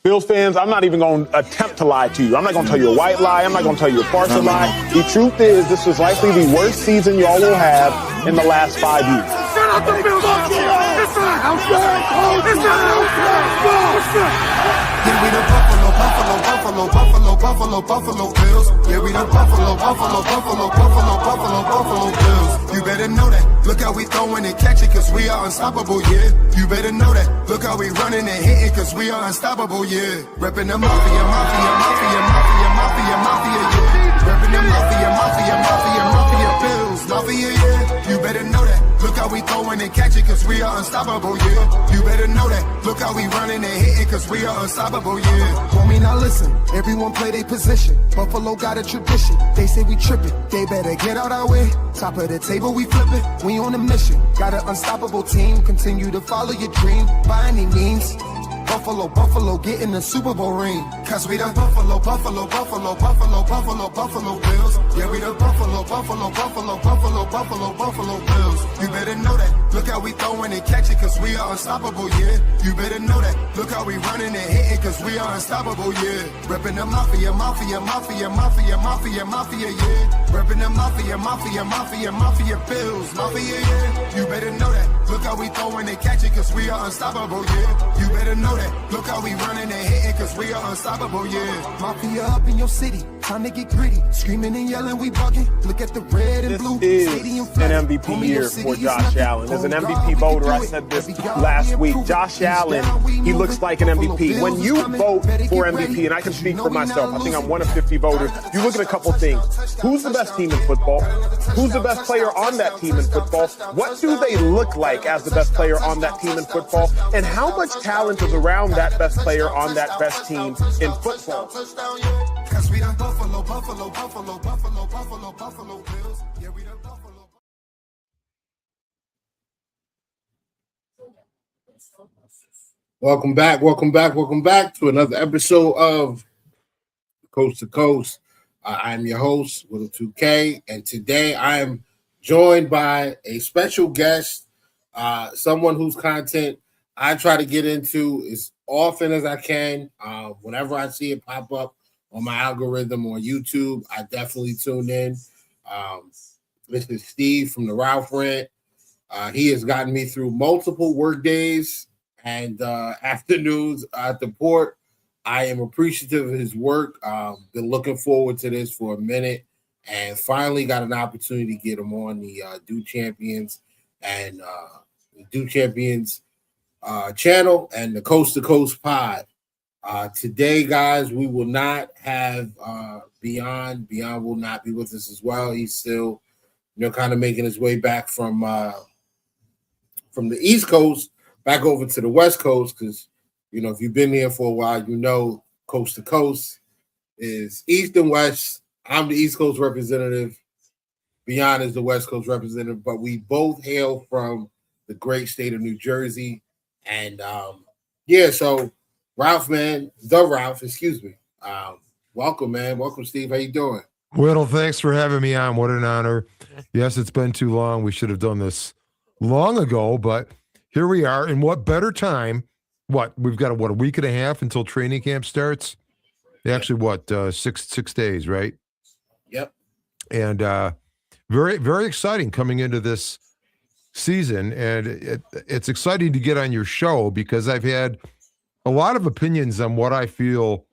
Bills fans, I'm not even going to attempt to lie to you. I'm not going to tell you a white lie. I'm not going to tell you a partial lie. The truth is, this was likely the worst season y'all will have in the last 5 years. Shut up, the Bills! It's not house ball! It's not house ball! Yeah, we the Buffalo Bills. Yeah, we the Buffalo Bills. You better know that. Look how we throwing and catching, cause we are unstoppable, yeah. You better know that. Look how we running and hitting, cause we are unstoppable, yeah. Reppin' the mafia, yeah. Reppin' the mafia, Bills, mafia, yeah. You better know that. Look how we throwing and catching, cause we are unstoppable, yeah. You better know that. Look how we running and hitting, cause we are unstoppable, yeah. Want me now, listen. Everyone play their position. Buffalo got a tradition. They say we tripping. They better get out our way. Top of the table, we flipping. We on a mission. Got an unstoppable team. Continue to follow your dream by any means. Buffalo, get in the Super Bowl ring. Cause we the Buffalo Bills. Yeah, we the Buffalo Bills. You better know that. Look how we throwing and catching, cause we are unstoppable, yeah. You better know that. Look how we running and hitting, cause we are unstoppable, yeah. Reppin' the mafia, yeah. Reppin' the mafia, Bills, mafia, yeah. You better know that. Look how we throwing and catching, cause we are unstoppable, yeah. You better know that. Look how we running and hitting, cause we are unstoppable, yeah. Mafia up in your city, time to get gritty. Screaming and yelling, we bugging. Look at the red and blue. This is an MVP year for Josh Allen. As an MVP voter, I said this last week. Josh Allen, he looks like an MVP. When you vote for MVP, and I can speak for myself, I think I'm one of 50 voters, you look at a couple things. Who's the best team in football? Who's the best player on that team in football? What do they look like as the best player on that team in football? And how much talent is around that best player on that best team in football? Welcome back to another episode of Coast to Coast. I'm your host, Little 2K, and today I am joined by a special guest, someone whose content I try to get into as often as I can. Whenever I see it pop up on my algorithm on YouTube, I definitely tune in. This is Steve from the Ralph Rant. He has gotten me through multiple work days and afternoons at the port. I am appreciative of his work. Been looking forward to this for a minute and finally got an opportunity to get him on the Do Champions and Do Champions channel and the Coast to Coast pod. Today, guys, we will not have Beyond. Beyond will not be with us as well. He's still, kind of making his way back from the East Coast back over to the West Coast because, if you've been here for a while, Coast to Coast is East and West. I'm the East Coast representative. Beyond is the West Coast representative, but we both hail from the great state of New Jersey. And, so Ralph, excuse me. Welcome, man. Welcome, Steve. How you doing? Whittle, thanks for having me on. What an honor. Yes, it's been too long. We should have done this long ago, but here we are. And what better time? We've got a week and a half until training camp starts? Actually, 6 days, right? Yep. And very, very exciting coming into this season. And it's exciting to get on your show because I've had a lot of opinions on what I feel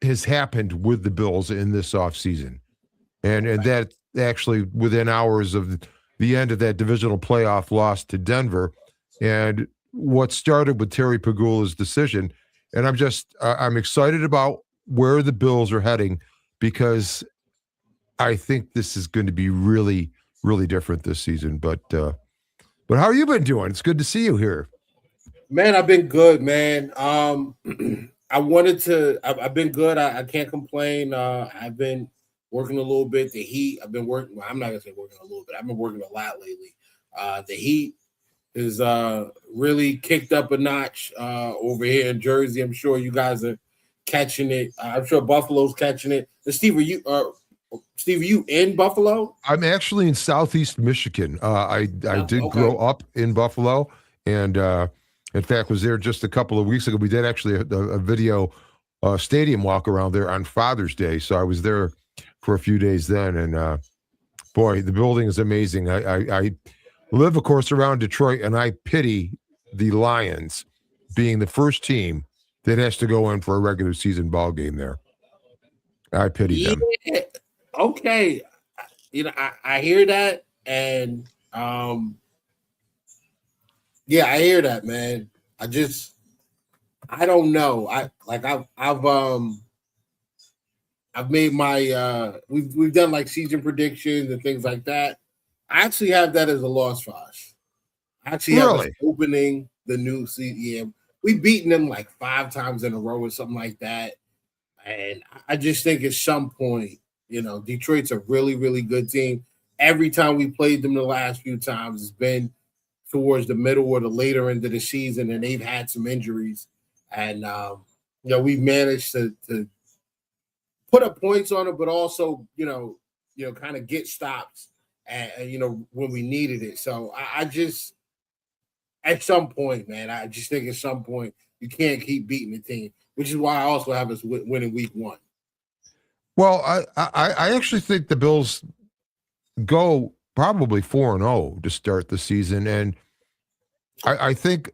has happened with the Bills in this offseason. And that actually within hours of the end of that divisional playoff loss to Denver and what started with Terry Pegula's decision. And I'm excited about where the Bills are heading because I think this is going to be really, really different this season. But how have you been doing? It's good to see you here. Man, I've been good, man. I've been good. I can't complain. I've been working a little bit. The Heat, I've been working. Well, I'm not going to say working a little bit. I've been working a lot lately. The Heat is really kicked up a notch over here in Jersey. I'm sure you guys are catching it. I'm sure Buffalo's catching it. Steve, are you in Buffalo? I'm actually in Southeast Michigan. I did grow up in Buffalo, and In fact, was there just a couple of weeks ago. We did actually a video stadium walk around there on Father's Day. So I was there for a few days then. And boy, the building is amazing. I live, of course, around Detroit, and I pity the Lions being the first team that has to go in for a regular season ball game there. I pity them. Okay. I hear that, and yeah, I hear that, man. I don't know. I've made my we've done like season predictions and things like that. I actually have that as a loss for us. I actually have us opening the new season. Yeah, we've beaten them like 5 times in a row or something like that. And I just think at some point, Detroit's a really, really good team. Every time we played them the last few times, it's been towards the middle or the later end of the season, and they've had some injuries. And, we've managed to put up points on it, but also, kind of get stops, when we needed it. So I just, at some point, man, I just think at some point you can't keep beating the team, which is why I also have us winning week 1. Well, I actually think the Bills go probably 4-0 to start the season. And I think,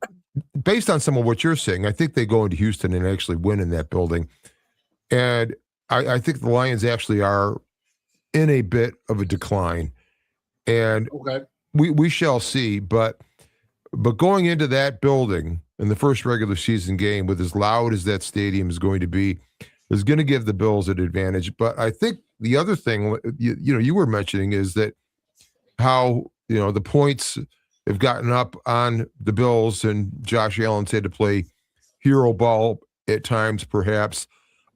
based on some of what you're saying, I think they go into Houston and actually win in that building. And I think the Lions actually are in a bit of a decline. And we shall see. But going into that building in the first regular season game, with as loud as that stadium is going to be, is going to give the Bills an advantage. But I think the other thing, you were mentioning, is that how, the points have gotten up on the Bills, and Josh Allen's had to play hero ball at times, perhaps.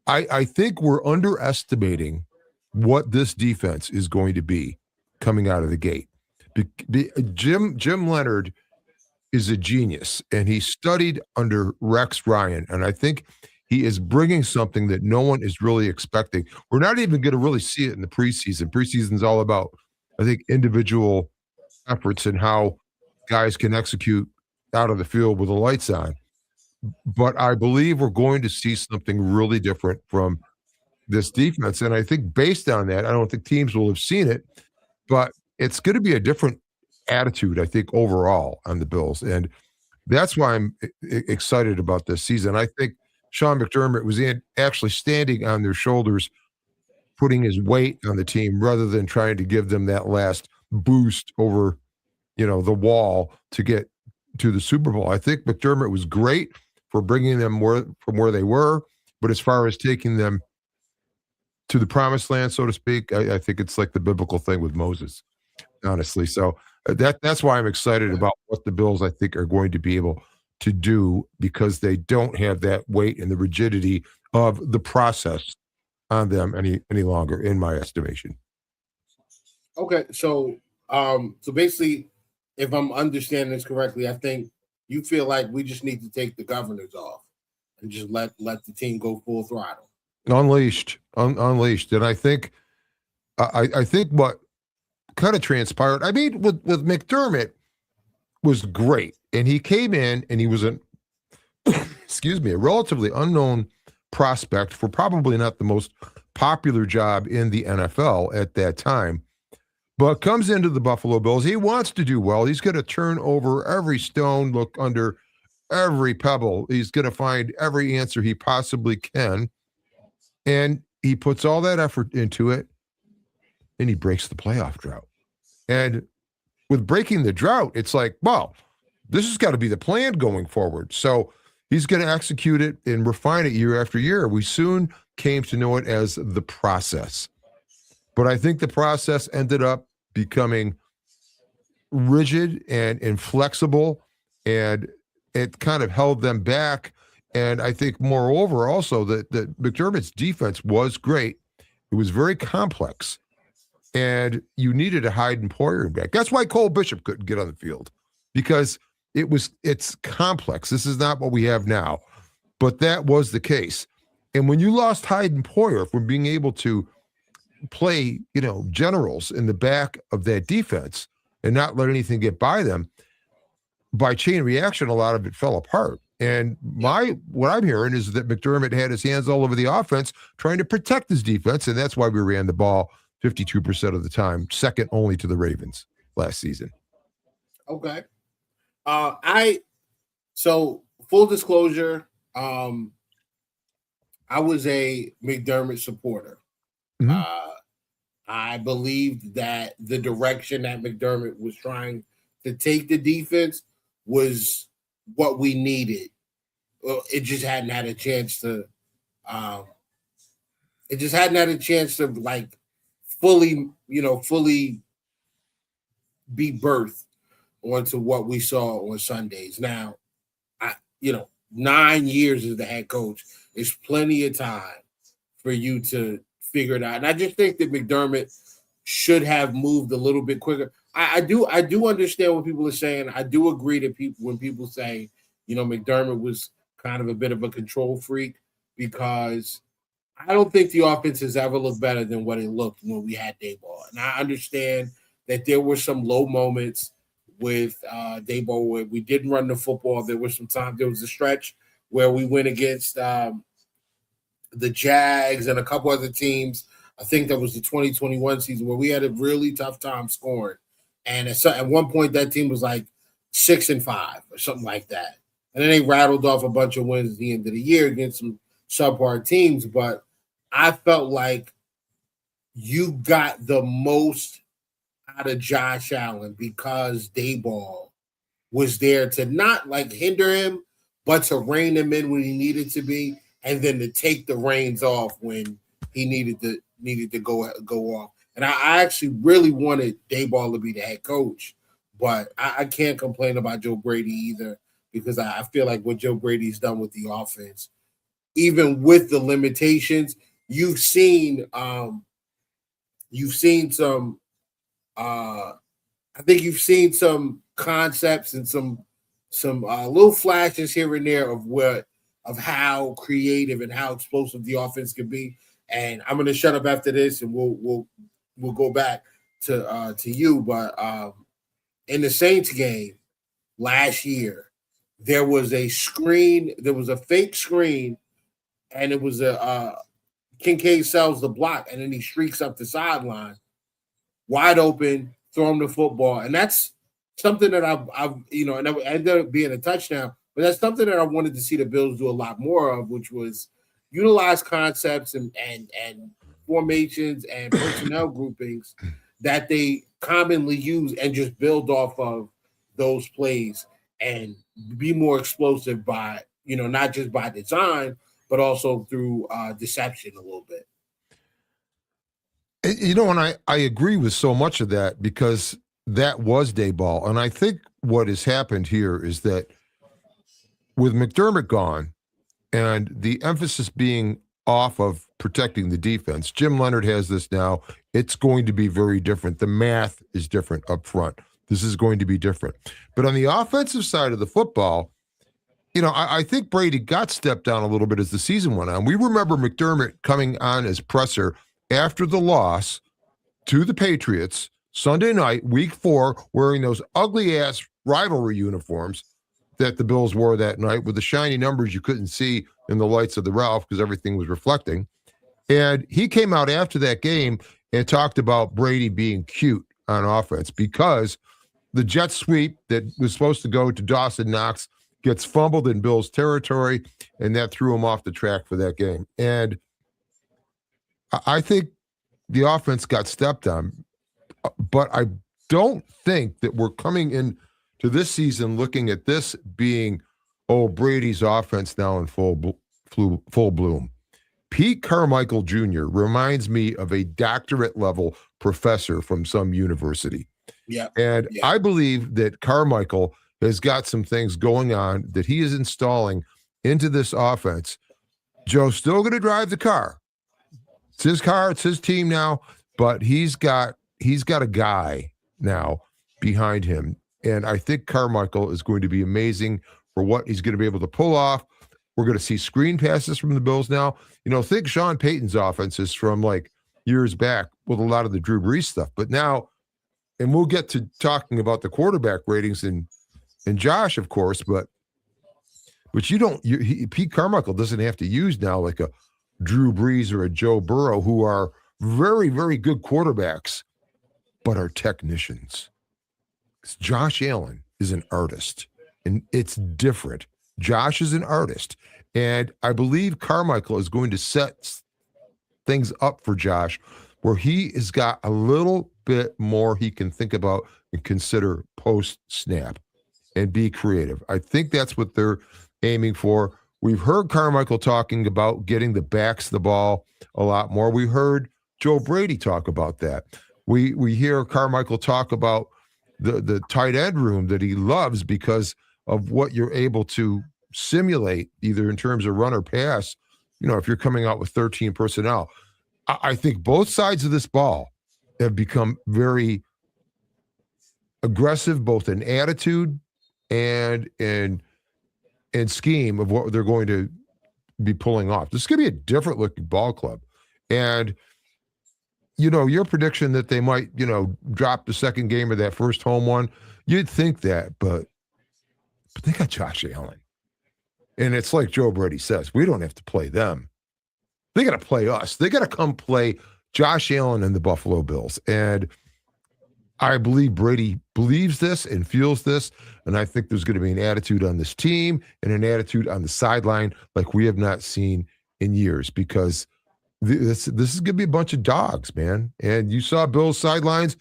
I think we're underestimating what this defense is going to be coming out of the gate. Jim Leonard is a genius, and he studied under Rex Ryan, and I think he is bringing something that no one is really expecting. We're not even going to really see it in the preseason. Preseason's all about, I think, individual efforts and how guys can execute out of the field with the lights on. But I believe we're going to see something really different from this defense. And I think based on that, I don't think teams will have seen it, but it's going to be a different attitude, I think, overall on the Bills. And that's why I'm excited about this season. I think Sean McDermott was actually standing on their shoulders, putting his weight on the team rather than trying to give them that last boost over, the wall to get to the Super Bowl. I think McDermott was great for bringing them from where they were, but as far as taking them to the promised land, so to speak, I think it's like the biblical thing with Moses, honestly. So that's why I'm excited about what the Bills, I think, are going to be able to do, because they don't have that weight and the rigidity of the process on them any longer, in my estimation. Okay, so basically, if I'm understanding this correctly, I think you feel like we just need to take the governors off and just let the team go full throttle. Unleashed. And I think what kind of transpired, I mean, with McDermott was great. And he came in and he was a relatively unknown prospect for probably not the most popular job in the NFL at that time, but comes into the Buffalo Bills. He wants to do well. He's going to turn over every stone, look under every pebble. He's going to find every answer he possibly can. And he puts all that effort into it, and he breaks the playoff drought. And with breaking the drought, it's like, well, this has got to be the plan going forward. So he's going to execute it and refine it year after year. We soon came to know it as the process. But I think the process ended up becoming rigid and inflexible, and it kind of held them back. And I think, moreover, also that McDermott's defense was great. It was very complex, and you needed a Hayden Poyer back. That's why Cole Bishop couldn't get on the field, because it's complex. This is not what we have now, but that was the case. And when you lost Hayden Poyer from being able to play, generals in the back of that defense and not let anything get by them, by chain reaction, a lot of it fell apart. And what I'm hearing is that McDermott had his hands all over the offense trying to protect his defense, and that's why we ran the ball 52% of the time, second only to the Ravens last season. Okay. So full disclosure, I was a McDermott supporter. Mm-hmm. I believed that the direction that McDermott was trying to take the defense was what we needed. Well, it just hadn't had a chance to. It just hadn't had a chance to like fully be birthed onto what we saw on Sundays. Now, 9 years as the head coach is plenty of time for you to figure it out. And I just think that McDermott should have moved a little bit quicker. I do understand what people are saying. I do agree that when people say, McDermott was kind of a bit of a control freak, because I don't think the offense has ever looked better than what it looked when we had Daboll. And I understand that there were some low moments with Daboll where we didn't run the football. There was a stretch where we went against the Jags and a couple other teams. I think that was the 2021 season where we had a really tough time scoring. And at one point, that team was like 6-5 or something like that. And then they rattled off a bunch of wins at the end of the year against some subpar teams. But I felt like you got the most out of Josh Allen because Daboll was there to not like hinder him, but to rein him in when he needed to be, and then to take the reins off when he needed to go off. And I actually really wanted Daboll to be the head coach, but I can't complain about Joe Brady either, because I feel like what Joe Brady's done with the offense, even with the limitations, you've seen some. I think you've seen some concepts and some little flashes here and there of how creative and how explosive the offense can be. And I'm going to shut up after this, and we'll go back to you. But in the Saints game last year, there was a fake screen, and it was Kincaid sells the block, and then he streaks up the sideline, wide open, throw him the football. And that's something that I've and it ended up being a touchdown, but that's something that I wanted to see the Bills do a lot more of, which was utilize concepts and formations and personnel groupings that they commonly use and just build off of those plays and be more explosive by, not just by design, but also through deception a little bit. And I agree with so much of that, because that was Daboll. And I think what has happened here is that with McDermott gone and the emphasis being off of protecting the defense, Jim Leonard has this now. It's going to be very different. The math is different up front. This is going to be different. But on the offensive side of the football, I think Brady got stepped down a little bit as the season went on. We remember McDermott coming on as presser after the loss to the Patriots Sunday night, week 4, wearing those ugly-ass rivalry uniforms that the Bills wore that night with the shiny numbers you couldn't see in the lights of the Ralph because everything was reflecting. And he came out after that game and talked about Brady being cute on offense because the jet sweep that was supposed to go to Dawson Knox gets fumbled in Bills territory, and that threw him off the track for that game. And I think the offense got stepped on, but I don't think that we're coming in to this season looking at this being, Brady's offense now in full bloom. Pete Carmichael Jr. reminds me of a doctorate level professor from some university. Yeah. And I believe that Carmichael has got some things going on that he is installing into this offense. Joe's still going to drive the car. It's his car, it's his team now, but he's got a guy now behind him. And I think Carmichael is going to be amazing for what he's going to be able to pull off. We're going to see screen passes from the Bills now. Think Sean Payton's offenses from like years back with a lot of the Drew Brees stuff. But now, and we'll get to talking about the quarterback ratings in and Josh, of course, but Pete Carmichael doesn't have to use now like a Drew Brees or a Joe Burrow, who are very, very good quarterbacks, but are technicians. Josh Allen is an artist, and it's different. Josh is an artist, and I believe Carmichael is going to set things up for Josh where he has got a little bit more he can think about and consider post-snap and be creative. I think that's what they're aiming for. We've heard Carmichael talking about getting the backs the ball a lot more. We heard Joe Brady talk about that. We hear Carmichael talk about the tight end room that he loves because of what you're able to simulate, either in terms of run or pass, if you're coming out with 13 personnel. I think both sides of this ball have become very aggressive, both in attitude and scheme of what they're going to be pulling off. This is going to be a different looking ball club. And, your prediction that they might, drop the second game of that first home one, you'd think that, but they got Josh Allen. And it's like Joe Brady says, we don't have to play them. They got to play us. They got to come play Josh Allen and the Buffalo Bills. And I believe Brady believes this and feels this, and I think there's going to be an attitude on this team and an attitude on the sideline like we have not seen in years, because this is going to be a bunch of dogs, man. And you saw Bill's sidelines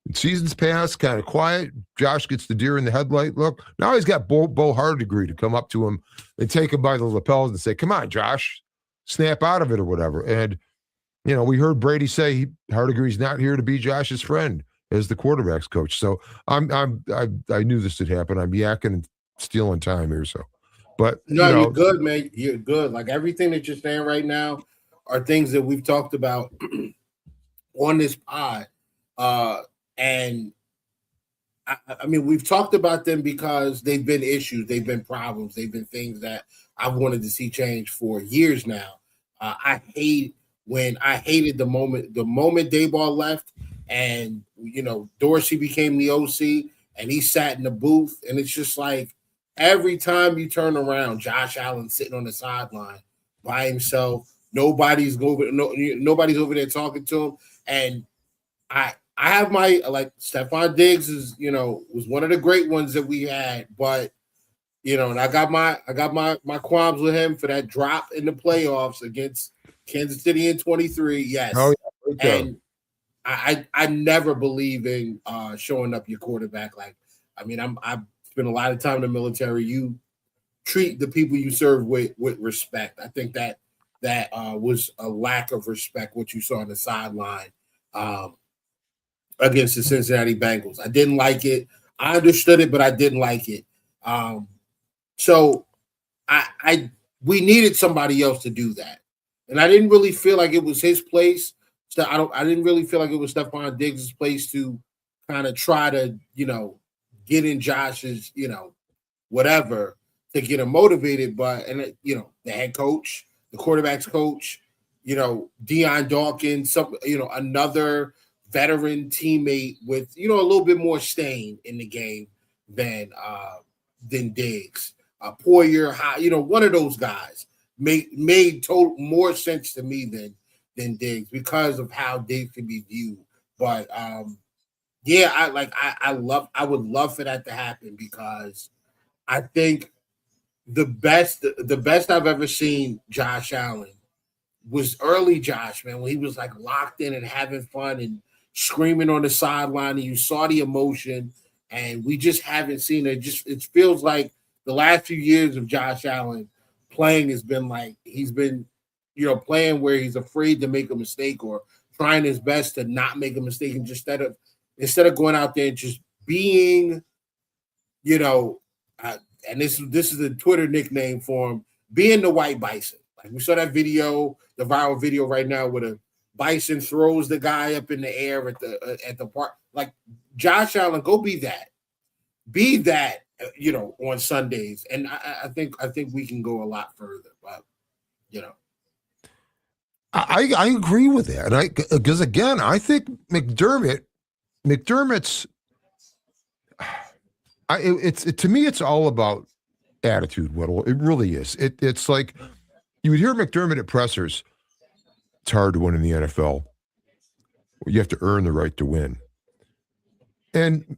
in seasons past, kind of quiet. Josh gets the deer in the headlight look. Now he's got Bo Hardegree to come up to him and take him by the lapels and say, "Come on, Josh, snap out of it," or whatever. And we heard Brady say Hardegree's not here to be Josh's friend as the quarterback's coach. So I knew this would happen. I'm yakking and stealing time here. So, but you're good, man. You're good. Like everything that you're saying right now are things that we've talked about on this pod. And I mean, we've talked about them because they've been issues, they've been problems, they've been things that I've wanted to see change for years now. I hated the moment Dayball left, and Dorsey became the OC, and he sat in the booth, and it's just like every time you turn around, Josh Allen sitting on the sideline by himself. Nobody's over there talking to him, and I have my Stephon Diggs is was one of the great ones that we had, but and I got my qualms with him for that drop in the playoffs against Kansas City in 23. Yes, and I never believe in showing up your quarterback. I've spent a lot of time in the military. You treat the people you serve with respect. I think that was a lack of respect, what you saw on the sideline against the Cincinnati Bengals. I didn't like it. I understood it, but I didn't like it. So we needed somebody else to do that. And I didn't really feel like it was his place. So I didn't really feel like it was Stephon Diggs' place to kind of try to, get in Josh's, whatever to get him motivated. But, the head coach, the quarterback's coach, Deion Dawkins, another veteran teammate with, a little bit more stain in the game than Diggs. Poyer, one of those guys made total more sense to me than Diggs because of how Diggs can be viewed. But I would love for that to happen, because I think the best I've ever seen Josh Allen was early Josh, man, when he was like locked in and having fun and screaming on the sideline, and you saw the emotion, and we just haven't seen it. It feels like the last few years of Josh Allen playing has been like he's been, playing where he's afraid to make a mistake or trying his best to not make a mistake, and just instead of going out there and just being, and this is a Twitter nickname for him, being the white bison. Like we saw that video, the viral video right now, where the bison throws the guy up in the air at the park. Like Josh Allen, go be that on Sundays, and I think we can go a lot further. But I agree with that, because again, I think McDermott's. To me, it's all about attitude, Whittle. It really is. It's like you would hear McDermott at pressers. It's hard to win in the NFL. You have to earn the right to win. And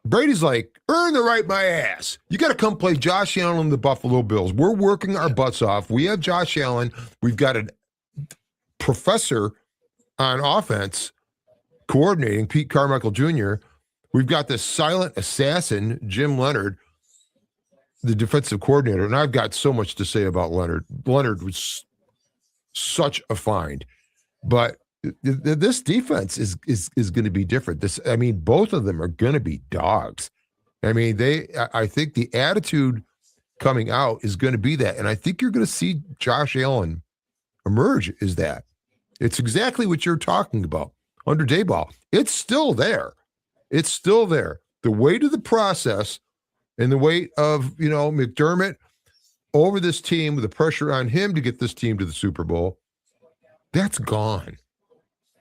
Brady's like, earn the right, my ass. You got to come play Josh Allen and the Buffalo Bills. We're working our butts off. We have Josh Allen. We've got a professor on offense coordinating, Pete Carmichael Jr. We've got this silent assassin, Jim Leonard, the defensive coordinator. And I've got so much to say about Leonard. Leonard was such a find. But this defense is going to be different. Both of them are going to be dogs. I think the attitude coming out is going to be that. And I think you're going to see Josh Allen emerge as that. It's exactly what you're talking about under Daboll. It's still there. It's still there. The weight of the process and the weight of, McDermott over this team with the pressure on him to get this team to the Super Bowl, that's gone.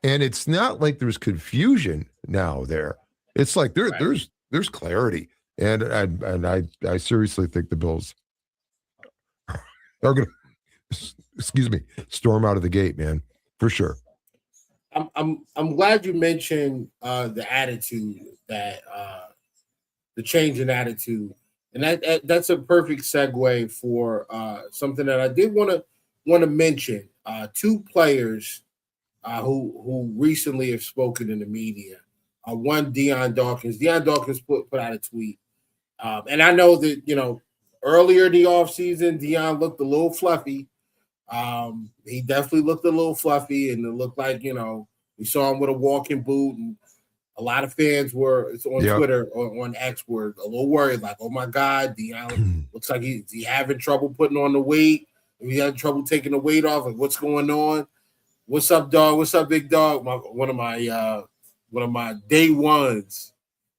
And it's not like there's confusion now there. It's like there's clarity. And I seriously think the Bills are going to, storm out of the gate, man, for sure. I'm glad you mentioned the attitude, that the change in attitude, and that's a perfect segue for something that I did want to mention. Two players who recently have spoken in the media. One, Deion Dawkins. Deion Dawkins put out a tweet. And I know that, earlier in the offseason, Deion looked a little fluffy. He definitely looked a little fluffy, and it looked like, we saw him with a walking boot, and a lot of fans were on Twitter or on X were a little worried, like, oh my God, Deion looks like he's having trouble putting on the weight. He having trouble taking the weight off. Like, what's going on? What's up, dog? What's up, big dog? One of my day ones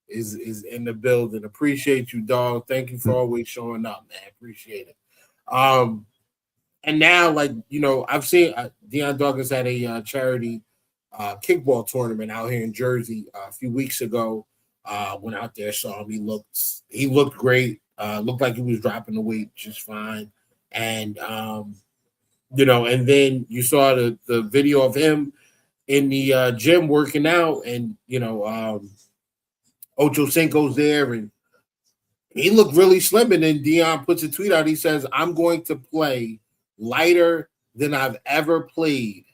is in the building. Appreciate you, dog. Thank you for always showing up, man. Appreciate it. And now, I've seen Deion Dawkins had a charity kickball tournament out here in Jersey a few weeks ago. Went out there, saw him. He looked great. Looked like he was dropping the weight just fine. And and then you saw the video of him in the gym working out, and Ocho Cinco's there, and he looked really slim. And then Deion puts a tweet out. He says, "I'm going to play lighter than I've ever played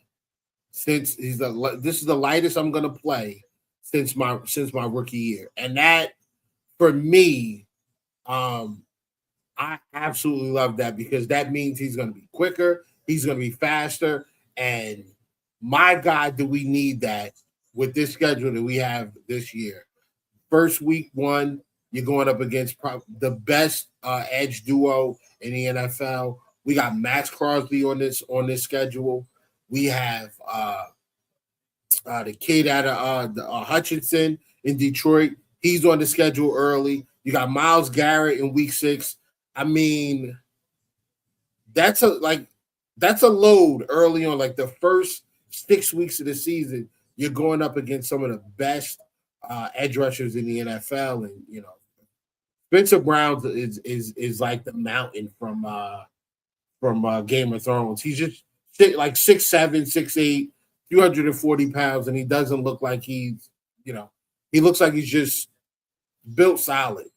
since this is the lightest I'm going to play since my rookie year." And that, for me, I absolutely love that, because that means he's going to be quicker, he's going to be faster, and my God, do we need that with this schedule that we have this year? First week one, you're going up against the best edge duo in the NFL. We got Max Crosby on this schedule. We have the kid out of Hutchinson in Detroit. He's on the schedule early. You got Myles Garrett in week 6. That's a load early on. Like the first 6 weeks of the season, you're going up against some of the best edge rushers in the NFL, and Spencer Brown is like the mountain from Game of Thrones. He's just like 6'7", 6'8", 240 pounds, and he doesn't look like he looks like he's just built solid,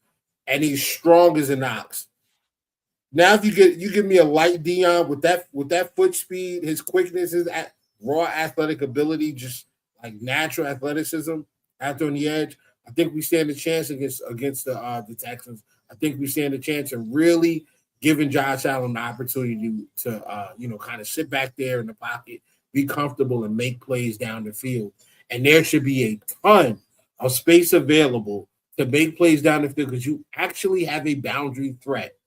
and he's strong as an ox. Now, if you give me a light Deion with that foot speed, his quickness, his raw athletic ability, just like natural athleticism out on the edge, I think we stand a chance against the Texans. I think we stand a chance of really giving Josh Allen the opportunity to kind of sit back there in the pocket, be comfortable, and make plays down the field. And there should be a ton of space available to make plays down the field, because you actually have a boundary threat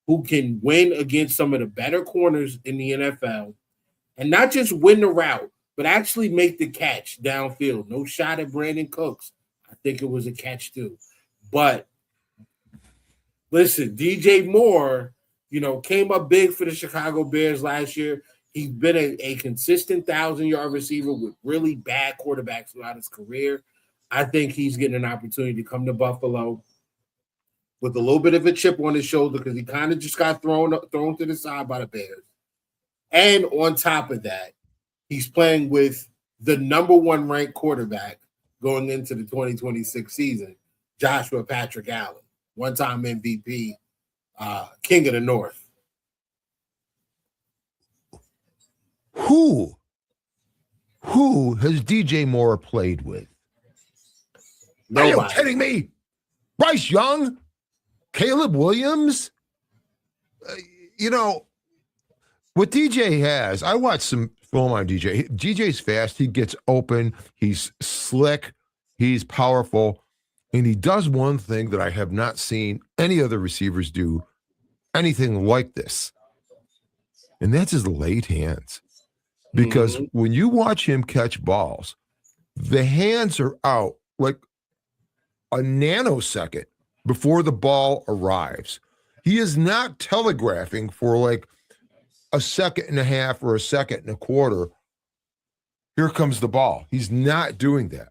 who can win against some of the better corners in the NFL, and not just win the route, but actually make the catch downfield. No shot at Brandon Cooks. I think it was a catch too. But listen, DJ Moore, came up big for the Chicago Bears last year. He's been a consistent 1,000-yard receiver with really bad quarterbacks throughout his career. I think he's getting an opportunity to come to Buffalo. with a little bit of a chip on his shoulder because he kind of just got thrown to the side by the Bears. And on top of that, he's playing with the number 1 ranked quarterback going into the 2026 season, Joshua Patrick Allen, one-time MVP, King of the North. Who has DJ Moore played with? Nobody. Are you kidding me? Bryce Young? Caleb Williams? What DJ has, I watched some film on DJ. DJ's fast. He gets open. He's slick. He's powerful. And he does one thing that I have not seen any other receivers do anything like this. And that's his late hands. Because when you watch him catch balls, the hands are out like a nanosecond before the ball arrives. He is not telegraphing for like a second and a half or a second and a quarter. Here comes the ball. He's not doing that.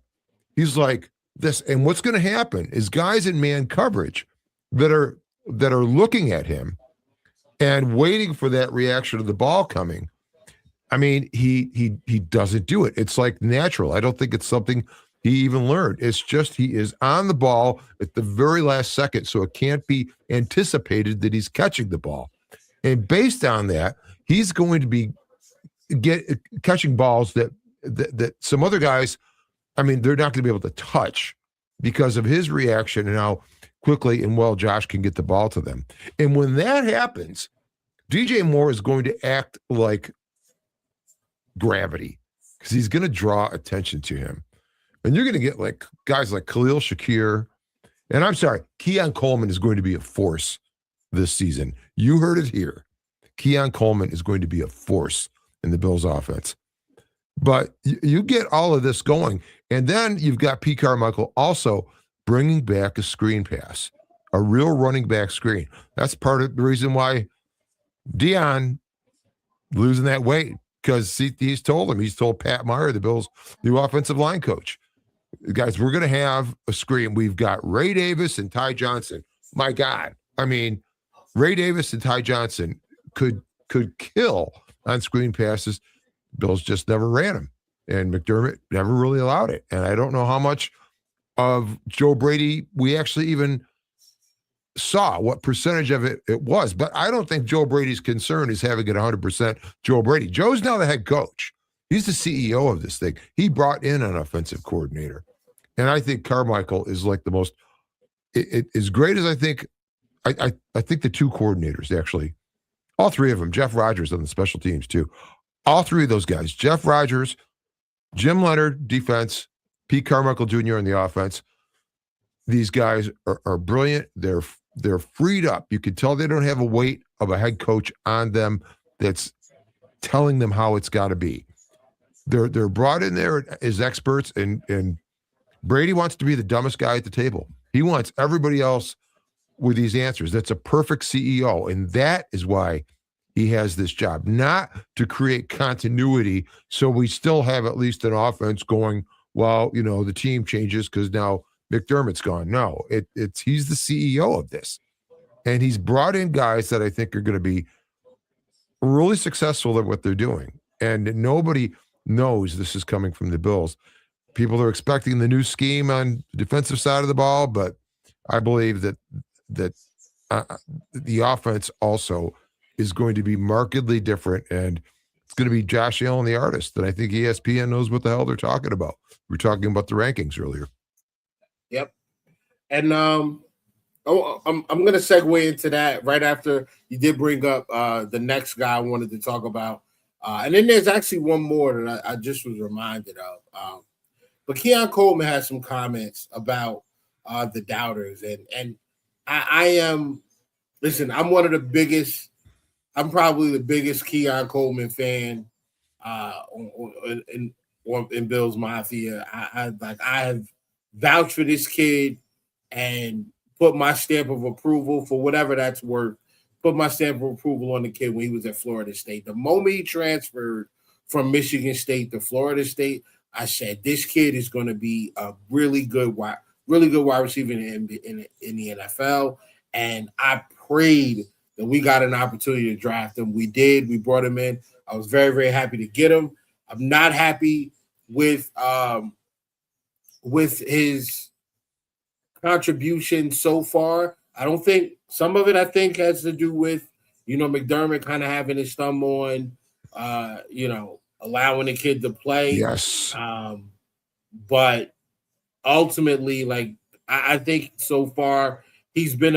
He's like this. And what's going to happen is guys in man coverage that are looking at him and waiting for that reaction of the ball coming. I mean, he doesn't do it. It's like natural. I don't think it's something he even learned. It's just he is on the ball at the very last second, so it can't be anticipated that he's catching the ball. And based on that, he's going to be catching balls that some other guys, I mean, they're not going to be able to touch because of his reaction and how quickly and well Josh can get the ball to them. And when that happens, DJ Moore is going to act like gravity because he's going to draw attention to him. And you're going to get like guys like Khalil Shakir. And I'm sorry, Keon Coleman is going to be a force this season. You heard it here. Keon Coleman is going to be a force in the Bills offense. But you get all of this going. And then you've got Pete Carmichael also bringing back a screen pass, a real running back screen. That's part of the reason why Dion losing that weight. Because he's told Pat Meyer, the Bills' new offensive line coach, guys, we're going to have a screen. We've got Ray Davis and Ty Johnson. My God. I mean, Ray Davis and Ty Johnson could kill on screen passes. Bills just never ran them. And McDermott never really allowed it. And I don't know how much of Joe Brady we actually even saw, what percentage of it was. But I don't think Joe Brady's concern is having it 100% Joe Brady. Joe's now the head coach. He's the CEO of this thing. He brought in an offensive coordinator. And I think Carmichael is like the most, as great as I think the 2 coordinators, actually, all 3 of them, Jeff Rodgers on the special teams too. All 3 of those guys, Jeff Rodgers, Jim Leonard, defense, Pete Carmichael Jr. on the offense. These guys are brilliant. They're freed up. You can tell they don't have a weight of a head coach on them that's telling them how it's got to be. They're brought in there as experts, and Brady wants to be the dumbest guy at the table. He wants everybody else with these answers. That's a perfect CEO, and that is why he has this job, not to create continuity so we still have at least an offense going while, the team changes because now McDermott's gone. No, it's he's the CEO of this. And he's brought in guys that I think are going to be really successful at what they're doing. And nobody knows this is coming from the Bills. People are expecting the new scheme on the defensive side of the ball, but I believe that the offense also is going to be markedly different, and it's going to be Josh Allen, the artist. And I think ESPN knows what the hell they're talking about. We were talking about the rankings earlier. Yep. And I'm going to segue into that right after you did bring up the next guy I wanted to talk about. And then there's actually one more that I just was reminded of. But Keon Coleman has some comments about the doubters. And I am, listen, I'm one of the biggest, I'm probably the biggest Keon Coleman fan in Bills Mafia. I have vouched for this kid and put my stamp of approval for whatever that's worth. Put my stamp of approval on the kid when he was at Florida State. The moment he transferred from Michigan State to Florida State, I said this kid is going to be a really good wide receiver in the NFL. And I prayed that we got an opportunity to draft him. We did. We brought him in. I was very, very happy to get him. I'm not happy with his contribution so far. I don't think some of it has to do with, McDermott kind of having his thumb on, allowing the kid to play. Yes. But ultimately, I think so far he's been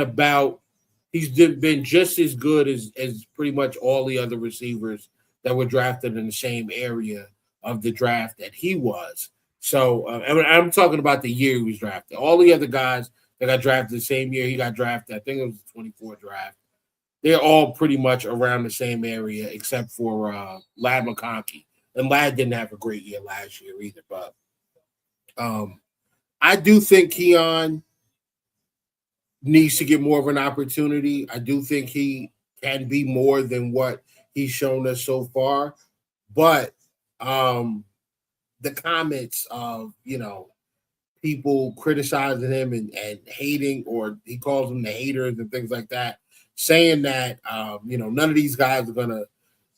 just as good as pretty much all the other receivers that were drafted in the same area of the draft that he was. So I'm talking about the year he was drafted. All the other guys that got drafted the same year he got drafted, I think it was the 24 draft, they're all pretty much around the same area except for Ladd McConkey. And Ladd didn't have a great year last year either. But I do think Keon needs to get more of an opportunity. I do think he can be more than what he's shown us so far. But the comments of, people criticizing him and hating, or he calls them the haters and things like that, saying that, none of these guys are going to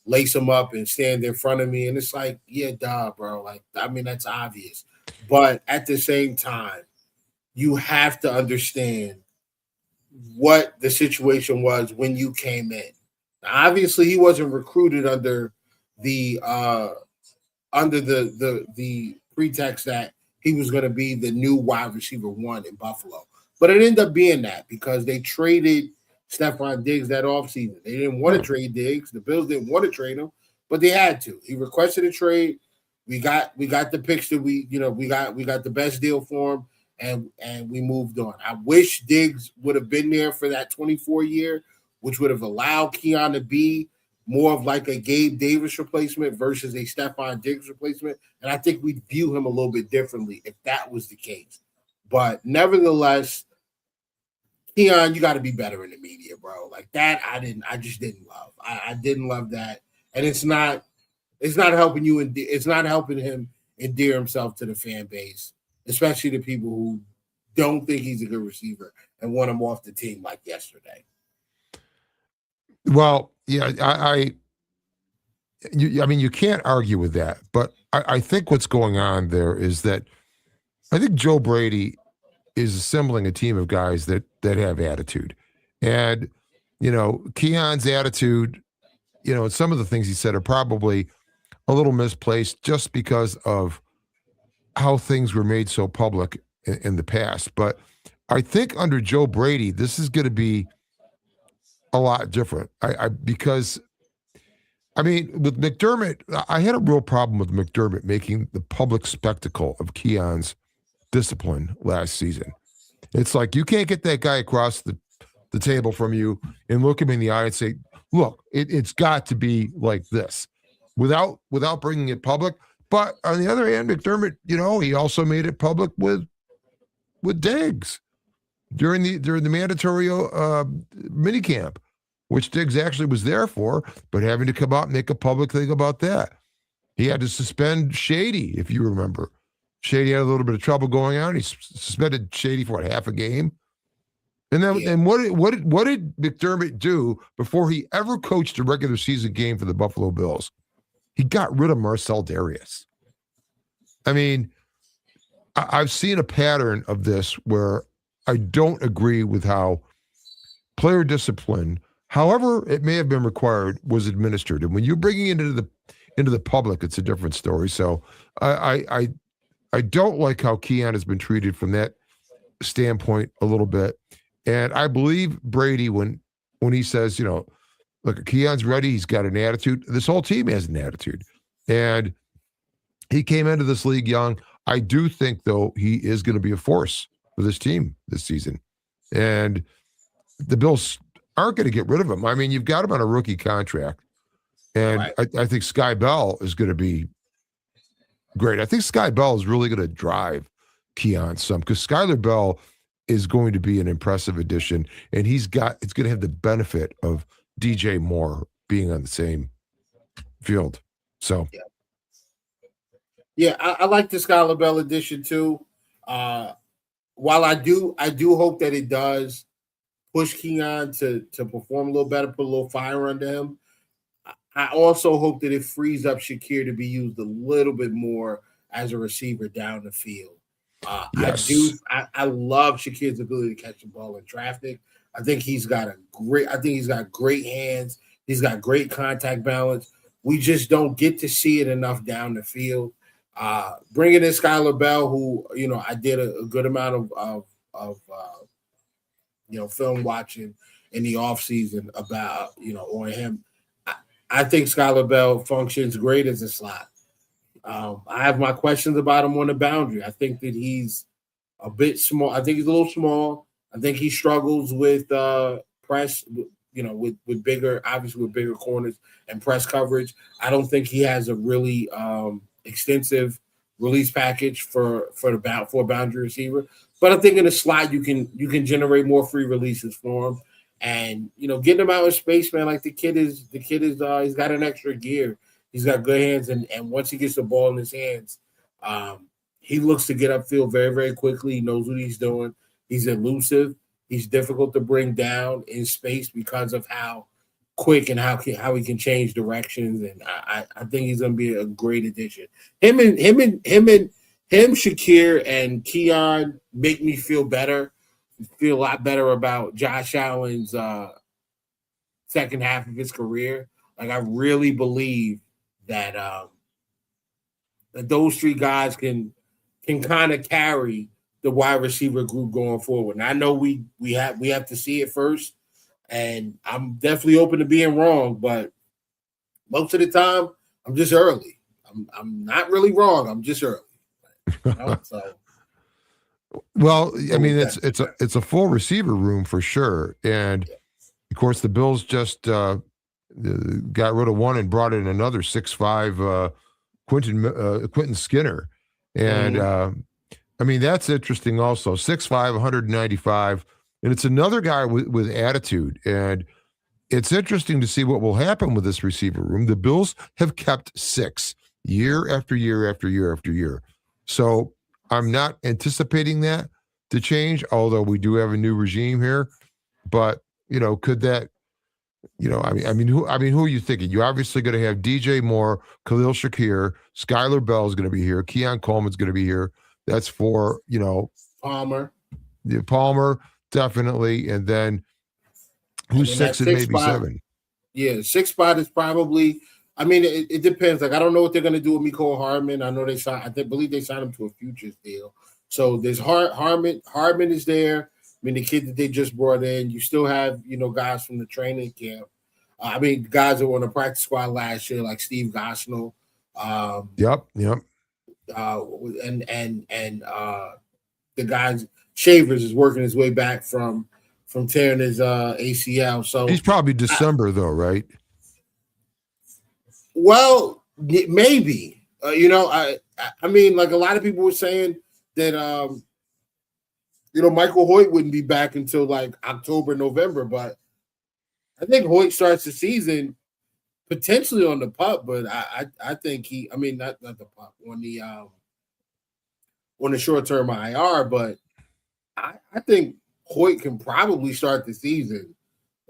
lace him up and stand in front of me. And it's like, yeah, duh, bro. That's obvious. But at the same time, you have to understand what the situation was when you came in. Now, obviously, he wasn't recruited under the pretext that he was going to be the new wide receiver one in Buffalo. But it ended up being that because they traded Stephon Diggs that offseason. They didn't want to trade Diggs. The Bills didn't want to trade him, but they had to. He requested a trade. We got the picks that we got the best deal for him, and we moved on. I wish Diggs would have been there for that 24 year, which would have allowed Keon to be more of like a Gabe Davis replacement versus a Stephon Diggs replacement. And I think we'd view him a little bit differently if that was the case. But nevertheless, Keon, you got to be better in the media, bro. Like that, I just didn't love. I didn't love that. And it's not helping you. It's not helping him endear himself to the fan base, especially the people who don't think he's a good receiver and want him off the team like yesterday. Well, yeah, you can't argue with that. But I think what's going on there is that I think Joe Brady is assembling a team of guys that have attitude. And, Keon's attitude, some of the things he said are probably a little misplaced just because of how things were made so public in the past. But I think under Joe Brady, this is going to be a lot different. Because with McDermott, I had a real problem with McDermott making the public spectacle of Keon's discipline last season. It's like you can't get that guy across the table from you and look him in the eye and say, look, it's got to be like this without bringing it public. But on the other hand, McDermott, he also made it public with Diggs during the mandatory minicamp, which Diggs actually was there for, but having to come out and make a public thing about that. He had to suspend Shady, if you remember. Shady had a little bit of trouble going on. He suspended Shady for half a game. And then, and what did McDermott do before he ever coached a regular season game for the Buffalo Bills? He got rid of Marcel Darius. I've seen a pattern of this where I don't agree with how player discipline, however it may have been required, was administered. And when you're bringing it into the public, it's a different story. So I don't like how Keon has been treated from that standpoint a little bit. And I believe Brady when he says, look, Keon's ready. He's got an attitude. This whole team has an attitude. And he came into this league young. I do think, though, he is going to be a force for this team this season. And the Bills aren't going to get rid of him. You've got him on a rookie contract. And right. I think Sky Bell is going to be great. I think Sky Bell is really going to drive Keon some because Skylar Bell is going to be an impressive addition, and it's going to have the benefit of DJ Moore being on the same field. So, yeah, I like the Skylar Bell addition too. While I do hope that it does push Keon to perform a little better, put a little fire under him. I also hope that it frees up Shakir to be used a little bit more as a receiver down the field. Yes. I love Shakir's ability to catch the ball in traffic. I think he's got great hands. He's got great contact balance. We just don't get to see it enough down the field. Bringing in Skylar Bell, who I did a good amount of film watching in the offseason about on him. I think Skylar Bell functions great as a slot. I have my questions about him on the boundary. I think that he's a bit small. I think he's a little small. I think he struggles with press, with bigger corners and press coverage. I don't think he has a really extensive release package for a boundary receiver. But I think in the slot you can generate more free releases for him. And getting him out of space, man, like the kid is he's got an extra gear. He's got good hands, and once he gets the ball in his hands, he looks to get upfield very, very quickly. He knows what he's doing. He's elusive. He's difficult to bring down in space because of how quick and how he can change directions. And I think he's going to be a great addition. Him, Shakir, and Keon make me feel better. Feel a lot better about Josh Allen's second half of his career. Like, I really believe that that those three guys can kind of carry the wide receiver group going forward. And I know we have to see it first, and I'm definitely open to being wrong, but most of the time I'm just early. I'm not really wrong. I'm just early. So. Well, I mean, it's a full receiver room for sure, and of course the Bills just got rid of one and brought in another 6'5" Quentin Skinner, and I mean that's interesting also. 6'5", 195, and it's another guy with attitude, and it's interesting to see what will happen with this receiver room. The Bills have kept 6 year after year after year after year, so I'm not anticipating that to change, although we do have a new regime here. But could that? I mean, who are you thinking? You're obviously going to have DJ Moore, Khalil Shakir, Skylar Bell is going to be here, Keon Coleman's going to be here. That's for Palmer. Palmer definitely, and then who's 6 and maybe spot, 7? Yeah, 6 spot is probably. I mean, it depends. Like, I don't know what they're going to do with Mecole Hardman. I know I believe they signed him to a futures deal. So there's Hardman. Hardman is there. I mean, the kid that they just brought in. You still have, guys from the training camp. Guys that were on the practice squad last year, like Steve Gosnell. Yep. And the guys, Shavers is working his way back from tearing his ACL. So he's probably December though, right? Well, maybe. I mean, like a lot of people were saying that Michael Hoyt wouldn't be back until like October, November, but I think Hoyt starts the season potentially on the pup, but I think not the pup, on the short term IR, but I think Hoyt can probably start the season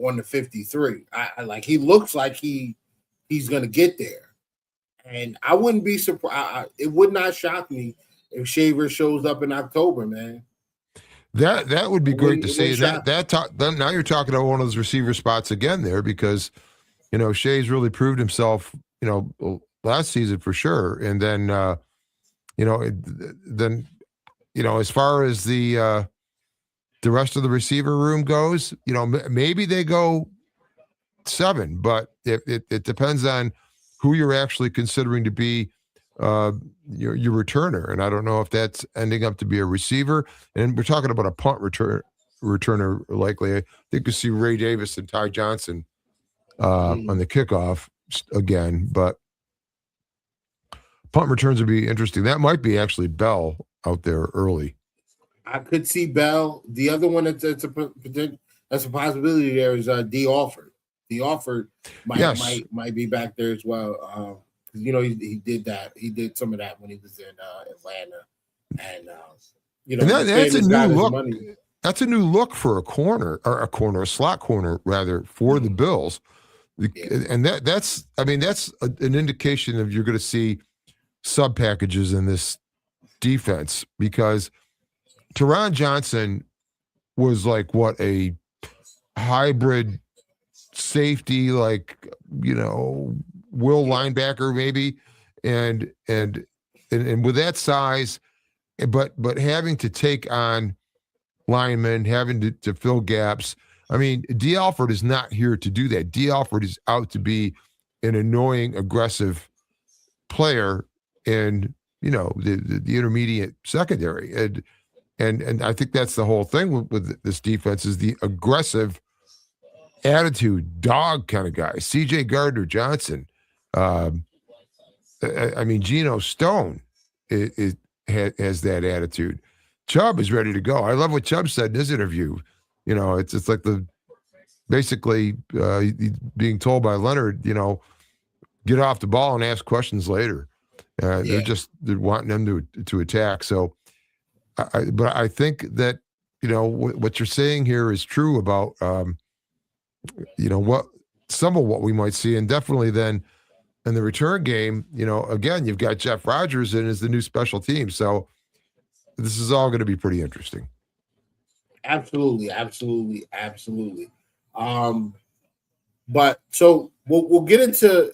on the 53. He looks like he's going to get there. And I wouldn't be surprised. It would not shock me if Shaver shows up in October, man. That would be great to see. Now you're talking about one of those receiver spots again there, because Shea's really proved himself last season for sure. And then as far as the rest of the receiver room goes, maybe they go 7, but it depends on who you're actually considering to be your returner. And I don't know if that's ending up to be a receiver. And we're talking about a punt returner likely. I think you see Ray Davis and Ty Johnson on the kickoff again, but punt returns would be interesting. That might be actually Bell out there early. I could see Bell. The other one that's a possibility there is D. Alford. D. Alford might be back there as well. He did that. He did some of that when he was in Atlanta, and and that's a new look. that's a new look for a slot corner rather, for the Bills. And that's an indication of you're going to see sub packages in this defense, because Teron Johnson was like a hybrid safety, will linebacker maybe, and with that size, but having to take on linemen, having to fill gaps. I mean, D. Alford is not here to do that. D. Alford is out to be an annoying, aggressive player in the intermediate secondary, and I think that's the whole thing with this defense, is the aggressive attitude, dog kind of guy. C.J. Gardner-Johnson, Geno Stone has that attitude. Chubb is ready to go. I love what Chubb said in his interview. It's like basically being told by Leonard, get off the ball and ask questions later. They're wanting them to attack. So, but I think that what you're saying here is true about some of what we might see, and definitely then in the return game. Again, you've got Jeff Rodgers in as the new special team. So this is all going to be pretty interesting. Absolutely. But so we'll get into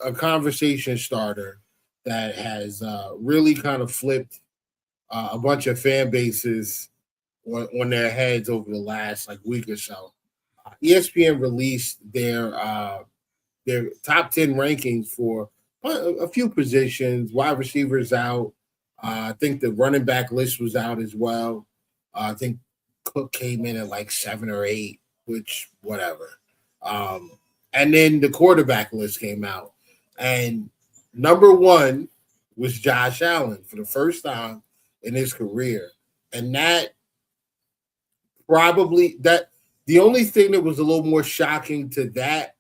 a conversation starter that has really kind of flipped a bunch of fan bases on their heads over the last week or so. ESPN released their top 10 rankings for a few positions. Wide receivers out. I think the running back list was out as well. I think Cook came in at 7 or 8, which whatever. And then the quarterback list came out. And number 1 was Josh Allen for the first time in his career. And the only thing that was a little more shocking to that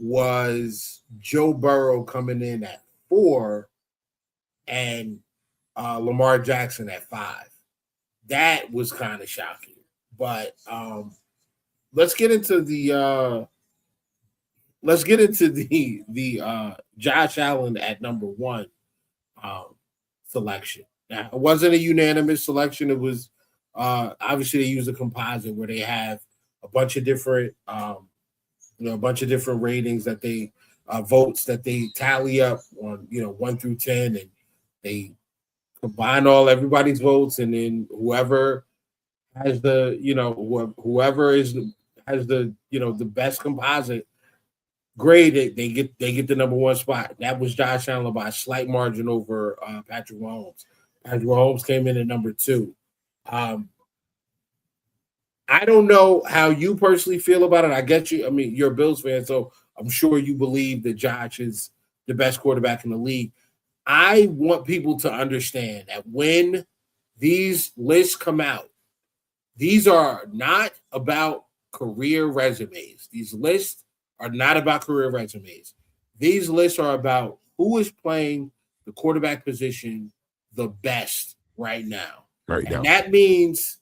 was Joe Burrow coming in at 4 and Lamar Jackson at 5. That was kind of shocking. But let's get into the Josh Allen at number 1 selection. Now, it wasn't a unanimous selection. It was obviously they used a composite where they have a bunch of different ratings that they votes that they tally up on 1 through 10, and they combine everybody's votes, and then whoever has the best composite grade, they get the number 1 spot. That was Josh Allen by a slight margin over Patrick Mahomes. Patrick Mahomes came in at number 2. I don't know how you personally feel about it. I get you. I mean, you're a Bills fan, so I'm sure you believe that Josh is the best quarterback in the league. I want people to understand that when these lists come out, these are not about career resumes. These lists are not about career resumes. These lists are about who is playing the quarterback position the best right now. And that means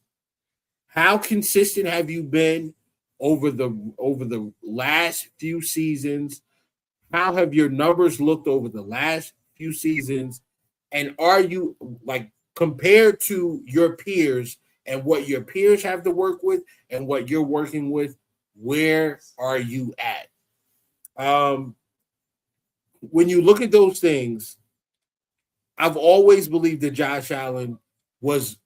how consistent have you been over the last few seasons? How have your numbers looked over the last few seasons? And are you compared to your peers and what your peers have to work with and what you're working with, where are you at? When you look at those things, I've always believed that Josh Allen was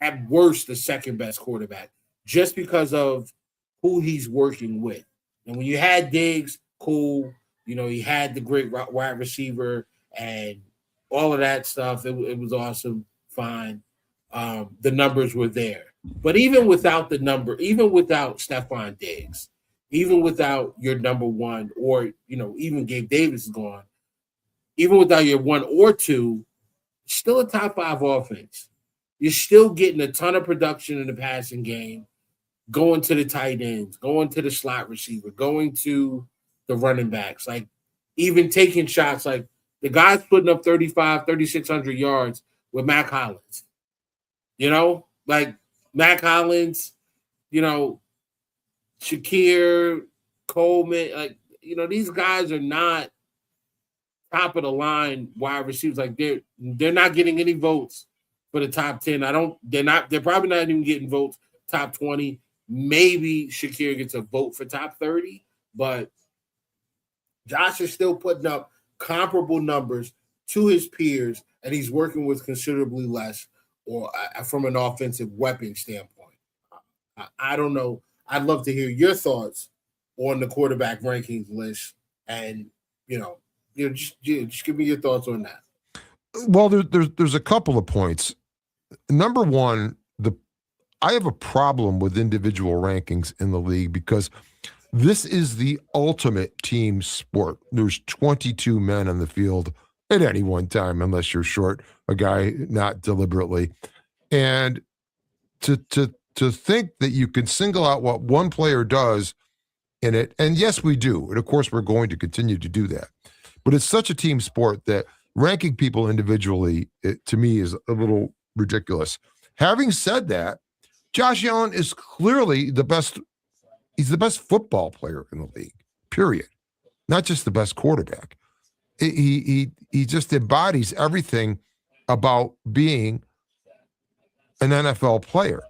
at worst the second best quarterback just because of who he's working with. And when you had Diggs, cool, he had the great wide receiver and all of that stuff. It was awesome, fine. The numbers were there. But even without Stephon Diggs, even without your number 1, or even Gabe Davis is gone, even without your 1 or 2, still a top 5 offense. You're still getting a ton of production in the passing game, going to the tight ends, going to the slot receiver, going to the running backs, even taking shots. The guy's putting up 3,600 yards with Mac Hollins. Mac Hollins, Shakir, Coleman, these guys are not top of the line wide receivers. Like they're not getting any votes for the top 10. They're probably not even getting votes top 20. Maybe Shakir gets a vote for top 30, but Josh is still putting up comparable numbers to his peers, and he's working with considerably less or from an offensive weapon standpoint. I don't know. I'd love to hear your thoughts on the quarterback rankings list, and just give me your thoughts on that. Well, there's a couple of points. Number one, I have a problem with individual rankings in the league because this is the ultimate team sport. There's 22 men on the field at any one time, unless you're short a guy, not deliberately. And to think that you can single out what one player does in it, and yes, we do. And of course, we're going to continue to do that. But it's such a team sport that ranking people individually, to me, is a little ridiculous. Having said that, Josh Allen is clearly the best. He's the best football player in the league, period. Not just the best quarterback. He just embodies everything about being an NFL player.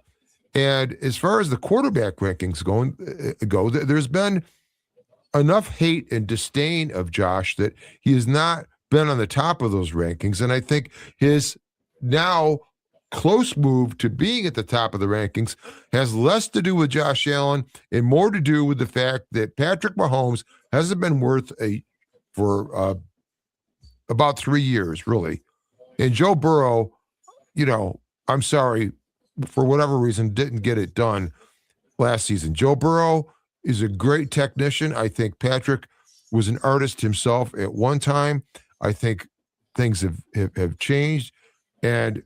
And as far as the quarterback rankings go, there's been enough hate and disdain of Josh that he has not been on the top of those rankings. And I think his now close move to being at the top of the rankings has less to do with Josh Allen and more to do with the fact that Patrick Mahomes hasn't been worth for about 3 years, really. And Joe Burrow, I'm sorry, for whatever reason, didn't get it done last season. Joe Burrow is a great technician. I think Patrick was an artist himself at one time. I think things have changed. And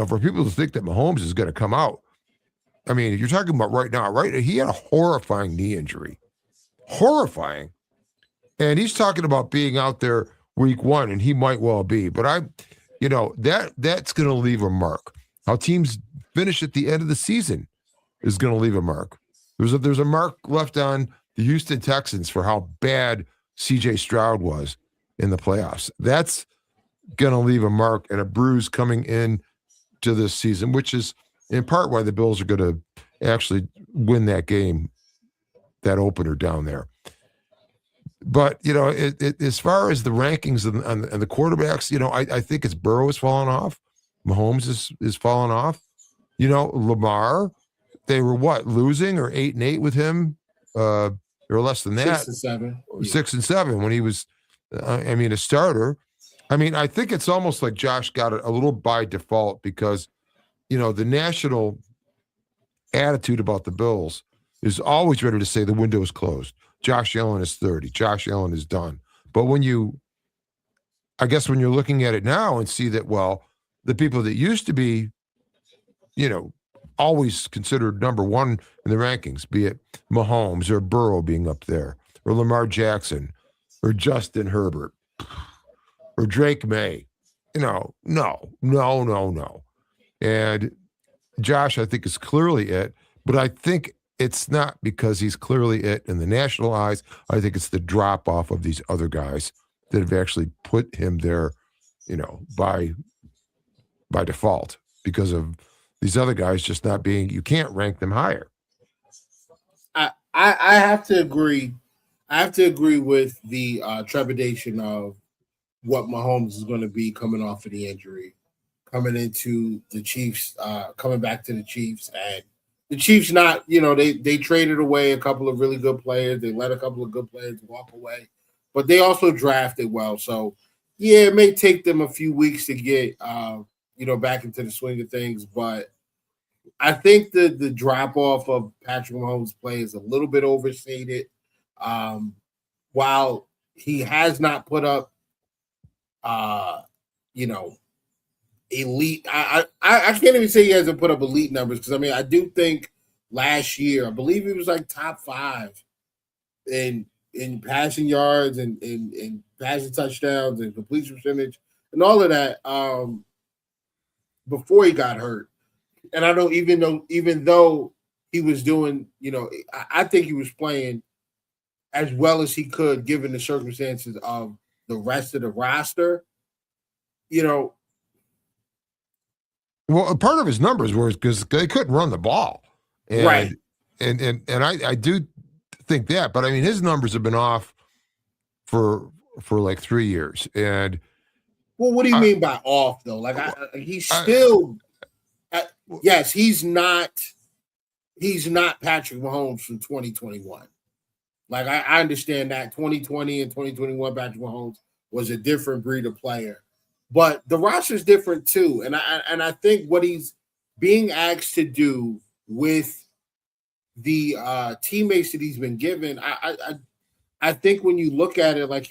for people to think that Mahomes is going to come out, I mean, you're talking about right now, right? He had a horrifying knee injury. Horrifying. And he's talking about being out there week 1, and he might well be. But that's going to leave a mark. How teams finish at the end of the season is going to leave a mark. There's a mark left on the Houston Texans for how bad C.J. Stroud was in the playoffs. That's going to leave a mark and a bruise coming in to this season, which is in part why the Bills are going to actually win that game, that opener down there. But, as far as the rankings and the quarterbacks, I think it's Burrow has fallen off. Mahomes is fallen off. Lamar, they were losing or 8-8 with him, or less than that. 6 and 7. 6 and 7 when he was, a starter. I think it's almost like Josh got it a little by default because, the national attitude about the Bills is always ready to say the window is closed. Josh Allen is 30. Josh Allen is done. But when you're looking at it now and see that, the people that used to be, always considered number one in the rankings, be it Mahomes or Burrow being up there, or Lamar Jackson, or Justin Herbert, or Drake May. No. And Josh, I think, is clearly it, but I think it's not because he's clearly it in the national eyes. I think it's the drop off of these other guys that have actually put him there, by default, because of these other guys just not being, you can't rank them higher. I have to agree. I have to agree with the trepidation of what Mahomes is going to be coming off of the injury, coming into the Chiefs, coming back to the Chiefs. And the Chiefs not, they traded away a couple of really good players. They let a couple of good players walk away, but they also drafted well. So, yeah, it may take them a few weeks to get, back into the swing of things. But I think the drop-off of Patrick Mahomes' play is a little bit overstated. While he has not put up, elite. I can't even say he hasn't put up elite numbers because I do think last year I believe he was like top 5 in passing yards and passing touchdowns and completion percentage and all of that before he got hurt. And I know even though he was doing, I think he was playing as well as he could given the circumstances of the rest of the roster. Well, part of his numbers were because they couldn't run the ball, and Right. and I do think that, but I mean his numbers have been off for like 3 years, and Well, what do you mean by off though? Like he's still, yes, he's not Patrick Mahomes from 2021. Like I understand that 2020 and 2021 Patrick Mahomes was a different breed of player. But the roster is different too, and I think what he's being asked to do with the teammates that he's been given, I think when you look at it, like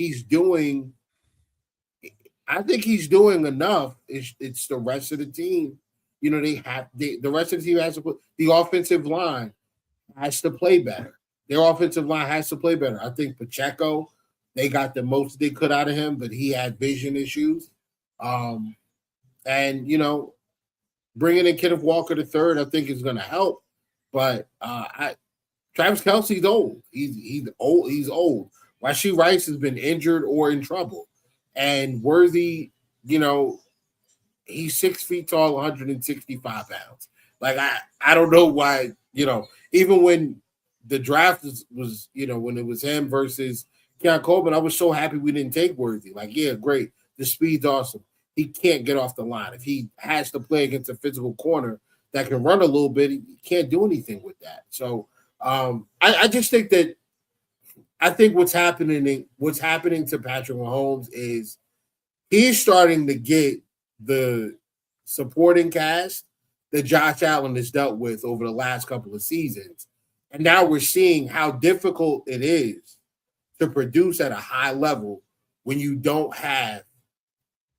I think he's doing enough. It's the rest of the team. The rest of the team has to put the offensive line has to play better. Their offensive line has to play better. I think Pacheco, they got the most they could out of him, but he had vision issues. And bringing in Kenneth Walker III, I think is going to help. But Travis Kelce's old. He's old. He's old. Rashee Rice has been injured or in trouble, and Worthy, he's 6 feet tall, 165 pounds. Like I don't know why. Even when the draft was when it was him versus Keon Coleman, I was so happy we didn't take Worthy. Like, yeah, great. The speed's awesome. He can't get off the line. If he has to play against a physical corner that can run a little bit, he can't do anything with that. So I just think that what's happening to Patrick Mahomes is he's starting to get the supporting cast that Josh Allen has dealt with over the last couple of seasons. And now we're seeing how difficult it is to produce at a high level when you don't have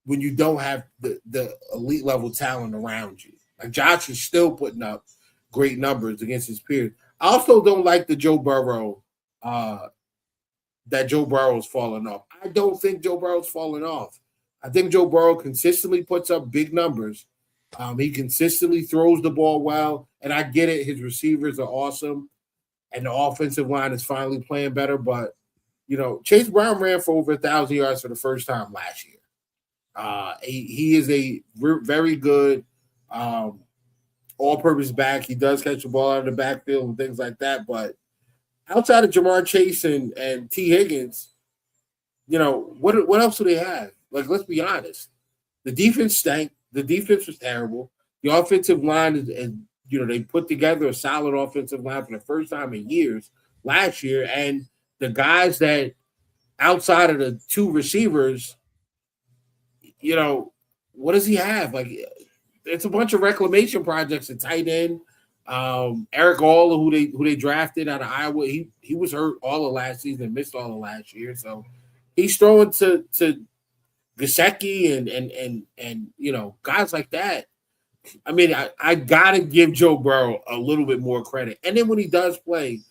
the elite level talent around you. Like Josh is still putting up great numbers against his peers. I also don't like the Joe Burrow that Joe Burrow's falling off. I don't think Joe Burrow's falling off. I think Joe Burrow consistently puts up big numbers. He consistently throws the ball well, and I get it. His receivers are awesome, and the offensive line is finally playing better. But Chase Brown ran for over 1,000 yards for the first time last year. He is a very good all-purpose back. He does catch the ball out of the backfield and things like that. But outside of Jamar Chase and T. Higgins, what else do they have? Like, let's be honest. The defense stank. The defense was terrible. The offensive line is they put together a solid offensive line for the first time in years last year. And the guys that outside of the two receivers, what does he have? Like, it's a bunch of reclamation projects at tight end. Eric All, who they drafted out of Iowa, he was hurt all of last season, missed all of last year. So he's throwing to Gesicki and guys like that. I mean, I gotta give Joe Burrow a little bit more credit. And then when he does play,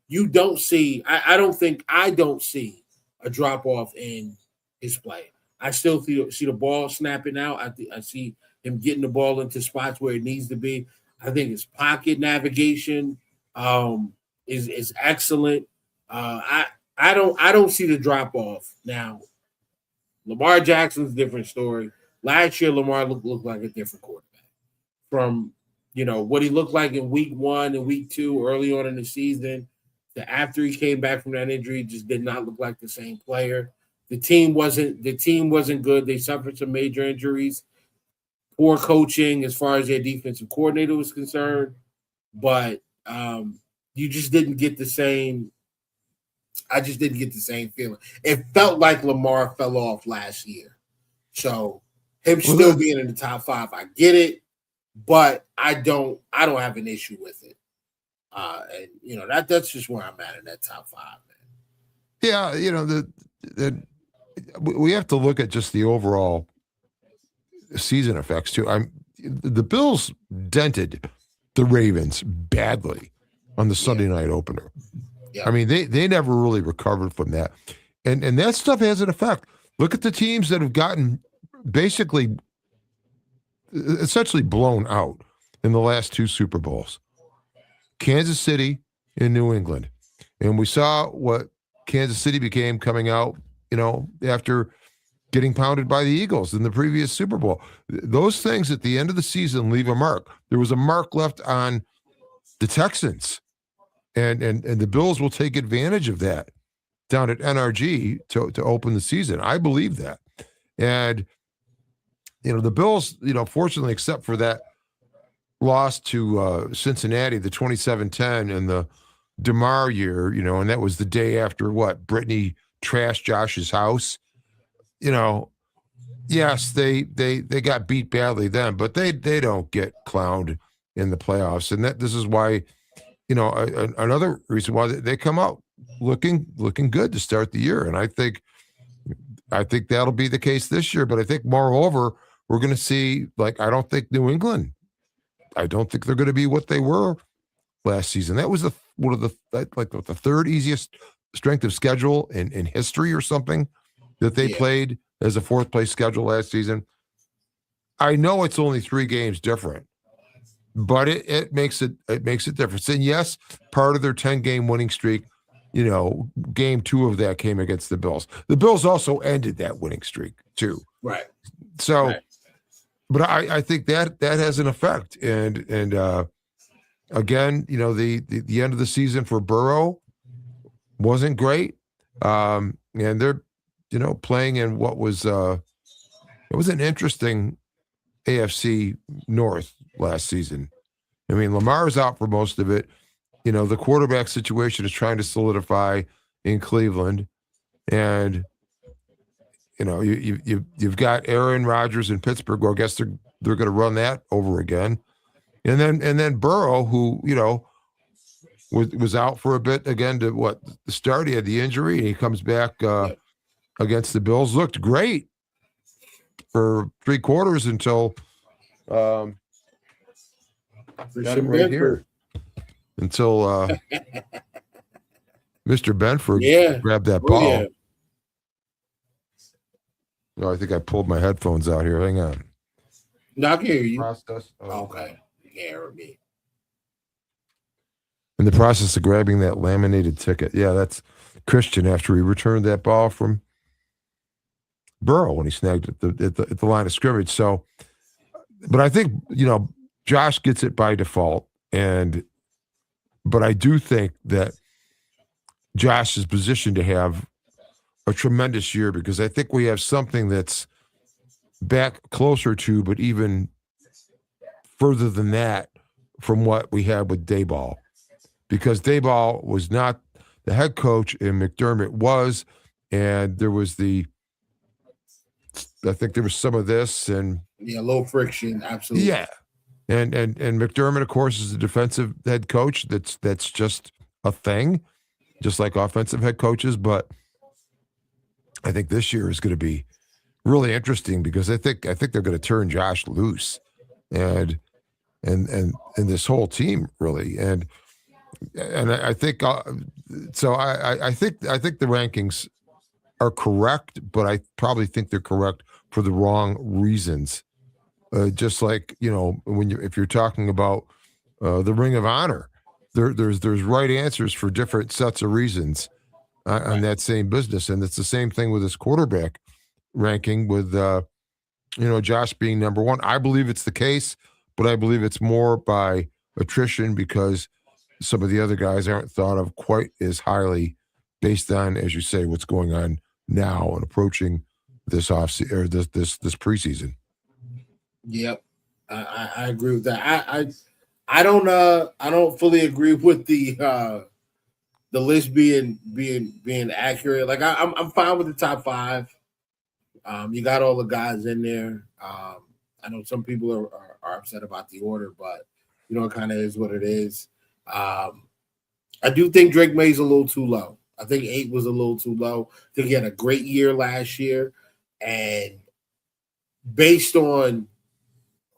you don't see. I don't see a drop off in his play. I still see the ball snapping out. I see him getting the ball into spots where it needs to be. I think his pocket navigation is excellent. I don't see the drop off now. Lamar Jackson's a different story. Last year, Lamar looked like a different quarterback. From what he looked like in week 1 and week 2 early on in the season to after he came back from that injury, just did not look like the same player. The team wasn't good. They suffered some major injuries, poor coaching as far as their defensive coordinator was concerned. But you just didn't get the same. I just didn't get the same feeling. It felt like Lamar fell off last year. So him still being in the top 5, I get it, but I don't have an issue with it. And that's just where I'm at in that top 5, man. Yeah, we have to look at just the overall season effects too. The Bills dented the Ravens badly on the Sunday night opener. Yeah. I mean, they never really recovered from that. And that stuff has an effect. Look at the teams that have gotten basically essentially blown out. in the last 2 Super Bowls, Kansas City and New England. And we saw what Kansas City became coming out, after getting pounded by the Eagles in the previous Super Bowl. Those things at the end of the season leave a mark. There was a mark left on the Texans, and the Bills will take advantage of that down at NRG to open the season. I believe that. And, the Bills, fortunately, except for that loss to Cincinnati, the 27-10 and the DeMar year, and that was the day after Brittany trashed Josh's house. Yes, they got beat badly then, but they don't get clowned in the playoffs. And this is why, another reason why they come out looking good to start the year. And I think that'll be the case this year. But I think moreover, we're going to see, I don't think New England, I don't think they're going to be what they were last season. That was one of the third easiest strength of schedule in history or something that they played as a 4th place schedule last season. I know it's only 3 games different, but it makes a difference. And yes, part of their 10-game winning streak, game 2 of that came against the Bills. The Bills also ended that winning streak too. Right. So, right. But I think that has an effect. And again, the end of the season for Burrow wasn't great. And they're, playing in what was it was an interesting AFC North last season. I mean, Lamar's out for most of it. The quarterback situation is trying to solidify in Cleveland, and you've got Aaron Rodgers in Pittsburgh. Well, I guess they're going to run that over again, and then Burrow, who was out for a bit again to the start. He had the injury, and he comes back against the Bills. Looked great for 3 quarters until got it right here. Until Mr. Benford grabbed that ball. Yeah. No, I think I pulled my headphones out here. Hang on. No, I can hear you. Process. Okay. You can't hear me. In the process of grabbing that laminated ticket. Yeah, that's Christian after he returned that ball from Burrow when he snagged it at the line of scrimmage. So, but I think, Josh gets it by default. But I do think that Josh is positioned to have a tremendous year, because I think we have something that's back closer to, but even further than that from what we had with Daboll, because Daboll was not the head coach and McDermott was, and there was I think there was some of this and low friction, absolutely. Yeah. And McDermott, of course, is the defensive head coach. That's just a thing, just like offensive head coaches. But I think this year is going to be really interesting, because I think they're going to turn Josh loose, and this whole team really, and I think so. I think the rankings are correct, but I probably think they're correct for the wrong reasons. Just like, if you're talking about the Ring of Honor, there's right answers for different sets of reasons on that same business. And it's the same thing with this quarterback ranking with, Josh being number 1. I believe it's the case, but I believe it's more by attrition, because some of the other guys aren't thought of quite as highly based on, as you say, what's going on now and approaching this offseason or this preseason. Yep, I agree with that. I don't fully agree with the list being accurate. Like I'm fine with the top 5. You got all the guys in there. I know some people are upset about the order, but it kind of is what it is. I do think Drake May's a little too low. I think 8 was a little too low. I think he had a great year last year, and based on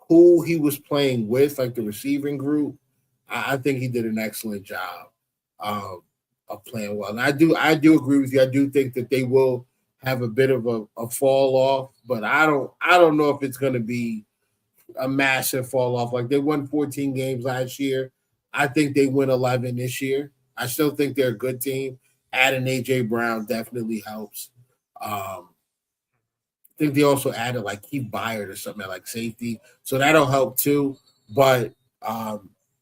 who he was playing with, like the receiving group, I think he did an excellent job of playing well. And I do agree with you. I do think that they will have a bit of a fall off, but I don't know if it's going to be a massive fall off. Like they won 14 games last year. I think they win 11 this year. I still think they're a good team. Adding AJ Brown definitely helps. I think they also added like Keith Byard or something like safety, so that'll help too. But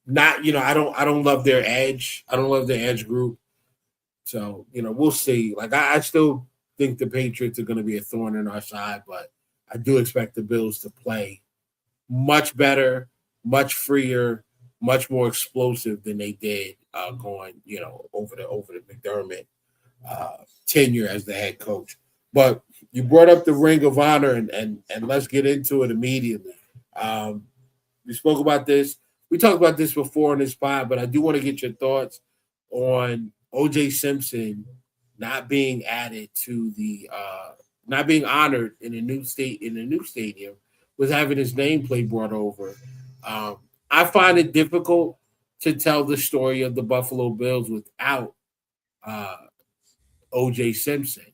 not, I don't love their edge. I don't love their edge group. So we'll see. Like I still think the Patriots are going to be a thorn in our side, but I do expect the Bills to play much better, much freer, much more explosive than they did going, over the McDermott tenure as the head coach. But you brought up the Ring of Honor, and let's get into it immediately. We spoke about this. We talked about this before in this pod, but I do want to get your thoughts on O.J. Simpson not being added to the not being honored in a new stadium with having his nameplate brought over. I find it difficult to tell the story of the Buffalo Bills without O.J. Simpson.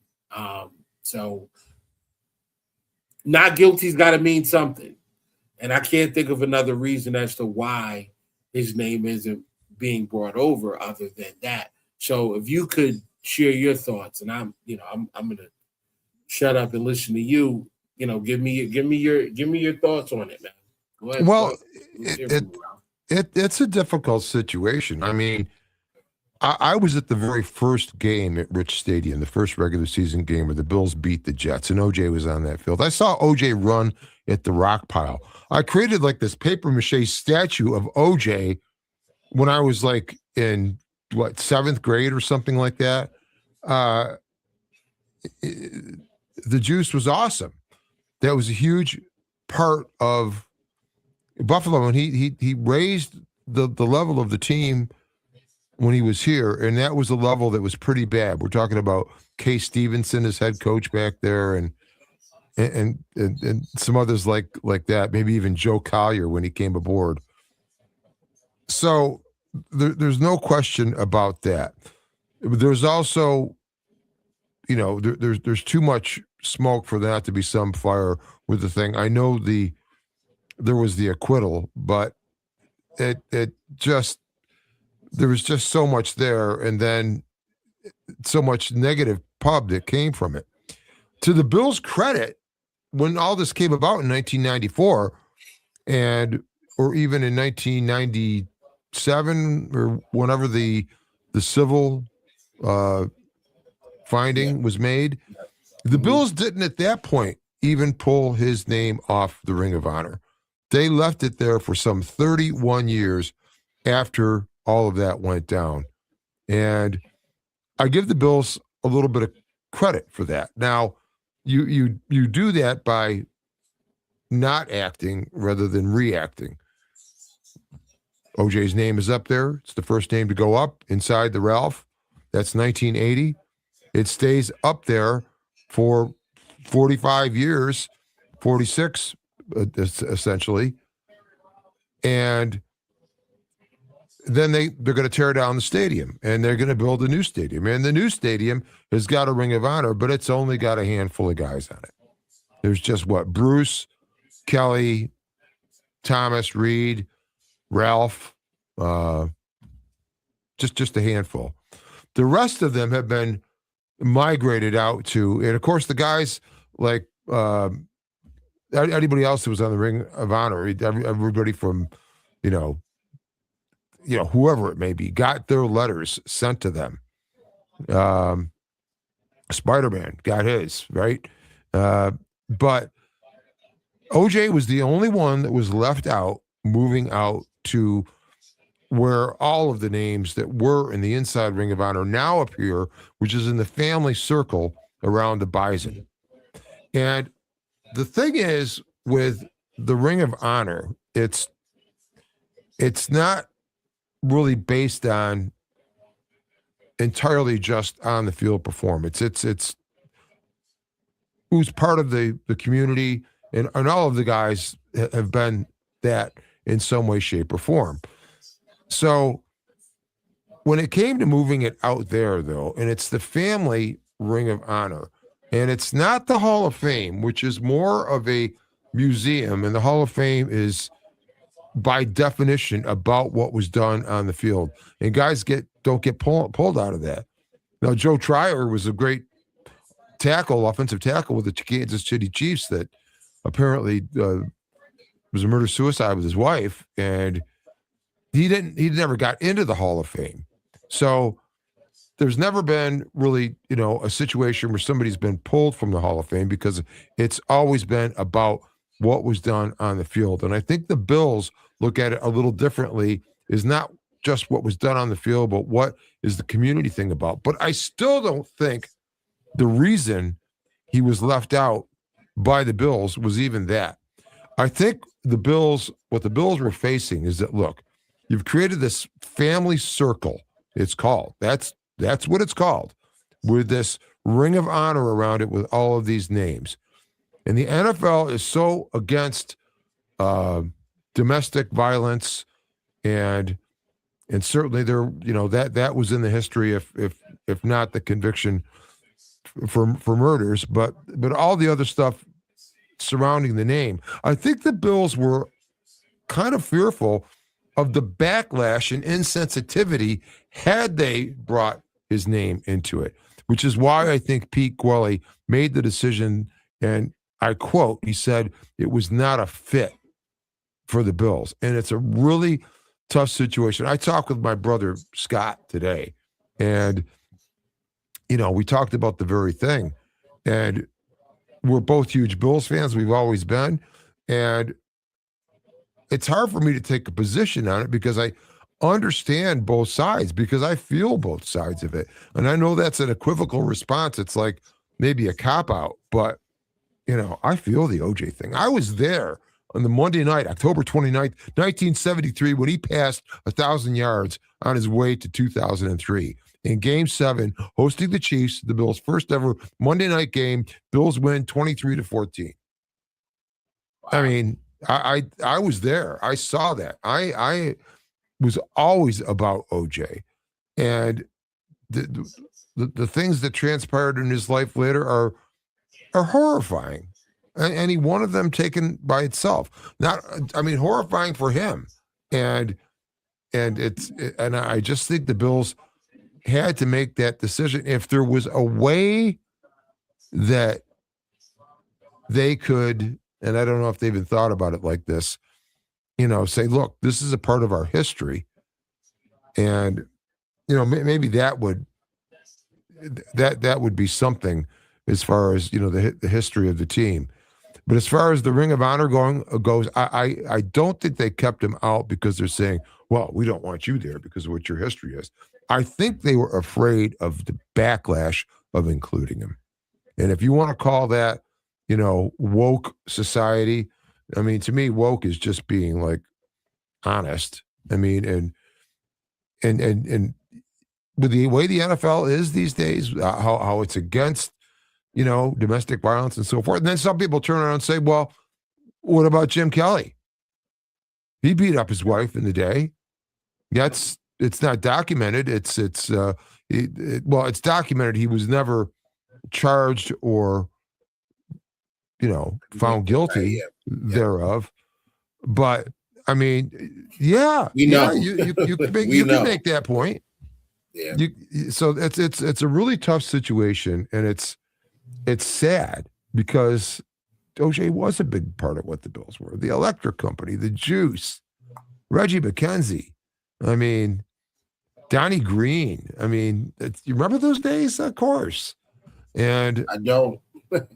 So not guilty's got to mean something. And I can't think of another reason as to why his name isn't being brought over other than that. So if you could share your thoughts, and I'm going to shut up and listen to you. Give me your thoughts on it, man. Go ahead. Well, it's a difficult situation. I mean, I was at the very first game at Rich Stadium, the first regular season game where the Bills beat the Jets, and OJ was on that field. I saw OJ run at the rock pile. I created like this paper mache statue of OJ when I was like in seventh grade or something like that. The juice was awesome. That was a huge part of Buffalo, and he raised the level of the team when he was here, and that was a level that was pretty bad. We're talking about Kay Stevenson as head coach back there, and some others like that, maybe even Joe Collier when he came aboard. So there's no question about that. There's also, there's too much smoke for there not to be some fire with the thing. I know there was the acquittal, but it just, there was just so much there, and then so much negative pub that came from it. To the Bills' credit, when all this came about in 1994, or even in 1997, or whenever the civil finding was made, the Bills didn't at that point even pull his name off the Ring of Honor. They left it there for some 31 years after all of that went down. And I give the Bills a little bit of credit for that. Now, you do that by not acting rather than reacting. OJ's name is up there. It's the first name to go up inside the Ralph. That's 1980. It stays up there for 45 years, 46 essentially. And then they're going to tear down the stadium, and they're going to build a new stadium. And the new stadium has got a Ring of Honor, but it's only got a handful of guys on it. There's just Bruce, Kelly, Thomas, Reed, Ralph, just a handful. The rest of them have been migrated out to, and of course the guys like anybody else who was on the Ring of Honor, everybody from, whoever it may be, got their letters sent to them. Spider-Man got his, right? But OJ was the only one that was left out, moving out to where all of the names that were in the inside Ring of Honor now appear, which is in the family circle around the Bison. And the thing is, with the Ring of Honor, it's not really based on entirely just on the field performance. It's who's part of the community, and all of the guys have been that in some way, shape, or form. So when it came to moving it out there, though, and it's the family Ring of Honor, and it's not the Hall of Fame, which is more of a museum, and the Hall of Fame is by definition about what was done on the field. And guys don't get pulled out of that. Now, Joe Trier was a great offensive tackle with the Kansas City Chiefs that apparently was a murder-suicide with his wife, and he never got into the Hall of Fame. So there's never been really, a situation where somebody's been pulled from the Hall of Fame because it's always been about what was done on the field. And I think the Bills look at it a little differently, is not just what was done on the field, but what is the community thing about. But I still don't think the reason he was left out by the Bills was even that. I think what the Bills were facing is that, look, you've created this family circle, it's called. That's what it's called, with this ring of honor around it with all of these names. And the NFL is so against domestic violence, and certainly there, that was in the history, if not the conviction for murders, but all the other stuff surrounding the name. I think the Bills were kind of fearful of the backlash and insensitivity had they brought his name into it, which is why I think Pete Gwelly made the decision, and I quote, he said it was not a fit for the Bills. And it's a really tough situation. I talked with my brother Scott today, and we talked about the very thing. And we're both huge Bills fans. We've always been. And it's hard for me to take a position on it because I understand both sides, because I feel both sides of it. And I know that's an equivocal response. It's like maybe a cop-out, but, I feel the OJ thing. I was there on the Monday night, October 29th, 1973, when he passed 1,000 yards on his way to 2003. In Game 7, hosting the Chiefs, the Bills' first ever Monday night game. Bills win 23-14. I mean, I was there. I saw that. I was always about OJ, and the things that transpired in his life later are horrifying. And any one of them taken by itself, horrifying for him. And I just think the Bills had to make that decision. If there was a way that they could, and I don't know if they even thought about it like this, say, look, this is a part of our history. And, maybe that would be something as far as, the history of the team. But as far as the Ring of Honor goes, I don't think they kept him out because they're saying, well, we don't want you there because of what your history is. I think they were afraid of the backlash of including him. And if you want to call that, woke society, to me, woke is just being like honest. And with the way the NFL is these days, how it's against, domestic violence and so forth. And then some people turn around and say, well, what about Jim Kelly? He beat up his wife in the day. It's not documented. It's documented. He was never charged or, found guilty thereof. But you can make that point. Yeah. So it's a really tough situation, and it's sad because OJ was a big part of what the Bills were. The electric company, the juice, Reggie McKenzie. Donnie Green. You remember those days? Of course. And I don't.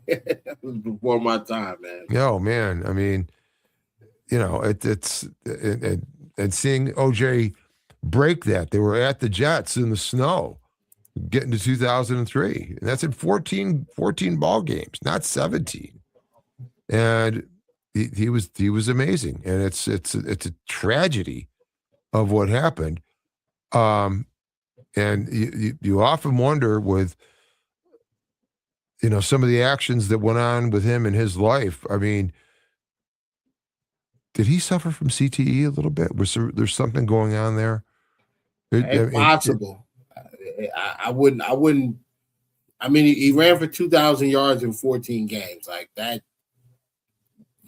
It was before my time, man. Oh man. It's seeing OJ break that. They were at the Jets in the snow, getting to 2003. And that's in 14 ball games, not 17. And he was amazing. And it's a tragedy of what happened. And you often wonder with, some of the actions that went on with him in his life. Did he suffer from CTE a little bit? There's something going on there? It's possible. I wouldn't. He ran for 2,000 yards in 14 games like that.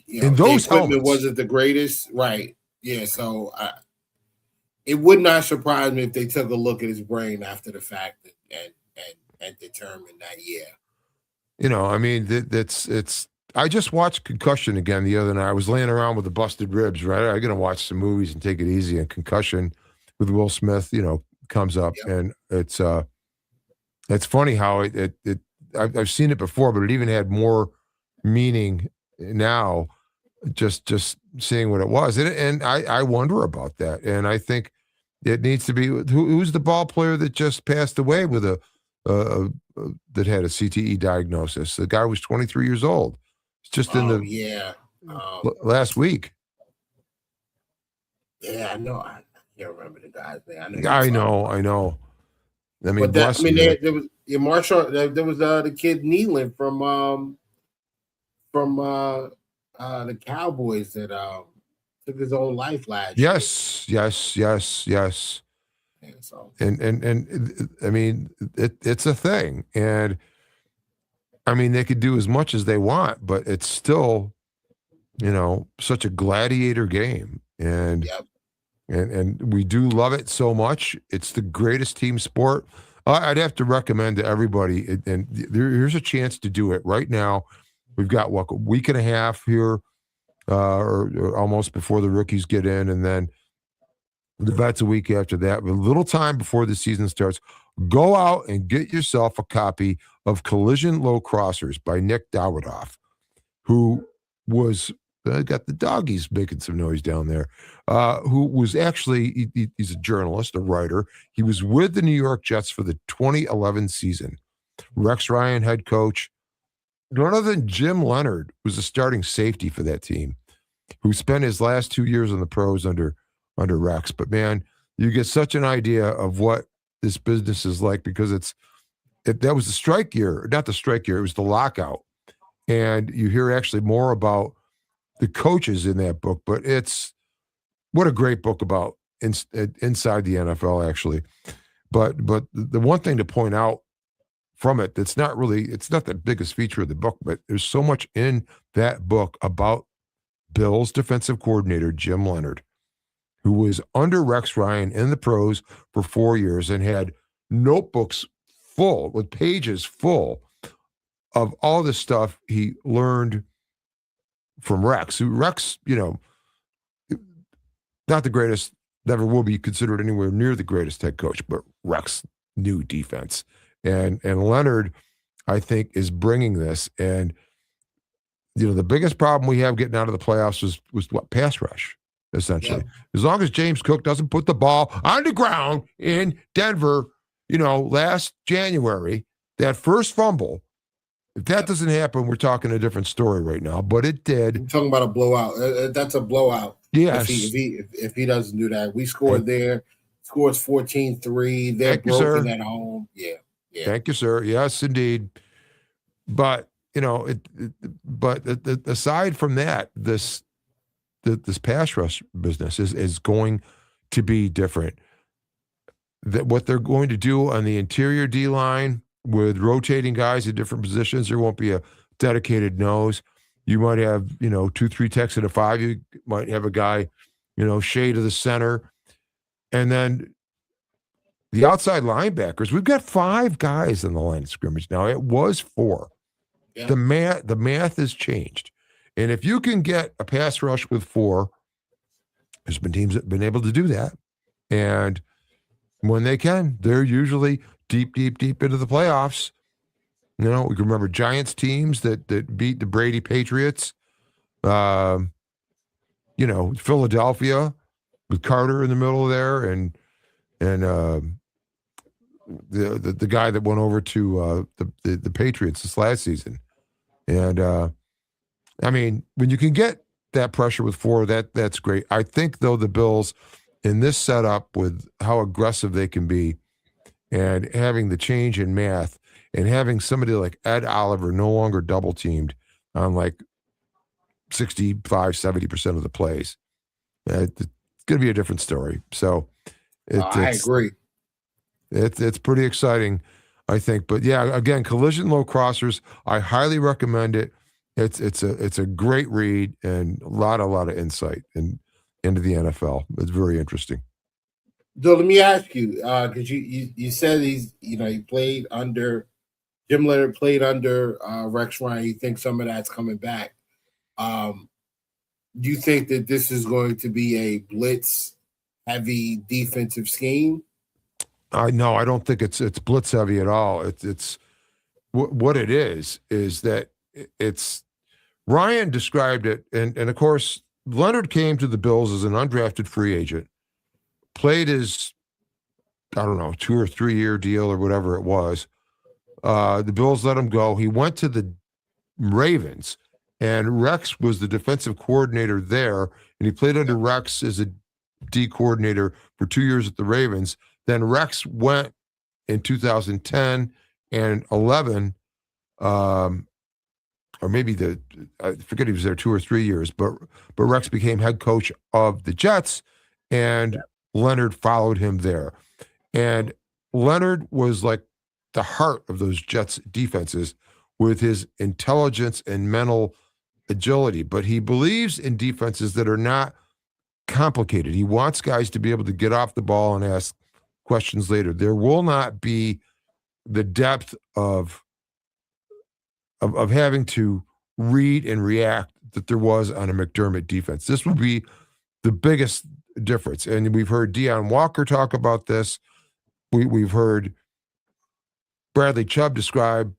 in the those equipment helmets. wasn't the greatest, right? Yeah, so it would not surprise me if they took a look at his brain after the fact and determined that, I mean, it's. I just watched Concussion again the other night. I was laying around with the busted ribs, right? I'm gonna watch some movies and take it easy. And Concussion with Will Smith, comes up, and it's funny how I've seen it before, but it even had more meaning now. Just seeing what it was, and I wonder about that, and I think it needs to be who's the ball player that just passed away with that had a CTE diagnosis. The guy was 23 years old. It's just last week. Yeah, I know. I can't remember the guy's name. I know. I mean, there was Marshall. There was the kid Nealon from the Cowboys that took his own life last year. Yes. Yeah, so. And I mean, it's a thing, and I mean, they could do as much as they want, but it's still, such a gladiator game, and and we do love it so much. It's the greatest team sport. I'd have to recommend to everybody, and here's a chance to do it right now. We've got a week and a half here, or almost before the rookies get in, and then the bet's a week after that. With a little time before the season starts, go out and get yourself a copy of Collision Low Crossers by Nick Dawidoff, who was got the doggies making some noise down there. Who was actually he's a journalist, a writer. He was with the New York Jets for the 2011 season. Rex Ryan, head coach. None other than Jim Leonard was the starting safety for that team, who spent his last 2 years in the pros under Rex. But man, you get such an idea of what this business is like, because that was the strike year, not the strike year, it was the lockout. And you hear actually more about the coaches in that book, but what a great book about inside the NFL, actually. But the one thing to point out from it, it's not the biggest feature of the book, but there's so much in that book about Bills defensive coordinator Jim Leonard, who was under Rex Ryan in the pros for 4 years and had notebooks full with pages full of all the stuff he learned from Rex. Rex, not the greatest, never will be considered anywhere near the greatest head coach, but Rex knew defense. And Leonard, I think, is bringing this. And, the biggest problem we have getting out of the playoffs was what? Pass rush, essentially. Yeah. As long as James Cook doesn't put the ball on the ground in Denver, last January, that first fumble, if that doesn't happen, we're talking a different story right now. But it did. I'm talking about a blowout. That's a blowout. Yes. If he doesn't do that. We scored there. Scores 14-3. They're broken at home. Yeah. Thank you, sir. Yes, indeed. But, aside from that, this pass rush business is going to be different. That what they're going to do on the interior D line with rotating guys in different positions, there won't be a dedicated nose. You might have, 2-3 techs at a 5. You might have a guy, shade of the center. And then the outside linebackers, we've got 5 guys in the line of scrimmage now. It was 4. Yeah. The math has changed. And if you can get a pass rush with 4, there's been teams that have been able to do that. And when they can, they're usually deep into the playoffs. We can remember Giants teams that beat the Brady Patriots. Philadelphia with Carter in the middle there, and the guy that went over to the Patriots this last season. And I mean, when you can get that pressure with 4, that's great. I think though the Bills in this setup with how aggressive they can be, and having the change in math, and having somebody like Ed Oliver no longer double teamed on like 65-70% of the plays, it's going to be a different story. So I agree. It's pretty exciting, I think. But yeah, again, Collision Low Crossers, I highly recommend it. It's a great read and a lot of insight into the NFL. It's very interesting. So let me ask you, because you said he played under Jim Leonard, played under Rex Ryan. You think some of that's coming back? Do you think that this is going to be a blitz heavy defensive scheme? No, I don't think it's blitz heavy at all. It's what it is that it's Ryan described it, and of course Leonard came to the Bills as an undrafted free agent, played his 2 or 3 year deal or whatever it was. The Bills let him go. He went to the Ravens, and Rex was the defensive coordinator there, and he played under Rex as a D coordinator for 2 years at the Ravens. Then Rex went in 2010 and 11, or maybe I forget, he was there 2 or 3 years, but Rex became head coach of the Jets, and Leonard followed him there. And Leonard was like the heart of those Jets defenses with his intelligence and mental agility, but he believes in defenses that are not complicated. He wants guys to be able to get off the ball and ask questions later. There will not be the depth of having to read and react that there was on a McDermott defense. This will be the biggest difference. And we've heard Deion Walker talk about this. We've heard Bradley Chubb describe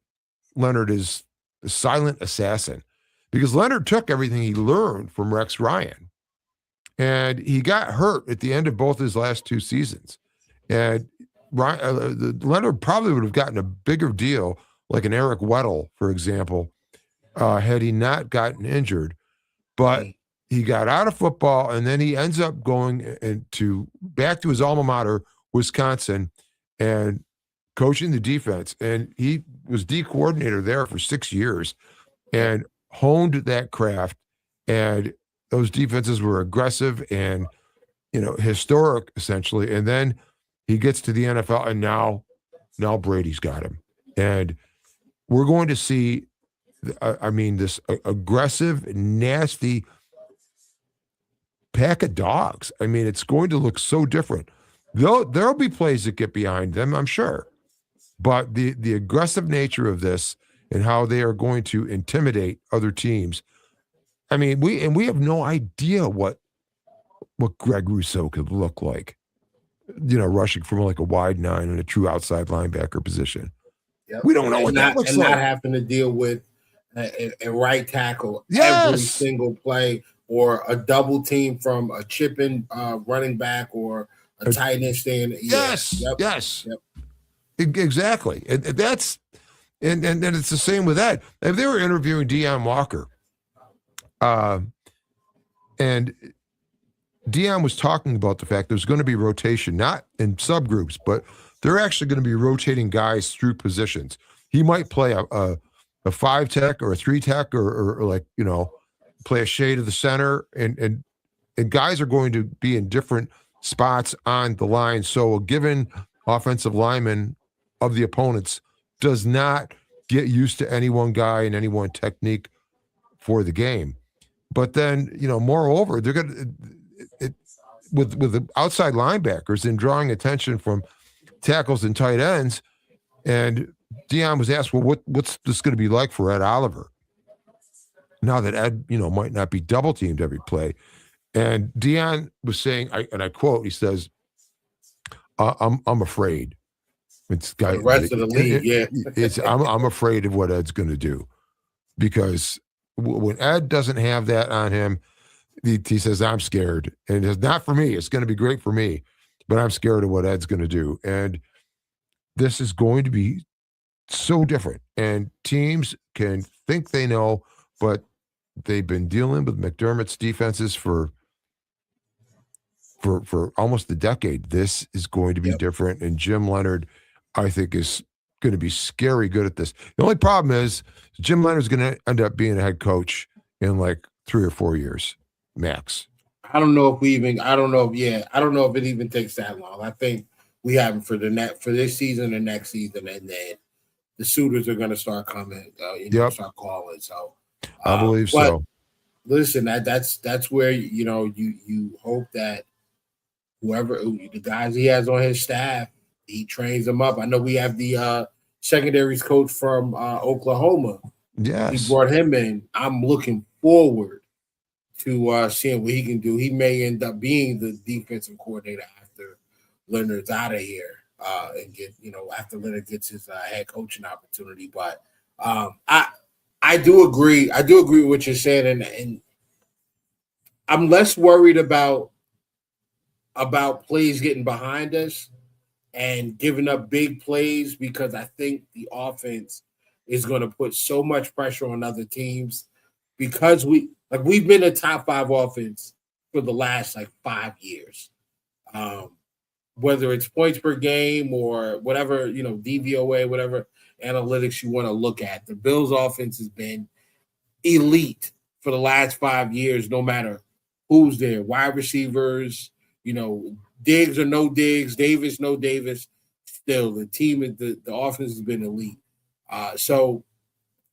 Leonard as the silent assassin, because Leonard took everything he learned from Rex Ryan, and he got hurt at the end of both his last 2 seasons. And Leonard probably would have gotten a bigger deal, like an Eric Weddle, for example, had he not gotten injured. But he got out of football, and then he ends up going back to his alma mater, Wisconsin, and coaching the defense. And he was D coordinator there for 6 years and honed that craft. And those defenses were aggressive and, historic, essentially. And then he gets to the NFL, and now Brady's got him. And we're going to see, this aggressive, nasty pack of dogs. It's going to look so different. There'll be plays that get behind them, I'm sure. But the aggressive nature of this and how they are going to intimidate other teams. We have no idea what Greg Rousseau could look like, rushing from like a wide 9 and a true outside linebacker position. Yep. We don't know what that looks like. Not having to deal with a right tackle every single play, or a double team from a chipping running back, or a tight end staying. Yes. Exactly. And that's and it's the same with that. If they were interviewing Deion Walker, and Deion was talking about the fact there's going to be rotation, not in subgroups, but they're actually going to be rotating guys through positions. He might play a 5 tech or a 3 tech, or play a shade of the center, and guys are going to be in different spots on the line. So a given offensive lineman of the opponents does not get used to any one guy and any one technique for the game. But then, moreover, they're going to, with the outside linebackers and drawing attention from tackles and tight ends. And Deion was asked, well, what's this going to be like for Ed Oliver now that Ed, might not be double teamed every play? And Deion was saying, and I quote, he says, I'm afraid. It's got the rest of the league. I'm afraid of what Ed's going to do, because when Ed doesn't have that on him, he says, I'm scared. And it's not for me. It's going to be great for me, but I'm scared of what Ed's going to do. And this is going to be so different. And teams can think they know, but they've been dealing with McDermott's defenses for almost a decade. This is going to be different. And Jim Leonard, I think, is going to be scary good at this. The only problem is Jim Leonard's going to end up being a head coach in like 3 or 4 years max. I don't know if it even takes that long. I think we have him for this season and next season, and then the suitors are going to start coming, start calling. So I believe But so. listen, that's where you hope that whoever the guys he has on his staff, he trains them up. I know we have the secondaries coach from Oklahoma. He Yes. brought him in. I'm looking forward to seeing what he can do. He may end up being the defensive coordinator after Leonard's out of here and get after Leonard gets his head coaching opportunity. But I do agree. I do agree with what you're saying, and I'm less worried about plays getting behind us and giving up big plays because I think the offense is going to put so much pressure on other teams because we've been a top 5 offense for the last 5 years. Whether it's points per game or whatever, DVOA, whatever analytics you want to look at, the Bills offense has been elite for the last 5 years, no matter who's there, wide receivers, Diggs or no Diggs, Davis, no Davis, still the team, the offense has been elite. So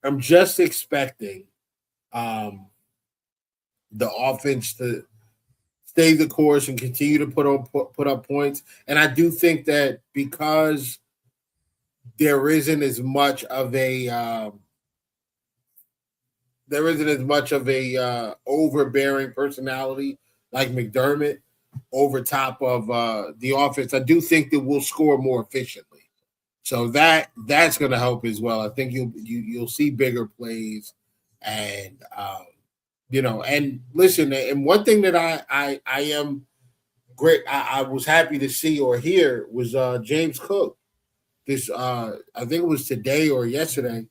I'm just expecting the offense to stay the course and continue to put up points. And I do think that because there isn't as much of a overbearing personality like McDermott over top of the offense, I do think that we'll score more efficiently. So that's going to help as well. I think you'll see bigger plays, and and listen. And one thing that I am great, I was happy to see or hear was James Cook. This I think it was today or yesterday,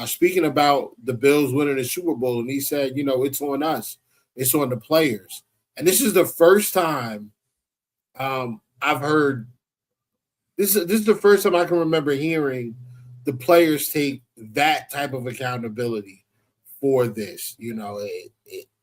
speaking about the Bills winning the Super Bowl, and he said, it's on us, it's on the players. And this is the first time I've heard this is the first time I can remember hearing the players take that type of accountability for this.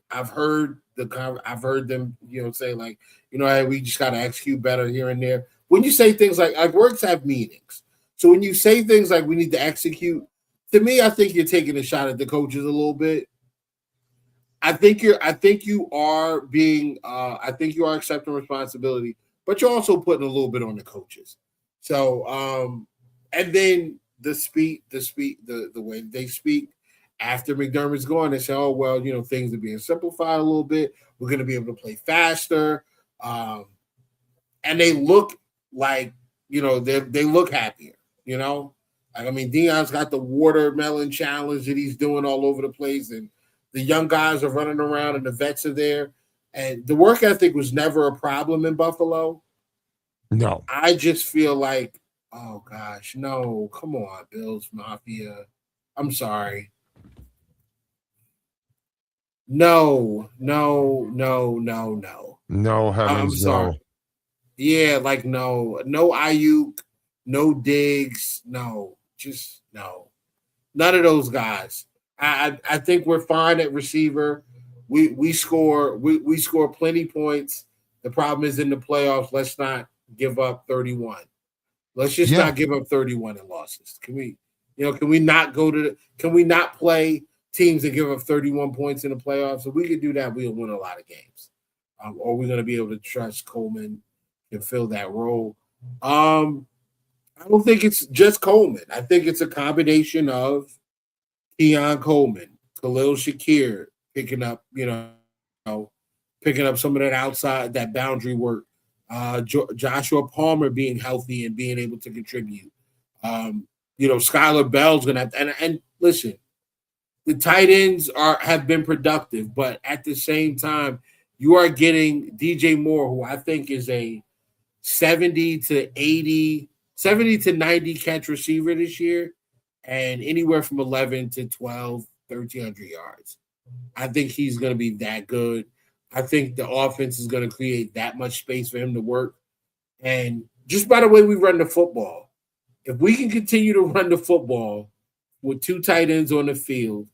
I've heard them, say hey, we just got to execute better here and there. When you say things like words have meanings, so when you say things like we need to execute, to me, I think you're taking a shot at the coaches a little bit. I think you are accepting responsibility, but you're also putting a little bit on the coaches. So, and then the way they speak after McDermott's gone, they say, oh, well, things are being simplified a little bit. We're going to be able to play faster. And they look like, they look happier, Deion's got the watermelon challenge that he's doing all over the place, and the young guys are running around and the vets are there. And the work ethic was never a problem in Buffalo. No. I just feel like, oh, gosh, no, come on, Bills Mafia. I'm sorry. No. No, heavens, I'm sorry. no. Yeah, no Ayuk, no Diggs, no, just no. None of those guys. I think we're fine at receiver. We score plenty points. The problem is in the playoffs. Let's not give up 31. Let's just not give up 31 in losses. Can we not play teams that give up 31 points in the playoffs? If we could do that, we'll win a lot of games. Or we're going to be able to trust Coleman and fill that role. I don't think it's just Coleman. I think it's a combination of Keon Coleman, Khalil Shakir picking up some of that outside, that boundary work. Joshua Palmer being healthy and being able to contribute. Skylar Bell's going to have and listen, the tight ends have been productive, but at the same time, you are getting DJ Moore, who I think is a 70 to 90 catch receiver this year, and anywhere from 11 to 12, 1,300 yards. I think he's going to be that good. I think the offense is going to create that much space for him to work. And just by the way we run the football, if we can continue to run the football with 2 tight ends on the field,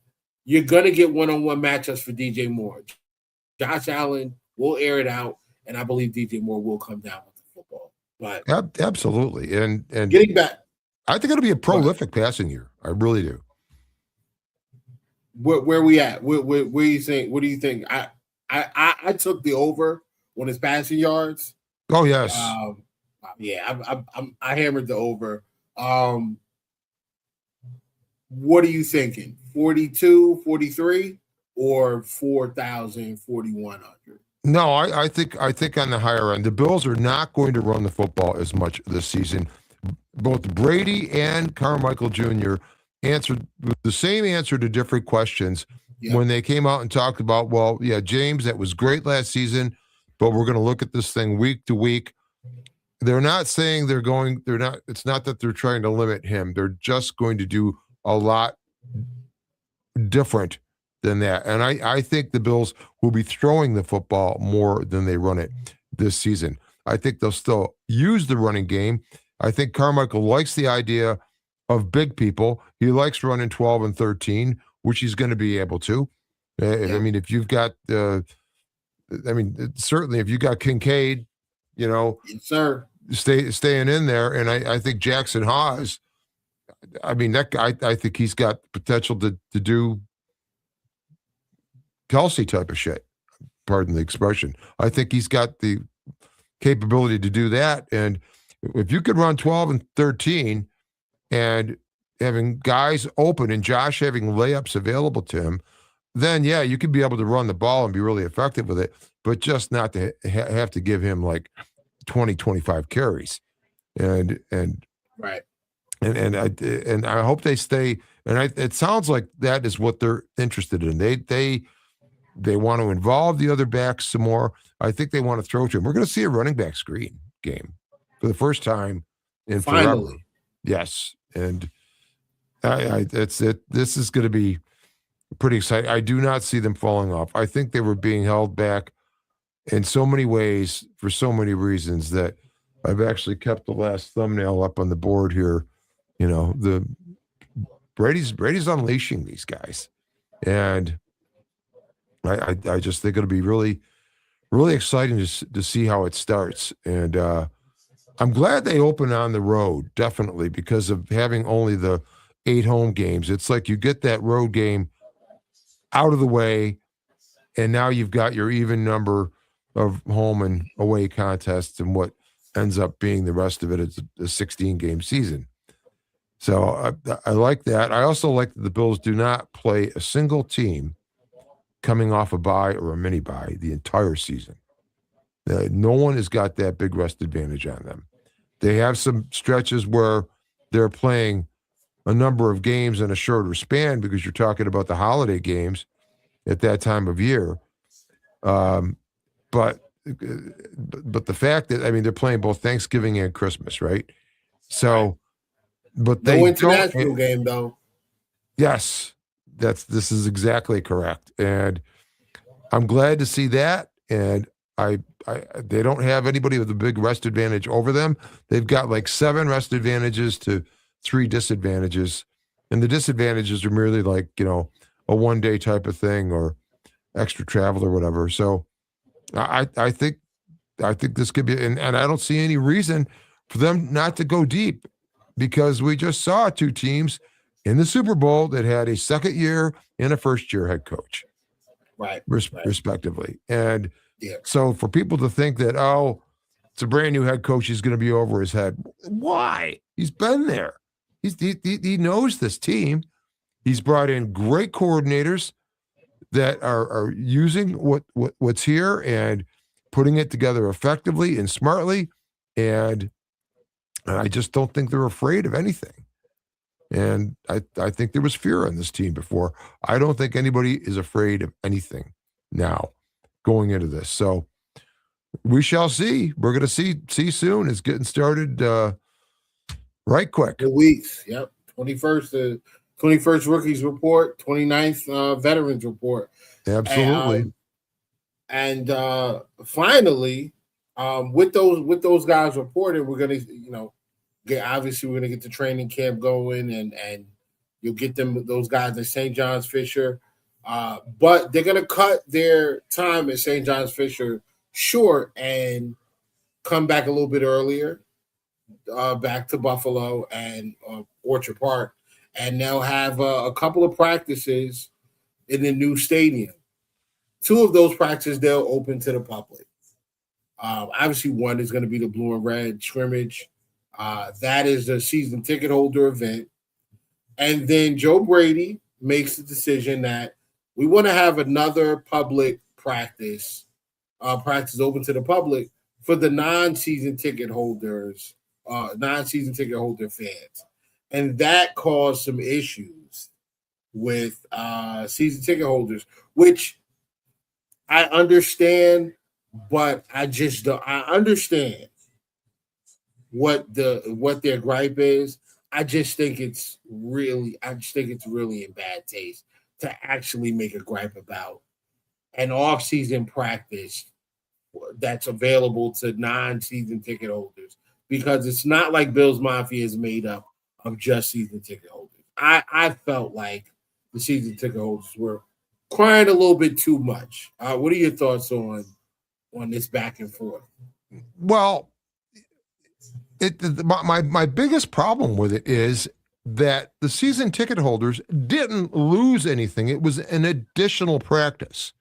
you're going to get one-on-one matchups for DJ Moore. Josh Allen will air it out, and I believe DJ Moore will come down with the football. But absolutely. And getting back, I think it'll be a prolific passing year. I really do. where we at? Where you think? What do you think? I took the over on his passing yards. Oh yes. Yeah, I hammered the over. What are you thinking? 42, 43, or 4,000, 4,100? No, I think on the higher end. The Bills are not going to run the football as much this season. Both Brady and Carmichael Jr. answered the same answer to different questions when they came out and talked about, well, yeah, James, that was great last season, but we're going to look at this thing week to week. They're not saying it's not that they're trying to limit him. They're just going to do a lot different than that. And I think the Bills will be throwing the football more than they run it this season. I think they'll still use the running game. I think Carmichael likes the idea of big people. He likes running 12 and 13, which he's going to be able to. I mean, if you've got, certainly if you got Kincaid, yes, sir, staying in there, and I think Jackson Haas, I mean, that guy, I think he's got potential to do Kelsey type of shit. Pardon the expression. I think he's got the capability to do that. And if you could run 12 and 13 and having guys open and Josh having layups available to him, then yeah, you could be able to run the ball and be really effective with it, but just not to have to give him like 20, 25 carries. And right. And I hope they stay. And it sounds like that is what they're interested in. They want to involve the other backs some more. I think they want to throw to him. We're going to see a running back screen game for the first time in forever. Yes, and this is going to be pretty exciting. I do not see them falling off. I think they were being held back in so many ways for so many reasons that I've actually kept the last thumbnail up on the board here. You know, the Brady's unleashing these guys, and I just think it'll be really, really exciting to see how it starts. And I'm glad they open on the road, definitely, because of having only the 8 home games. It's like you get that road game out of the way, and now you've got your even number of home and away contests, and what ends up being the rest of it is a 16-game season. So I like that. I also like that the Bills do not play a single team coming off a bye or a mini bye the entire season. No one has got that big rest advantage on them. They have some stretches where they're playing a number of games in a shorter span because you're talking about the holiday games at that time of year. But the fact that, I mean, they're playing both Thanksgiving and Christmas, right? So, but they no international game though. Yes, this is exactly correct, and I'm glad to see that. And they don't have anybody with a big rest advantage over them. They've got like 7 rest advantages to 3 disadvantages, and the disadvantages are merely like, you know, a one-day type of thing or extra travel or whatever. So I think this could be, and I don't see any reason for them not to go deep, because we just saw 2 teams in the Super Bowl that had a second year and a first year head coach, right, respectively. And so for people to think that, oh, it's a brand new head coach, he's going to be over his head. Why? He's been there. He knows this team. He's brought in great coordinators that are using what's here and putting it together effectively and smartly. And I just don't think they're afraid of anything. And I think there was fear on this team before. I don't think anybody is afraid of anything now going into this. So we shall see. We're going to see soon. It's getting started right quick. 2 weeks. Yep. 21st rookies report, 29th veterans report. Absolutely. And finally, with those guys reported, we're going to, you know, obviously we're going to get the training camp going, and you'll get those guys at St. John's Fisher. But they're going to cut their time at St. John's Fisher short and come back a little bit earlier, back to Buffalo and Orchard Park. And they'll have a couple of practices in the new stadium. 2 of those practices, they'll open to the public. Obviously, one is going to be the blue and red scrimmage. That is a season ticket holder event. And then Joe Brady makes the decision that we want to have another public practice open to the public for the non-season ticket holders, non-season ticket holder fans. And that caused some issues with season ticket holders, which I understand, but I just don't. I understand what their gripe is. I just think it's really in bad taste to actually make a gripe about an off-season practice that's available to non-season ticket holders, because it's not like Bills Mafia is made up of just season ticket holders. I felt like the season ticket holders were crying a little bit too much. What are your thoughts on this back and forth? Well, my biggest problem with it is that the season ticket holders didn't lose anything. It was an additional practice.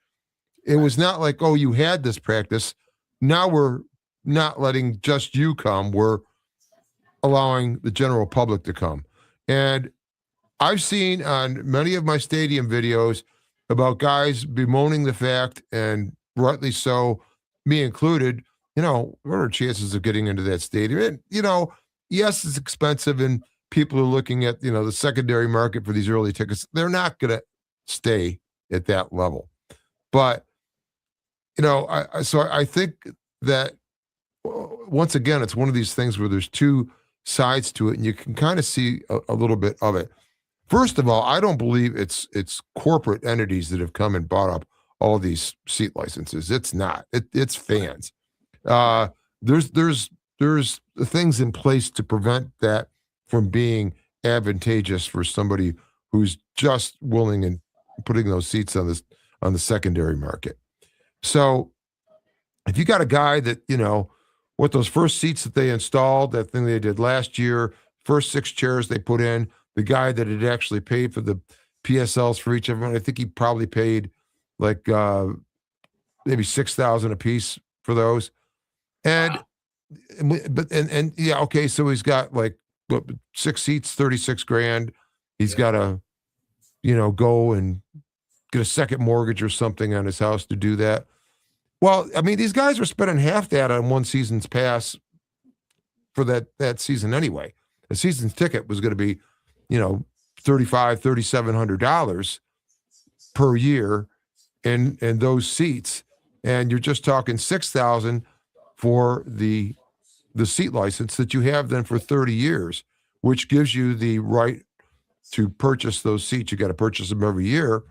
It was not like, oh, you had this practice. Now we're not letting just you come. We're allowing the general public to come. And I've seen on many of my stadium videos about guys bemoaning the fact, and rightly so, me included, what are chances of getting into that stadium? And, yes, it's expensive, and people are looking at, the secondary market for these early tickets. They're not going to stay at that level. But, I think that, once again, it's one of these things where there's 2 sides to it, and you can kind of see a little bit of it. First of all, I don't believe it's corporate entities that have come and bought up all these seat licenses. It's not. It's fans. There's things in place to prevent that from being advantageous for somebody who's just willing and putting those seats on the secondary market. So if you got a guy that, with those first seats that they installed, that thing they did last year, first 6 chairs they put in, the guy that had actually paid for the PSLs for each of them, I think he probably paid like maybe $6,000 a piece for those. And yeah, okay, so he's got like 6 seats, $36,000. He's got to, go and get a second mortgage or something on his house to do that. Well, I mean, these guys were spending half that on one season's pass for that season anyway. The season's ticket was going to be, $3,700 per year in those seats, and you're just talking $6,000 for the seat license that you have then for 30 years, which gives you the right to purchase those seats. You got to purchase them every year.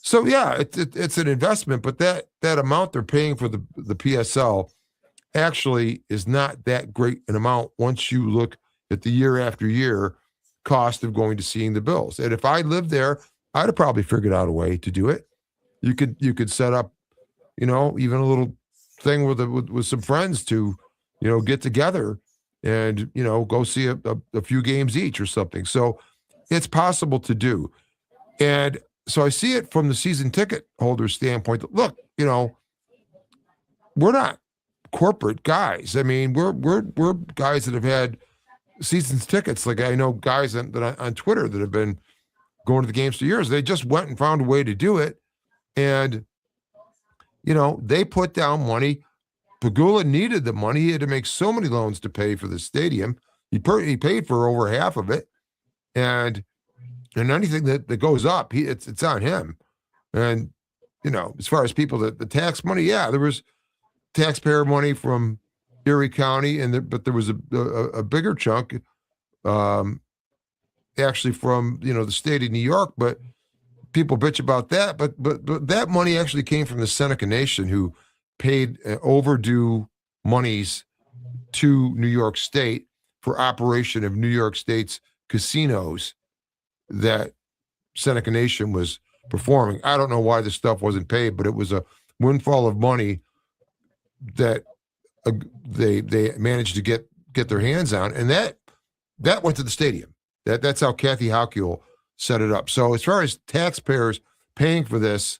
So yeah, it's an investment, but that amount they're paying for the PSL actually is not that great an amount once you look at the year after year cost of going to seeing the Bills. And if I lived there, I'd have probably figured out a way to do it. You could set up, even a little thing with some friends to, get together and, go see a few games each or something. So it's possible to do. And so I see it from the season ticket holder standpoint that, look, we're not corporate guys. I mean, we're guys that have had seasons tickets. Like I know guys on Twitter that have been going to the games for years. They just went and found a way to do it. And, they put down money. Pagula needed the money. He had to make so many loans to pay for the stadium. He paid for over half of it. And anything that goes up, it's on him. And, as far as people, the tax money, yeah, there was taxpayer money from Erie County, but there was a bigger chunk actually from, the state of New York, but people bitch about that. But that money actually came from the Seneca Nation, who paid overdue monies to New York State for operation of New York State's casinos that Seneca Nation was performing. I don't know why this stuff wasn't paid, but it was a windfall of money that they managed to get their hands on, and that went to the stadium. That's how Kathy Halkiel set it up. So as far as taxpayers paying for this.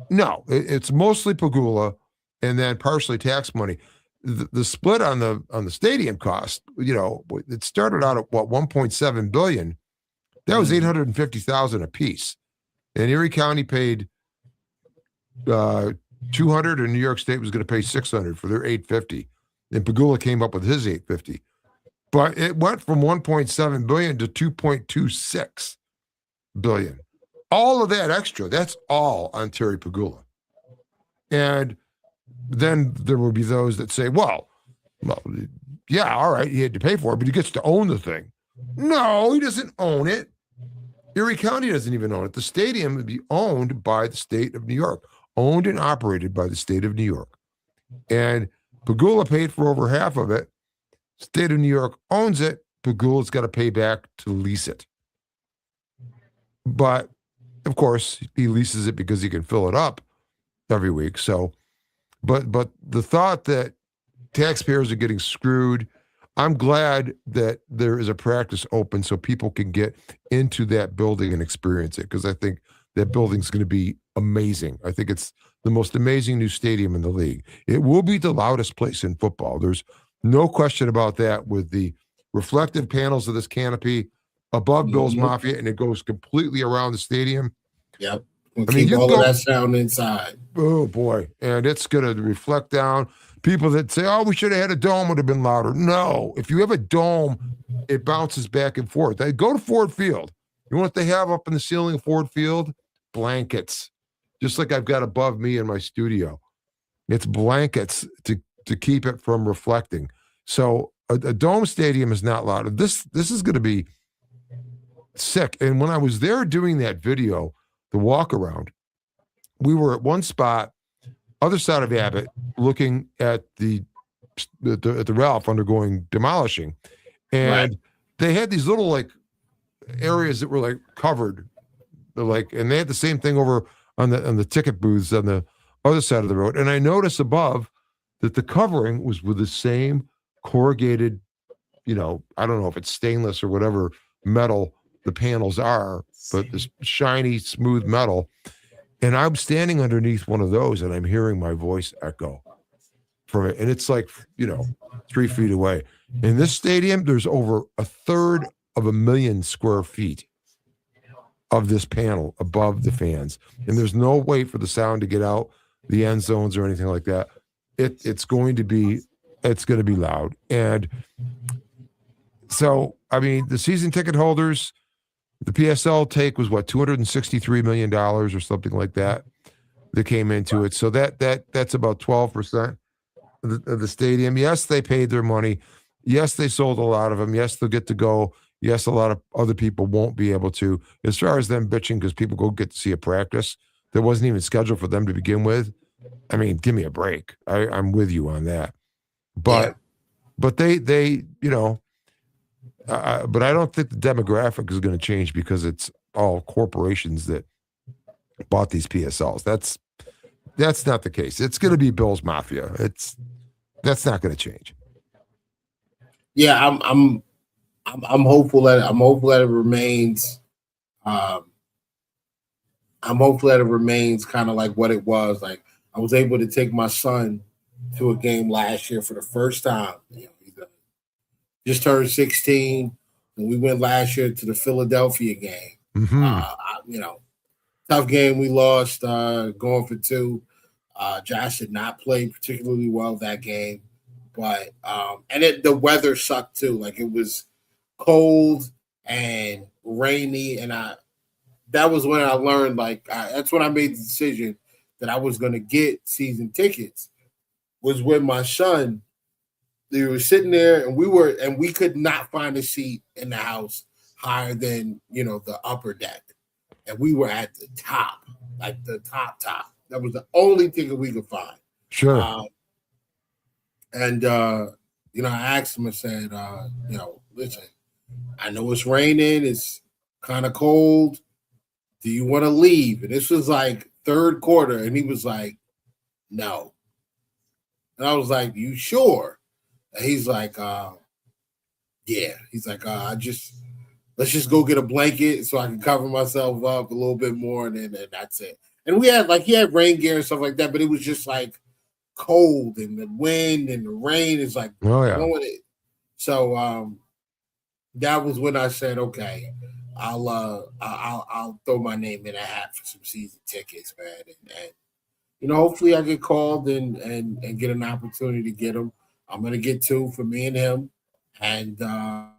No, it's mostly Pagula and then partially tax money. The split on the stadium cost, it started out at what, 1.7 billion. That was 850,000 a piece. And Erie County paid 200, and New York State was going to pay 600 for their 850. And Pagula came up with his 850. But it went from 1.7 billion to 2.26 billion. All of that extra, that's all on Terry Pagula. And then there will be those that say, well, yeah, all right, he had to pay for it, but he gets to own the thing. No, he doesn't own it. Erie County doesn't even own it. The stadium would be owned by the state of New York, owned and operated by the state of New York. And Pagula paid for over half of it. State of New York owns it. Pagula's got to pay back to lease it. But, of course, he leases it because he can fill it up every week. So, but the thought that taxpayers are getting screwed, I'm glad that there is a practice open so people can get into that building and experience it, because I think that building's going to be amazing. I think it's the most amazing new stadium in the league. It will be the loudest place in football. There's no question about that, with the reflective panels of this canopy above Bill's Mafia, and it goes completely around the stadium. Yep. We'll keep all of that sound inside. Oh, boy. And it's going to reflect down. People that say, oh, we should have had a dome, would have been louder. No. If you have a dome, it bounces back and forth. They go to Ford Field. You know what they have up in the ceiling of Ford Field? Blankets. Just like I've got above me in my studio. It's blankets to keep it from reflecting. So a dome stadium is not loud. This is going to be sick. And when I was there doing that video, the walk around, we were at one spot, other side of Abbott, looking at the Ralph undergoing demolishing, and they had these little like areas that were like covered, and they had the same thing over on the ticket booths on the other side of the road. And I noticed above that the covering was with the same corrugated, I don't know if it's stainless or whatever metal the panels are, but this shiny, smooth metal. And I'm standing underneath one of those, and I'm hearing my voice echo from it. And it's like, 3 feet away. In this stadium, there's over 1/3 square feet of this panel above the fans. And there's no way for the sound to get out the end zones or anything like that. It's going to be loud. And so, I mean, the season ticket holders, the PSL take was what, $263 million or something like that came into it. So that's about 12% of the stadium. Yes, they paid their money. Yes, they sold a lot of them. Yes, they'll get to go. Yes, a lot of other people won't be able to. As far as them bitching because people go get to see a practice that wasn't even scheduled for them to begin with, I mean, give me a break. I'm with you on that. But they but I don't think the demographic is going to change because it's all corporations that bought these PSLs. That's not the case. It's going to be Bill's Mafia. That's not going to change. Yeah, I'm hopeful that it remains. I'm hopeful that it remains kind of like what it was. Like, I was able to take my son to a game last year for the first time. He just turned 16, and we went last year to the Philadelphia game. Mm-hmm. Tough game. We lost, going for 2. Josh did not play particularly well that game, but the weather sucked too. Like, it was cold and rainy, and that was when I learned. That's when I made the decision that I was going to get season tickets. Was when my son, they were sitting there, and we could not find a seat in the house higher than the upper deck, and we were at the top, like the top. That was the only ticket we could find. Sure. I asked him, I said, listen, I know it's raining, it's kind of cold. Do you want to leave? And this was like third quarter, and he was like, no. And I was like, you sure? And he's like, yeah. He's like, let's just go get a blanket so I can cover myself up a little bit more, and then that's it. And he had rain gear and stuff like that, but it was just like cold and the wind and the rain is like blowing it. So that was when I said, okay, I'll throw my name in a hat for some season tickets, man, and hopefully I get called and get an opportunity to get them. I'm gonna get 2 for me and him, and and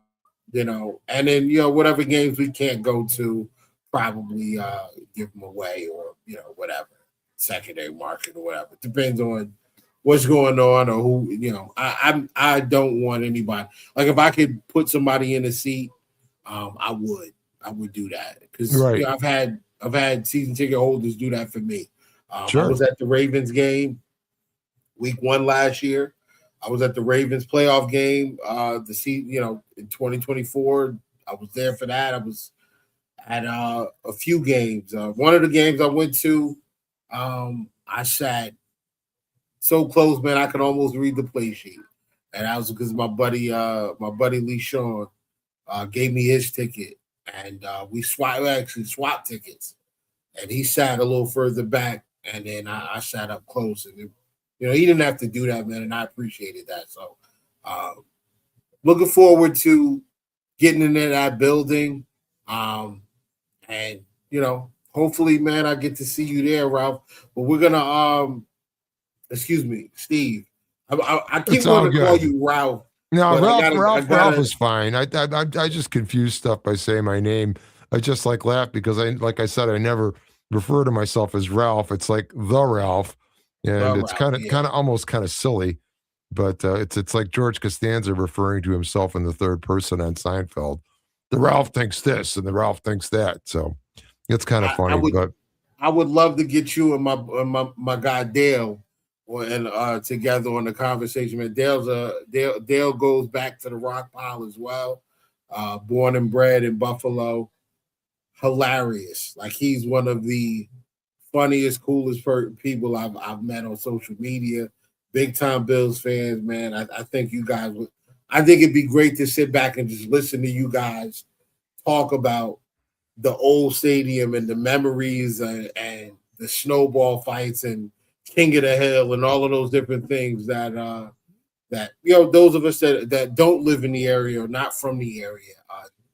then whatever games we can't go to, probably give them away or whatever, secondary market or whatever. It depends on what's going on or who. I don't want anybody, like, if I could put somebody in a seat, I would do that, because I've had season ticket holders do that for me. Sure. I was at the Ravens game week 1 last year. I was at the Ravens playoff game in 2024. I was there for that. I was at a few games. One of the games I went to, I sat so close, man, I could almost read the play sheet. And that was because my buddy Lee Sean gave me his ticket, and we swapped tickets. And he sat a little further back, and then I sat up close. And he didn't have to do that, man, and I appreciated that. So, looking forward to getting into that building, and hopefully, man, I get to see you there, Ralph. But we're gonna excuse me, Steve. I keep wanting to call you Ralph. No, Ralph is fine. I just confuse stuff by saying my name. I just laugh because like I said, I never refer to myself as Ralph. It's like the Ralph, and it's kind of almost kind of silly, but it's like George Costanza referring to himself in the third person on Seinfeld. The Ralph thinks this and the Ralph thinks that. So it's kind of funny. I would love to get you and my guy Dale and together on the conversation. Man, Dale goes back to the rock pile as well. Born and bred in Buffalo. Hilarious. Like, he's one of the funniest, coolest people I've met on social media. Big time Bills fans, man. I think you guys would. I think it'd be great to sit back and just listen to you guys talk about the old stadium and the memories and the snowball fights and King of the Hill and all of those different things that those of us that don't live in the area or not from the area,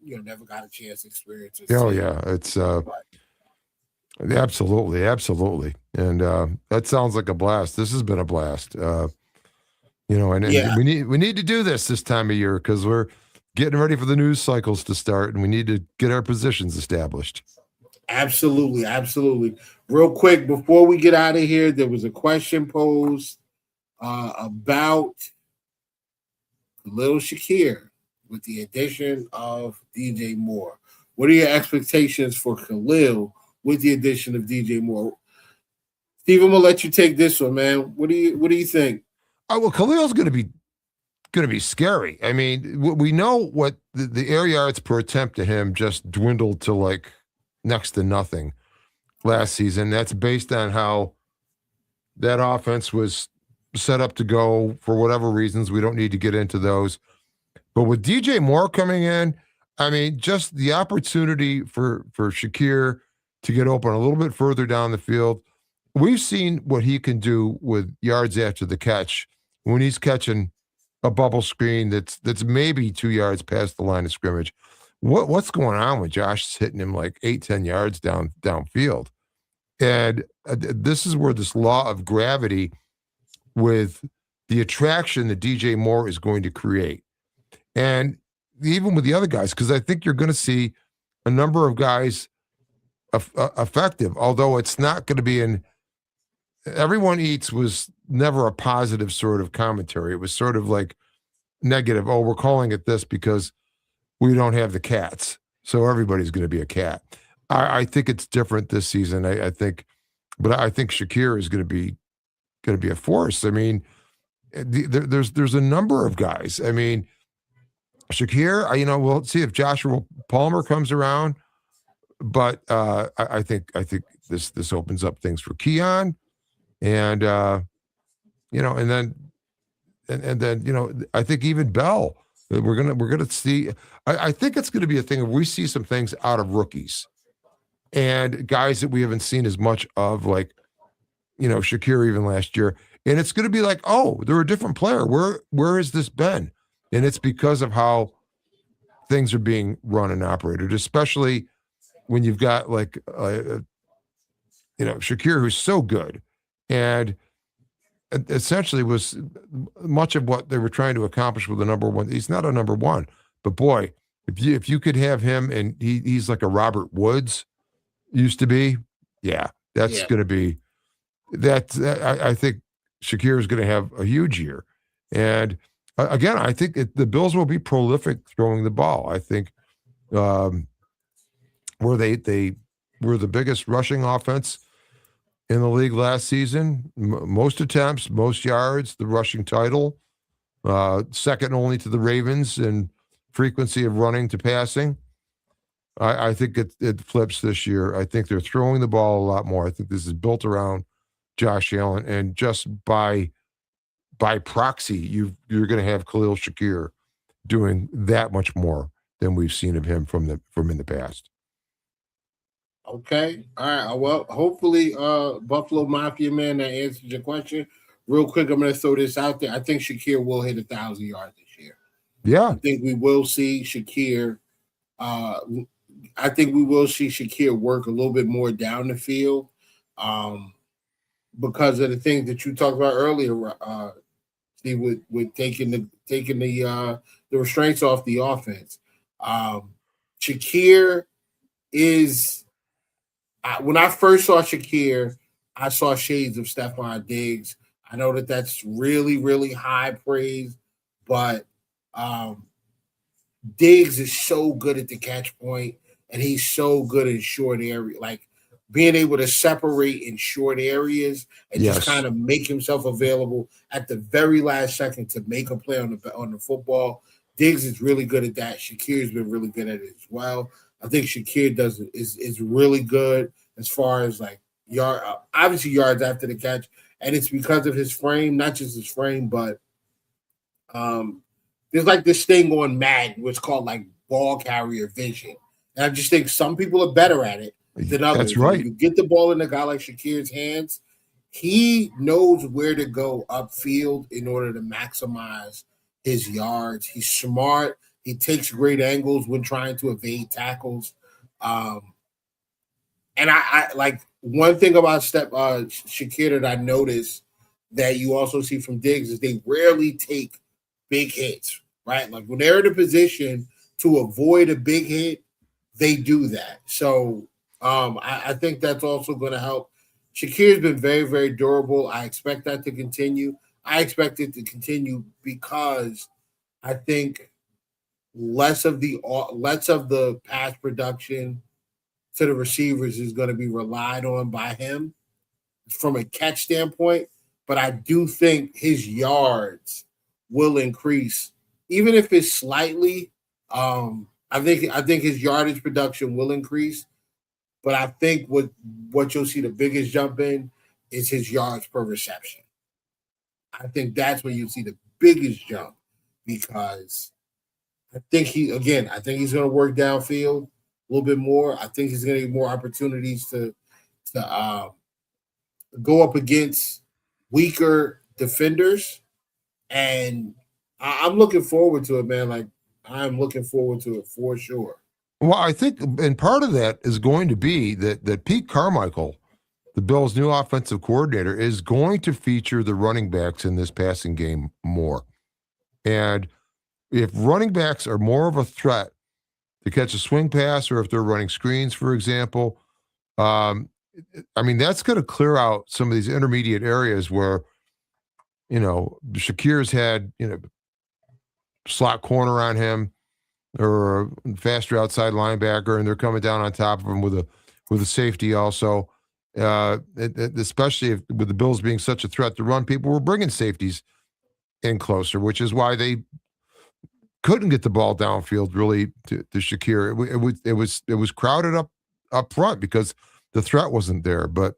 never got a chance to experience it. Oh yeah, it's absolutely, and that sounds like a blast. This has been a blast, and we need to do this time of year because we're getting ready for the news cycles to start, and we need to get our positions established. Absolutely. Real quick, before we get out of here, there was a question posed about Khalil Shakir with the addition of DJ Moore. What are your expectations for Khalil with the addition of DJ Moore? Steve, I'm gonna let you take this one, man. What do you think? Oh, well, Khalil's going to be scary. I mean, we know what the air yards per attempt to him just dwindled to next to nothing last season. That's based on how that offense was set up to go for whatever reasons. We don't need to get into those. But with DJ Moore coming in, I mean, just the opportunity for Shakir to get open a little bit further down the field. We've seen what he can do with yards after the catch when he's catching a bubble screen that's maybe 2 yards past the line of scrimmage. What's going on with Josh is hitting him 8-10 yards downfield? And this is where this law of gravity with the attraction that DJ Moore is going to create. And even with the other guys, because I think you're going to see a number of guys effective, although it's not going to be in everyone eats was never a positive sort of commentary. It was sort of negative. Oh, we're calling it this because we don't have the cats. So everybody's going to be a cat. I think it's different this season. I think Shakir is going to be a force. I mean, there's a number of guys. I mean, Shakir, we'll see if Joshua Palmer comes around, but I think this opens up things for Keon, and then I think even Bell. We're gonna see. I think it's going to be a thing if we see some things out of rookies and guys that we haven't seen as much of, like, Shakir even last year. And it's going to be like, oh, they're a different player. Where has this been? And it's because of how things are being run and operated, especially when you've got like, Shakir, who's so good. And essentially was much of what they were trying to accomplish with the number one. He's not a number one, but boy, if you could have him, and he's like a Robert Woods used to be, yeah, that's going to be that. I think Shakir is going to have a huge year, and again, I think the Bills will be prolific throwing the ball. I think where they were the biggest rushing offense in the league last season, most attempts, most yards, the rushing title, second only to the Ravens in frequency of running to passing. I think it flips this year. I think they're throwing the ball a lot more. I think this is built around Josh Allen, and just by proxy, you're going to have Khalil Shakir doing that much more than we've seen of him from in the past. Okay. All right. Well, hopefully, Buffalo Mafia man, that answers your question. Real quick, I'm going to throw this out there. I think Shakir will hit 1,000 yards this year. Yeah. I think we will see Shakir. I think we will see Shakir work a little bit more down the field, because of the things that you talked about earlier. Steve, with taking the restraints off the offense. Shakir is. When I first saw Shakir, I saw shades of Stephon Diggs. I know that that's really, really high praise, but Diggs is so good at the catch point, and he's so good in short area, like being able to separate in short areas and just kind of make himself available at the very last second to make a play on the football. Diggs is really good at that. Shakir's been really good at it as well. I think Shakir is really good as far as like obviously yards after the catch, and it's because of his frame, not just his frame, but there's like this thing on Madden, what's called like ball carrier vision, and I just think some people are better at it than others. That's right. When you get the ball in a guy like Shakir's hands, he knows where to go upfield in order to maximize his yards. He's smart. He takes great angles when trying to evade tackles. And I like one thing about Shakir that I noticed that you also see from Diggs is they rarely take big hits, right? Like when they're in a position to avoid a big hit, they do that. So I think that's also going to help. Shakir's been very, very durable. I expect that to continue. I expect it to continue because I think less of the pass production to the receivers is going to be relied on by him from a catch standpoint. But I do think his yards will increase, even if it's slightly. I think his yardage production will increase, but I think what you'll see the biggest jump in is his yards per reception. I think that's where you'll see the biggest jump, because I think he's going to work downfield a little bit more. I think he's going to get more opportunities to go up against weaker defenders, and I'm looking forward to it, man. Like, I'm looking forward to it for sure. Well, I think, and part of that is going to be that Pete Carmichael, the Bills' new offensive coordinator, is going to feature the running backs in this passing game more. And if running backs are more of a threat to catch a swing pass, or if they're running screens, for example, that's going to clear out some of these intermediate areas where, Shakir's had, slot corner on him or a faster outside linebacker, and they're coming down on top of him with a safety also. Especially with the Bills being such a threat to run, people were bringing safeties in closer, which is why they couldn't get the ball downfield really to Shakir. It was crowded up front because the threat wasn't there. But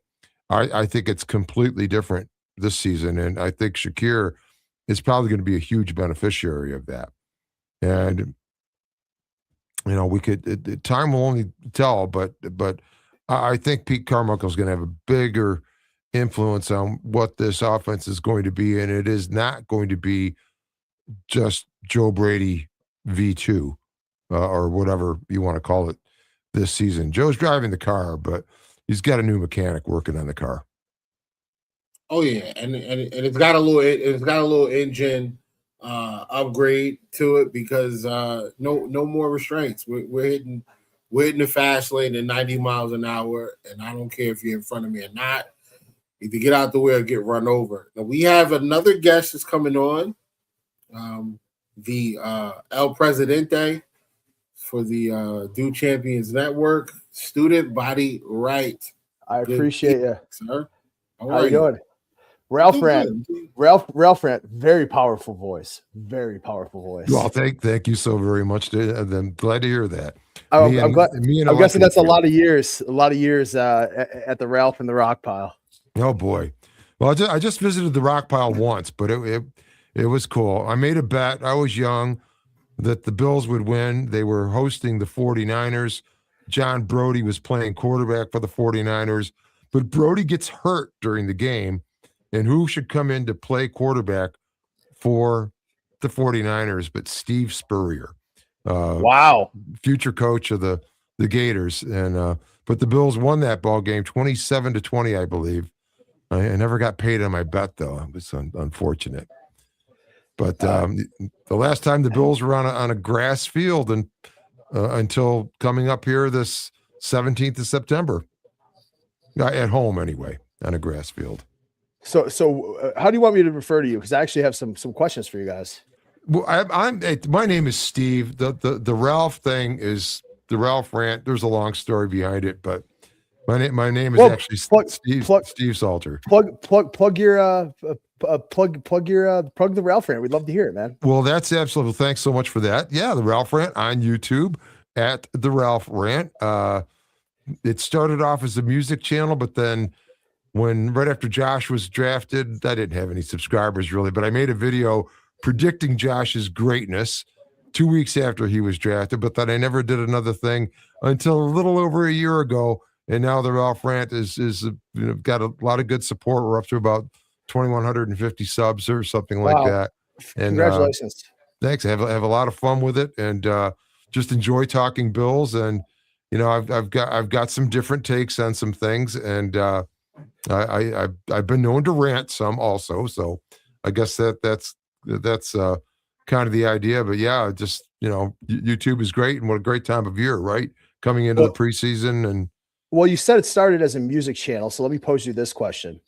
I think it's completely different this season, and I think Shakir is probably going to be a huge beneficiary of that. And time will only tell, but I think Pete Carmichael's going to have a bigger influence on what this offense is going to be, and it is not going to be just Joe Brady V2 or whatever you want to call it this season. Joe's driving the car, but he's got a new mechanic working on the car. Oh yeah, and it's got a little engine upgrade to it because no more restraints. We're hitting the fast lane at 90 miles an hour, and I don't care if you're in front of me or not. Either get out the way or get run over. Now we have another guest that's coming on, the El Presidente for the Do Champions Network, Student Body Right. I appreciate you, sir. How you doing? Ralph Rant, very powerful voice. Very powerful voice. Well, thank you so very much. I'm glad to hear that. I'm guessing that's a lot of years at the Ralph and the Rock Pile. Oh boy. Well, I just visited the Rock Pile once, but it was cool. I made a bet. I was young that the Bills would win. They were hosting the 49ers. John Brody was playing quarterback for the 49ers, but Brody gets hurt during the game. And who should come in to play quarterback for the 49ers but Steve Spurrier? Wow. Future coach of the Gators. And but the Bills won that ball game 27-20, I believe. I never got paid on my bet, though. It was unfortunate. But the last time the Bills were on a grass field and until coming up here this 17th of September. At home, anyway, on a grass field. So how do you want me to refer to you? Because I actually have some questions for you guys. Well, my name is Steve. The Ralph thing is the Ralph Rant. There's a long story behind it, but my name is actually Steve Salter. Plug the Ralph Rant. We'd love to hear it, man. Well, that's absolutely. Thanks so much for that. Yeah, the Ralph Rant on YouTube at the Ralph Rant. It started off as a music channel, but then right after Josh was drafted, I didn't have any subscribers really, but I made a video predicting Josh's greatness 2 weeks after he was drafted, but then I never did another thing until a little over a year ago. And now the Ralph Rant is got a lot of good support. We're up to about 2,150 subs or something like that. And congratulations. Thanks. I have a lot of fun with it and just enjoy talking Bills. And, I've got some different takes on some things and, I've been known to rant some also, so I guess that's kind of the idea. But yeah, just YouTube is great, and what a great time of year, right? Coming into the preseason and. Well, you said it started as a music channel, so let me pose you this question: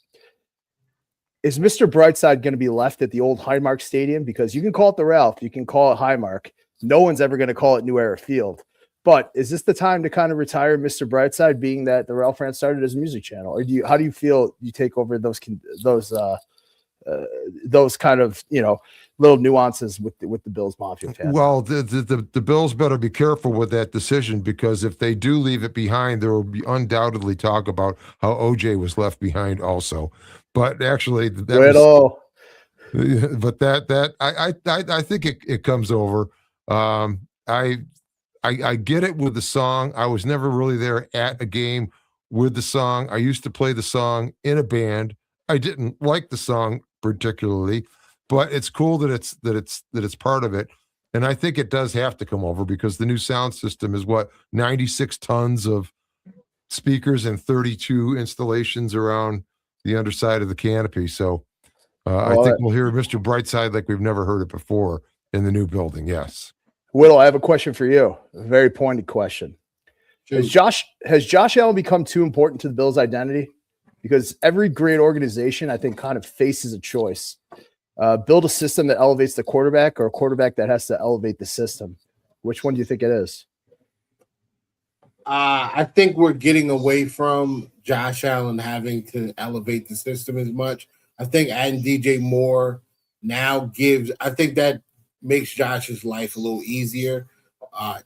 is Mr. Brightside going to be left at the old Highmark Stadium? Because you can call it the Ralph, you can call it Highmark. No one's ever going to call it New Era Field. But is this the time to kind of retire Mr. Brightside, being that the Ralph Rant started as a music channel? Or how do you feel you take over those kind of little nuances with the Bills Mafia fans? Well, the Bills better be careful with that decision, because if they do leave it behind, there will be undoubtedly talk about how OJ was left behind also. But actually, I think it comes over. I get it with the song. I was never really there at a game with the song. I used to play the song in a band. I didn't like the song particularly, but it's cool that it's part of it. And I think it does have to come over, because the new sound system is 96 tons of speakers and 32 installations around the underside of the canopy. So I think we'll hear Mr. Brightside like we've never heard it before in the new building. Yes. Whittle, I have a question for you. A very pointed question. Has Josh Allen become too important to the Bills' identity? Because every great organization, I think, kind of faces a choice. Build a system that elevates the quarterback, or a quarterback that has to elevate the system. Which one do you think it is? I think we're getting away from Josh Allen having to elevate the system as much. I think adding DJ Moore now I think that makes Josh's life a little easier.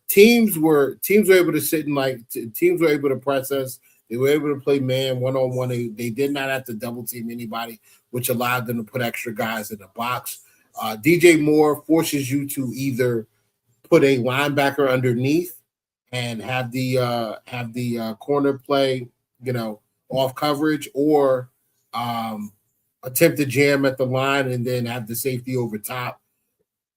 Teams were able to sit and teams were able to press us. They were able to play man one-on-one. They did not have to double team anybody, which allowed them to put extra guys in the box. DJ Moore forces you to either put a linebacker underneath and have the corner play, off coverage, or attempt to jam at the line and then have the safety over top.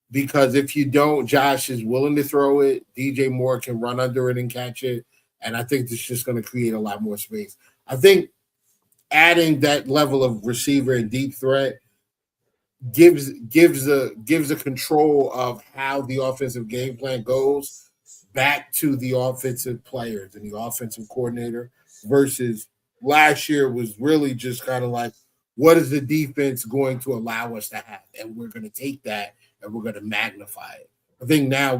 Because if you don't, Josh is willing to throw it. DJ Moore can run under it and catch it. And I think it's just going to create a lot more space. I think adding that level of receiver and deep threat gives a control of how the offensive game plan goes back to the offensive players and the offensive coordinator, versus last year was really just kind of like, what is the defense going to allow us to have? And we're going to take that and we're going to magnify it. I think now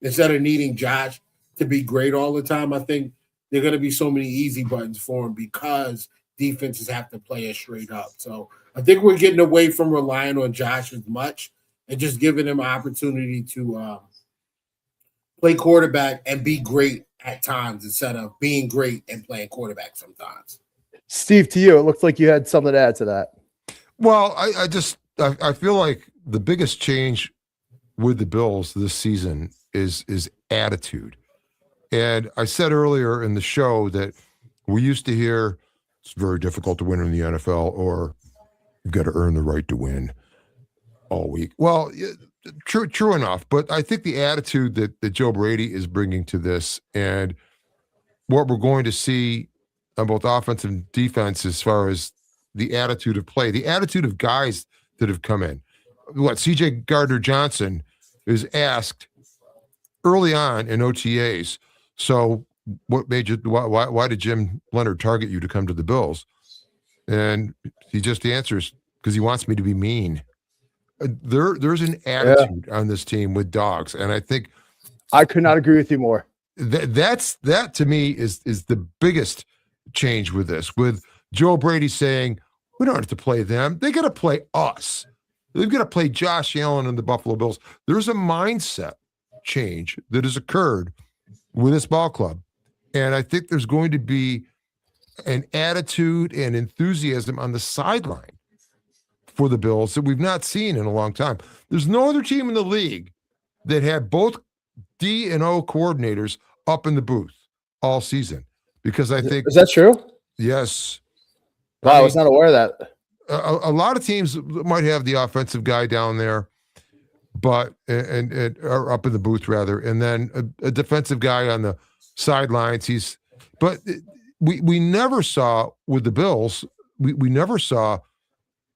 instead of needing Josh to be great all the time, I think there are going to be so many easy buttons for him because defenses have to play it straight up. So I think we're getting away from relying on Josh as much and just giving him an opportunity to play quarterback and be great at times instead of being great and playing quarterback sometimes. Steve, to you, it looks like you had something to add to that. Well, I feel like the biggest change with the Bills this season is attitude. And I said earlier in the show that we used to hear it's very difficult to win in the NFL, or you've got to earn the right to win all week. Well, true enough. But I think the attitude that Joe Brady is bringing to this, and what we're going to see on both offense and defense as far as the attitude of play, the attitude of guys that have come in. C.J. Gardner-Johnson is asked early on in OTAs, so what made you? Why did Jim Leonard target you to come to the Bills? And he just answers, because he wants me to be mean. There's an attitude on this team with dogs, and I think I could not agree with you more. That to me is the biggest change with this. With Joe Brady saying, we don't have to play them; they got to play us. They've got to play Josh Allen and the Buffalo Bills. There's a mindset change that has occurred with this ball club. And I think there's going to be an attitude and enthusiasm on the sideline for the Bills that we've not seen in a long time. There's no other team in the league that had both D and O coordinators up in the booth all season. Because I think... Is that true? Yes. Wow, I was not aware of that. A lot of teams might have the offensive guy down there, but or up in the booth rather, and then a defensive guy on the sidelines. But we never saw with the Bills. We never saw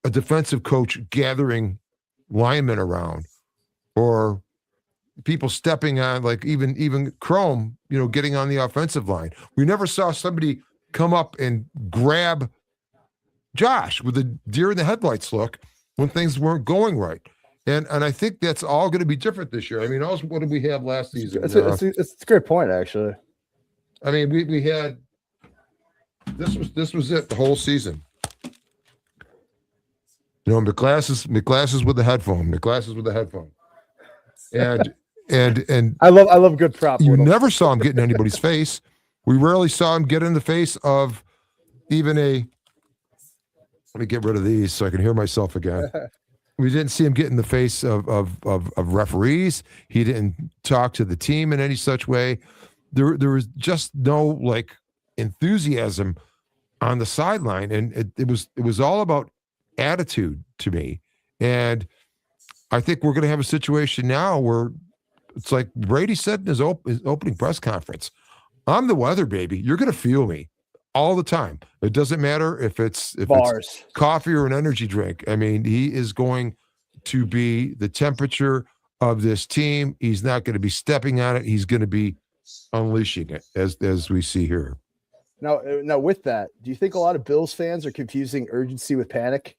a defensive coach gathering linemen around, or people stepping on, like even Chrome, getting on the offensive line. We never saw somebody come up and grab Josh with a deer in the headlights look when things weren't going right. And I think that's all going to be different this year. I mean, what did we have last season? It's a great point, actually. I mean, we had this was it the whole season. McGlasses with the headphone. McGlasses with the headphone. And I love good prop. You never saw him get in anybody's face. We rarely saw him get in the face of even a. Let me get rid of these so I can hear myself again. We didn't see him get in the face of referees. He didn't talk to the team in any such way. There was just no enthusiasm on the sideline, and it was all about attitude to me. And I think we're going to have a situation now where it's like Brady said in his opening press conference, "I'm the weather, baby. You're going to feel me all the time. It doesn't matter if it's coffee or an energy drink. I mean, he is going to be the temperature of this team. He's not going to be stepping on it. He's going to be unleashing it, as we see here." Now, with that, do you think a lot of Bills fans are confusing urgency with panic?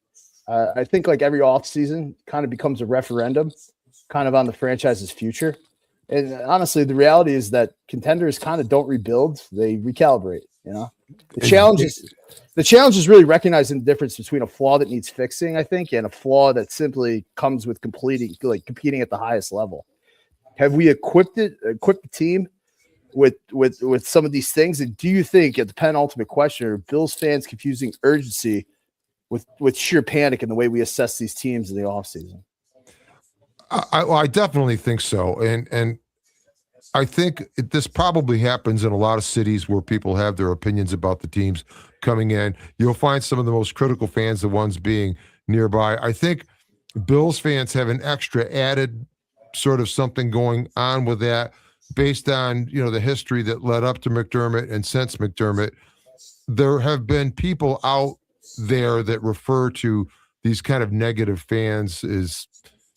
I think every offseason kind of becomes a referendum kind of on the franchise's future. And honestly, the reality is that contenders kind of don't rebuild. They recalibrate, The challenge is really recognizing the difference between a flaw that needs fixing, I think, and a flaw that simply comes with competing at the highest level. Have we equipped the team with some of these things? And do you think, at the penultimate question, are Bills fans confusing urgency with sheer panic in the way we assess these teams in the offseason? I definitely think so. And I think this probably happens in a lot of cities where people have their opinions about the teams coming in. You'll find some of the most critical fans, the ones being nearby. I think Bills fans have an extra added sort of something going on with that based on, the history that led up to McDermott and since McDermott. There have been people out there that refer to these kind of negative fans as,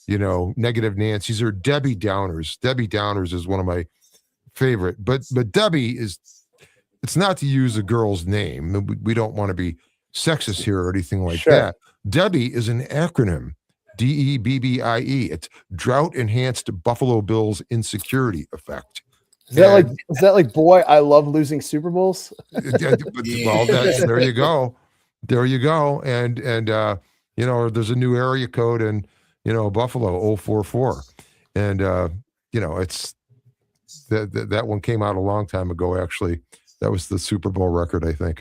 negative Nancy's or Debbie Downers. Debbie Downers is one of my favorite, but Debbie it's not to use a girl's name. We don't want to be sexist here or anything like that. Debbie is an acronym, DEBBIE. It's Drought Enhanced Buffalo Bills Insecurity Effect. Is that like boy, I love losing Super Bowls? Well, there you go. There you go. And there's a new area code in, Buffalo 044. And, it's that one came out a long time ago, actually. That was the Super Bowl record, I think,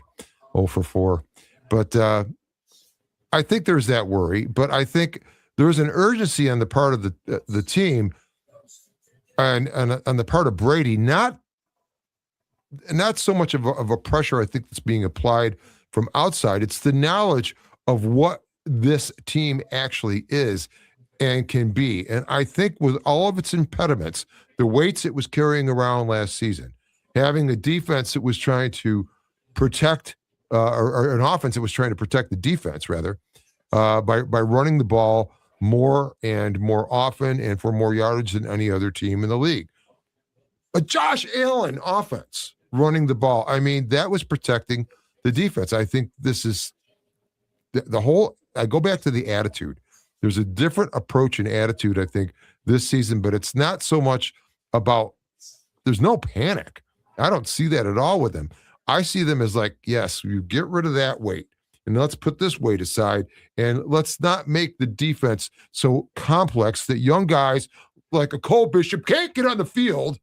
0-for-4. But I think there's that worry. But I think there's an urgency on the part of the team and on the part of Brady, not so much of a pressure I think that's being applied from outside. It's the knowledge of what this team actually is and can be. And I think with all of its impediments, the weights it was carrying around last season, having a defense that was trying to protect, or an offense that was trying to protect the defense, rather, by running the ball more and more often and for more yardage than any other team in the league. A Josh Allen offense running the ball, I mean, that was protecting the defense. I think this is the whole, I go back to the attitude. There's a different approach and attitude, I think, this season, but it's not so much about, there's no panic. I don't see that at all with them. I see them as like, yes, you get rid of that weight and let's put this weight aside and let's not make the defense so complex that young guys like a Cole Bishop can't get on the field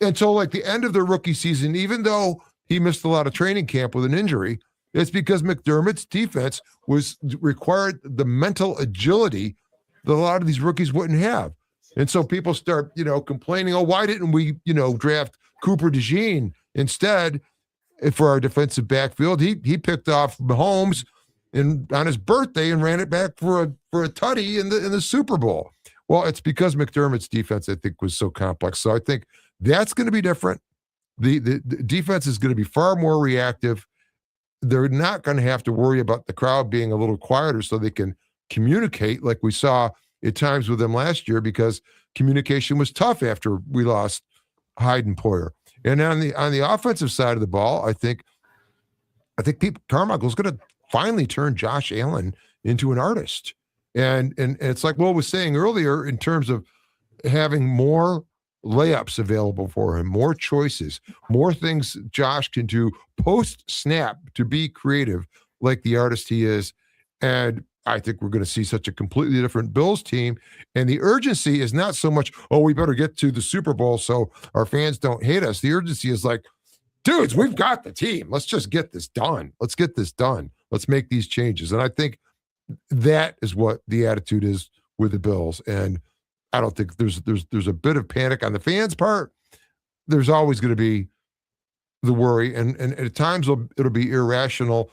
until like the end of their rookie season, even though he missed a lot of training camp with an injury. It's because McDermott's defense required the mental agility that a lot of these rookies wouldn't have. And so people start, complaining, oh, why didn't we, draft Cooper DeJean instead for our defensive backfield? He picked off Mahomes on his birthday and ran it back for a tutty in the Super Bowl. Well, it's because McDermott's defense, I think, was so complex. So I think that's going to be different. The defense is going to be far more reactive. They're not going to have to worry about the crowd being a little quieter so they can communicate like we saw at times with them last year, because communication was tough after we lost Hyde and Poyer. And on the offensive side of the ball, I think Pete Carmichael's going to finally turn Josh Allen into an artist. And it's like Will was saying earlier, in terms of having more layups available for him, more choices, more things Josh can do post-snap to be creative like the artist he is. And I think we're going to see such a completely different Bills team. And the urgency is not so much, oh, we better get to the Super Bowl so our fans don't hate us. The urgency is like, dudes, we've got the team. Let's just get this done. Let's get this done. Let's make these changes. And I think that is what the attitude is with the Bills. And I don't think there's a bit of panic on the fans' part. There's always going to be the worry, and at times it'll be irrational.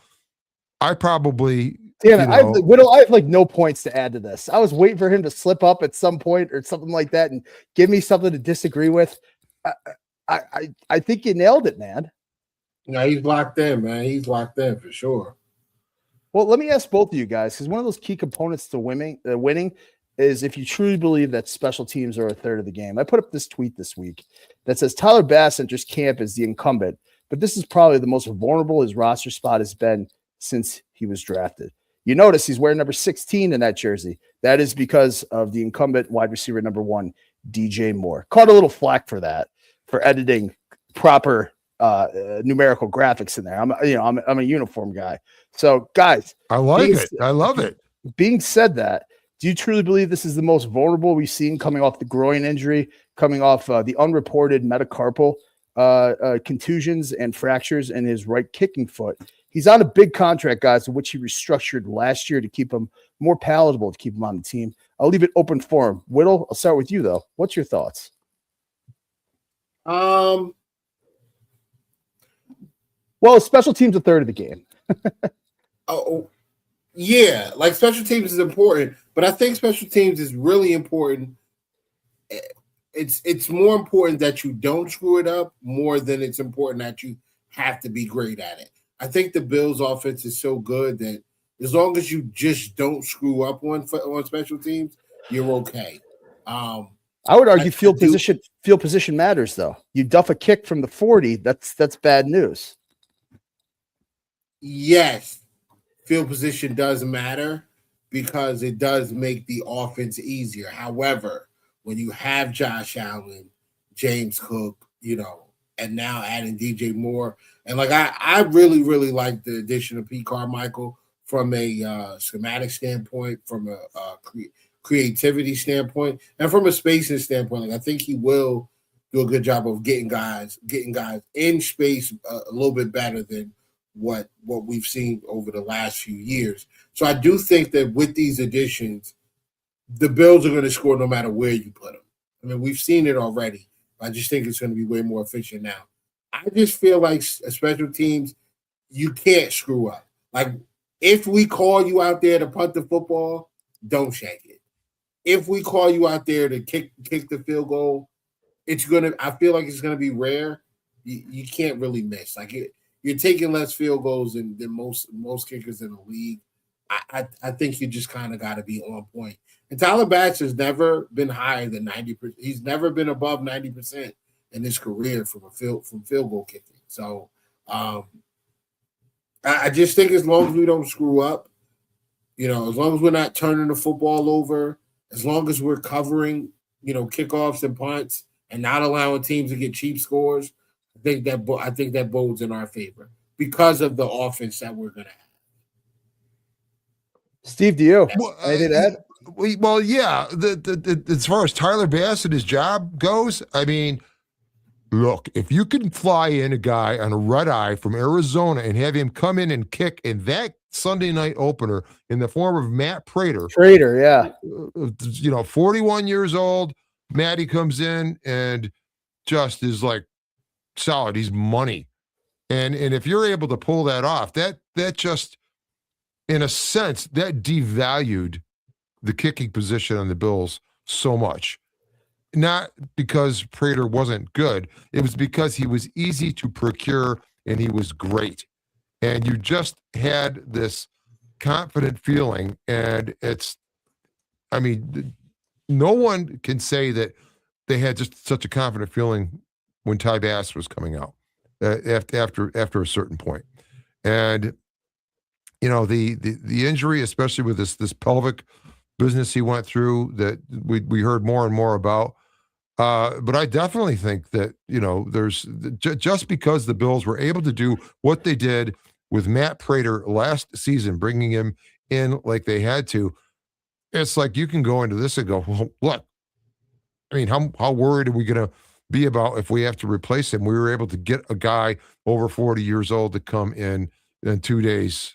I probably, damn it, Whittle, I have like no points to add to this. I was waiting for him to slip up at some point or something like that and give me something to disagree with. I think you nailed it, man. No, he's locked in, man. He's locked in for sure. Well, let me ask both of you guys, because one of those key components to winning is if you truly believe that special teams are a third of the game. I put up this tweet this week that says Tyler Bass enters camp as the incumbent, but this is probably the most vulnerable his roster spot has been since he was drafted. You notice he's wearing number 16 in that jersey. That is because of the incumbent wide receiver number 1, DJ Moore. Caught a little flack for that, for editing proper numerical graphics in there. I'm a uniform guy. So guys, I like it. I love it. Being said that, do you truly believe this is the most vulnerable we've seen, coming off the groin injury, coming off the unreported metacarpal contusions and fractures in his right kicking foot? He's on a big contract, guys, which he restructured last year to keep him more palatable, to keep him on the team. I'll leave it open for him. Whittle, I'll start with you, though. What's your thoughts? Well, special teams a third of the game. Oh, yeah, like special teams is important, but I think special teams is really important. It's more important that you don't screw it up more than it's important that you have to be great at it. I think the Bills' offense is so good that as long as you just don't screw up on special teams, you're okay. I would argue field position matters, though. You duff a kick from the 40, that's bad news. Yes, field position does matter because it does make the offense easier. However, when you have Josh Allen, James Cook, and now adding DJ Moore, and like I really, really like the addition of Pete Carmichael from a schematic standpoint, from a creativity standpoint, and from a spacing standpoint. Like I think he will do a good job of getting guys in space a little bit better than what we've seen over the last few years. So I do think that with these additions, the Bills are going to score no matter where you put them. I mean, we've seen it already. I just think it's going to be way more efficient now. I just feel like special teams, you can't screw up. Like, if we call you out there to punt the football, don't shank it. If we call you out there to kick the field goal, I feel like it's going to be rare. You can't really miss. Like, you're taking less field goals than most kickers in the league. I think you just kind of got to be on point. And Tyler Batch has never been higher than 90%. He's never been above 90% in his career from field goal kicking. So I just think as long as we don't screw up, as long as we're not turning the football over, as long as we're covering, kickoffs and punts and not allowing teams to get cheap scores, I think that bodes in our favor because of the offense that we're going to have. Steve, do you? Anything to add? Well, yeah. As far as Tyler Bass and his job goes, I mean, look, if you can fly in a guy on a red eye from Arizona and have him come in and kick in that Sunday night opener in the form of Matt Prater. Prater, yeah. 41 years old. Matty comes in and just is like solid. He's money. And if you're able to pull that off, that just, in a sense, that devalued the kicking position on the Bills so much. Not because Prater wasn't good. It was because he was easy to procure and he was great. And you just had this confident feeling. And no one can say that they had just such a confident feeling when Ty Bass was coming out after a certain point. And, the injury, especially with this pelvic business he went through that we heard more and more about. But I definitely think that, there's just because the Bills were able to do what they did with Matt Prater last season, bringing him in like they had to, it's like you can go into this and go, well, look, I mean, how worried are we going to be about if we have to replace him? We were able to get a guy over 40 years old to come in 2 days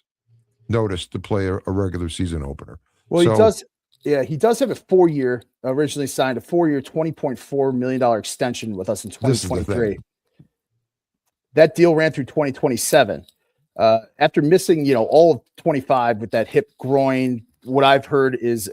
notice to play a regular season opener. Well, he does. Yeah, he does have a 4-year, originally signed a 4-year, $20.4 million extension with us in 2023. That deal ran through 2027. After missing, all of 25 with that hip groin, what I've heard is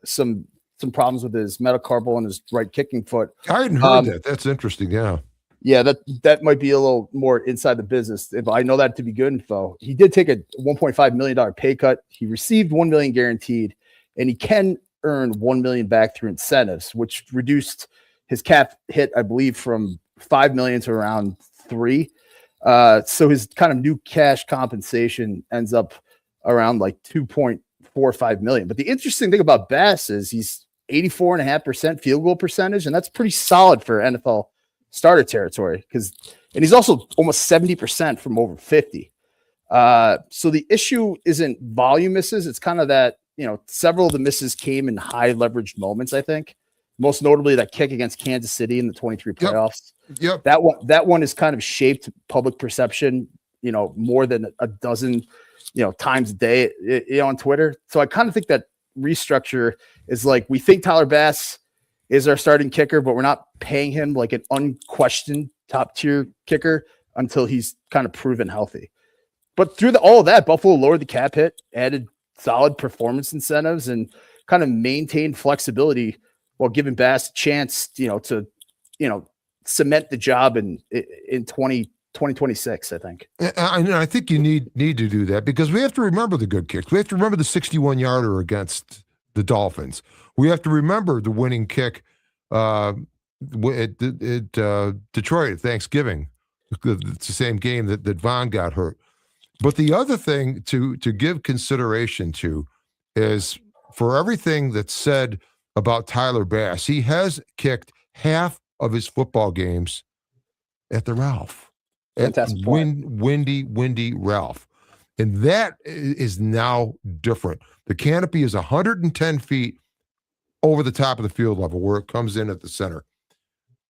some problems with his metacarpal and his right kicking foot. I hadn't heard that. That's interesting. Yeah. Yeah, that might be a little more inside the business. If I know that to be good info. He did take a $1.5 million pay cut. He received $1 million guaranteed. And he can earn $1 million back through incentives, which reduced his cap hit, I believe, from $5 million to around $3 million. So his kind of new cash compensation ends up around like $2.45 million. But the interesting thing about Bass is he's 84.5% field goal percentage, and that's pretty solid for NFL starter territory. And he's also almost 70% from over 50. So the issue isn't volume misses; it's kind of that. Several of the misses came in high leveraged moments, I think. Most notably that kick against Kansas City in the 23 playoffs. Yep. That one has kind of shaped public perception, more than a dozen, times a day, on Twitter. So I kind of think that restructure is like, we think Tyler Bass is our starting kicker, but we're not paying him like an unquestioned top tier kicker until he's kind of proven healthy. But through all of that, Buffalo lowered the cap hit, added solid performance incentives, and kind of maintained flexibility while giving Bass a chance, to cement the job in 2026, I think. I think you need to do that because we have to remember the good kicks. We have to remember the 61-yarder against the Dolphins. We have to remember the winning kick at Detroit at Thanksgiving. It's the same game that Von got hurt. But the other thing to give consideration to is for everything that's said about Tyler Bass, he has kicked half of his football games at the Ralph. Fantastic point. Windy Ralph. And that is now different. The canopy is 110 feet over the top of the field level where it comes in at the center.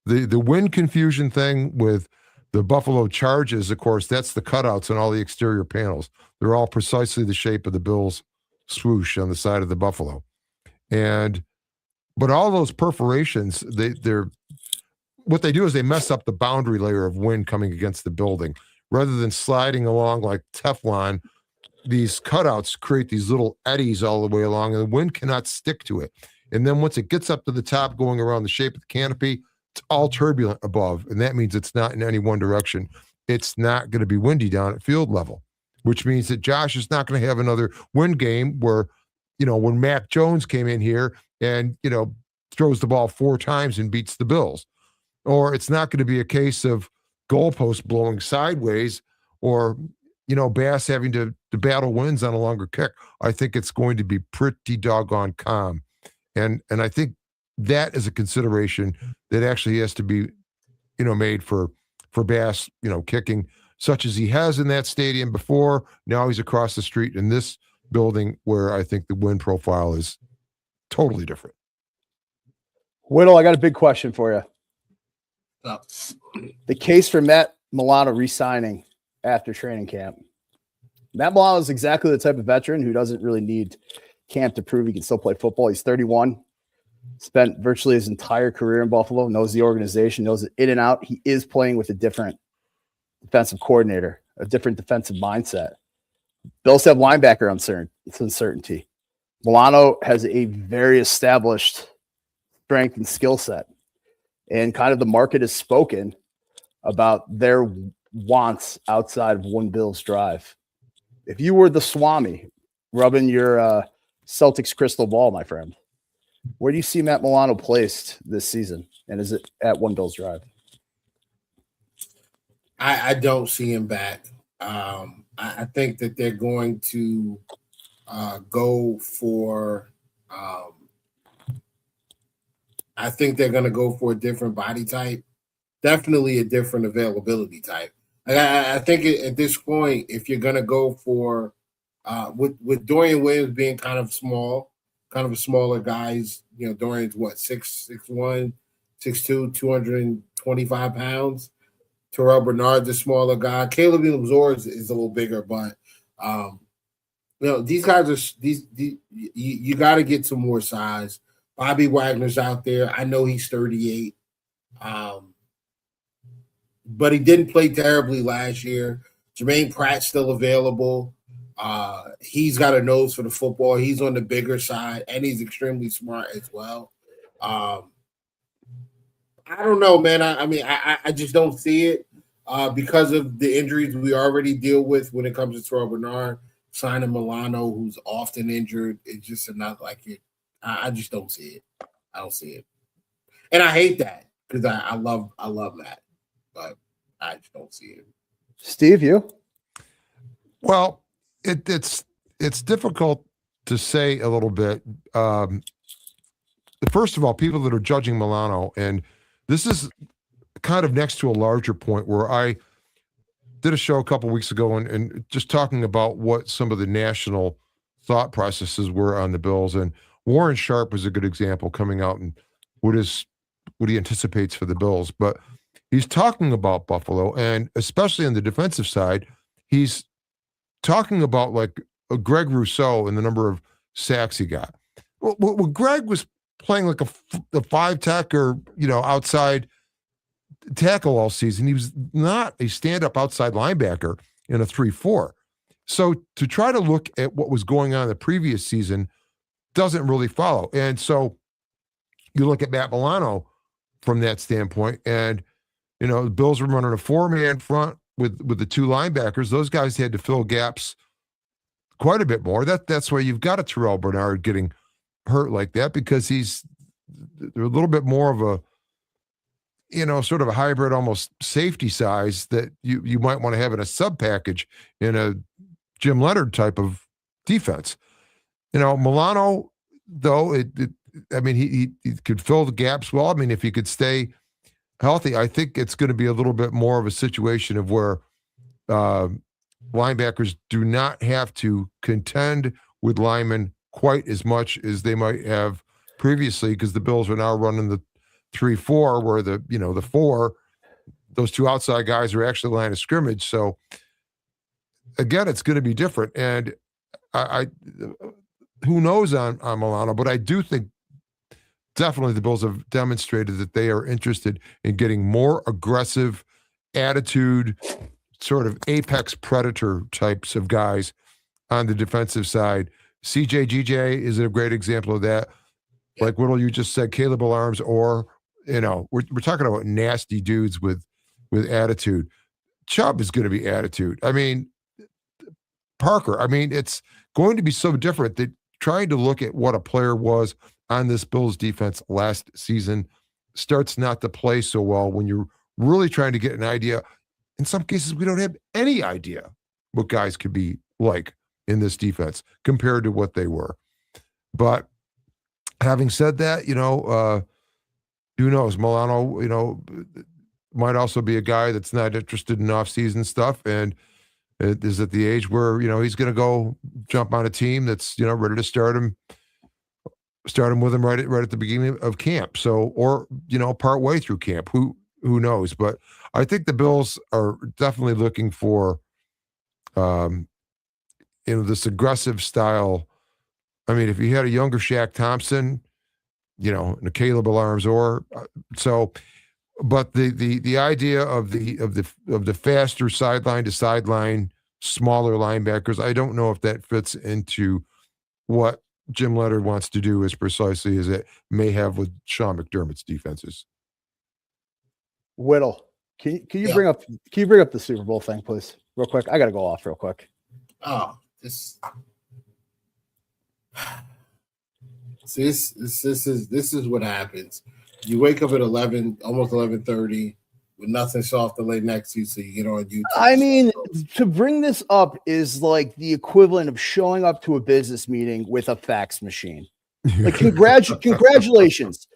The wind confusion thing with the Buffalo Charges, of course, that's the cutouts on all the exterior panels. They're all precisely the shape of the Bills swoosh on the side of the Buffalo. But all those perforations, they're what they do is they mess up the boundary layer of wind coming against the building. Rather than sliding along like Teflon, these cutouts create these little eddies all the way along, and the wind cannot stick to it. And then once it gets up to the top, going around the shape of the canopy, it's all turbulent above, and that means it's not in any one direction. It's not going to be windy down at field level, which means that Josh is not going to have another wind game where, when Mac Jones came in here and, throws the ball 4 times and beats the Bills. Or it's not going to be a case of goalposts blowing sideways or, Bass having to battle winds on a longer kick. I think it's going to be pretty doggone calm. And I think that is a consideration that actually has to be, made for Bass, kicking such as he has in that stadium before. Now he's across the street in this building where I think the wind profile is totally different. Whittle, I got a big question for you. Up. The case for Matt Milano re-signing after training camp. Matt Milano is exactly the type of veteran who doesn't really need camp to prove he can still play football. He's 31, spent virtually his entire career in Buffalo, knows the organization, knows it in and out. He is playing with a different defensive coordinator, a different defensive mindset. Bills have linebacker uncertainty. Milano has a very established strength and skill set. And kind of the market has spoken about their wants outside of one Bills drive. If you were the Swami rubbing your Celtics crystal ball, my friend, where do you see Matt Milano placed this season? And is it at one Bills drive? I don't see him back. I think that they're going to go for I think they're going to go for a different body type, definitely a different availability type. I think at this point, if you're going to go for with Dorian Williams being kind of a smaller guys, Dorian's what, 6'1", 6'2", 225 pounds. Terrell Bernard's a smaller guy. Caleb Ilzor is a little bigger, but these guys are you got to get some more size. Bobby Wagner's out there. I know he's 38, but he didn't play terribly last year. Jermaine Pratt's still available. He's got a nose for the football. He's on the bigger side, and he's extremely smart as well. I don't know, man. I just don't see it because of the injuries we already deal with when it comes to Terrell Bernard. Signing Milano, who's often injured, it's just not like it. I just don't see it. I don't see it, and I hate that because I love that, but I just don't see it. Steve, you? Well, it's difficult to say a little bit. First of all, people that are judging Milano, and this is kind of next to a larger point where I did a show a couple weeks ago and just talking about what some of the national thought processes were on the Bills, and Warren Sharp was a good example coming out and what he anticipates for the Bills. But he's talking about Buffalo, and especially on the defensive side, he's talking about like Greg Rousseau and the number of sacks he got. Well, Greg was playing like a 5 tech or, outside tackle all season. He was not a stand-up outside linebacker in a 3-4. So to try to look at what was going on in the previous season doesn't really follow. And so you look at Matt Milano from that standpoint, and the Bills were running a 4-man front with the 2 linebackers. Those guys had to fill gaps quite a bit more. That's why you've got a Terrell Bernard getting hurt like that, because they're a little bit more of a sort of a hybrid, almost safety size that you might want to have in a sub package in a Jim Leonard type of defense. Milano, though, he could fill the gaps well. I mean, if he could stay healthy, I think it's going to be a little bit more of a situation of where linebackers do not have to contend with linemen quite as much as they might have previously, because the Bills are now running the 3-4, where the 4, those 2 outside guys are actually line of scrimmage. So again, it's going to be different. And I who knows on Milano, but I do think definitely the Bills have demonstrated that they are interested in getting more aggressive attitude, sort of apex predator types of guys on the defensive side. CJ GJ is a great example of that. Like Whittle, you just said, Caleb Alarms, or we're talking about nasty dudes with attitude. Chubb is going to be attitude. I mean, Parker. I mean, it's going to be so different that trying to look at what a player was on this Bills defense last season starts not to play so well when you're really trying to get an idea. In some cases, we don't have any idea what guys could be like in this defense compared to what they were. But having said that, who knows? Milano, might also be a guy that's not interested in off-season stuff, and is at the age where he's going to go jump on a team that's ready to start him with him right at the beginning of camp. So, or part way through camp. Who knows? But I think the Bills are definitely looking for this aggressive style. I mean, if you had a younger Shaq Thompson, and a Caleb Alarms, or so. But the idea of the faster sideline to sideline, smaller linebackers, I don't know if that fits into what Jim Leonard wants to do as precisely as it may have with Sean McDermott's defenses. Whittle, can you bring up the Super Bowl thing, please, real quick? I got to go off real quick. Oh, this is what happens. You wake up at 11, almost 11:30, with nothing soft to lay next to you, so you get on YouTube. I mean, to bring this up is like the equivalent of showing up to a business meeting with a fax machine. Like, congratulations.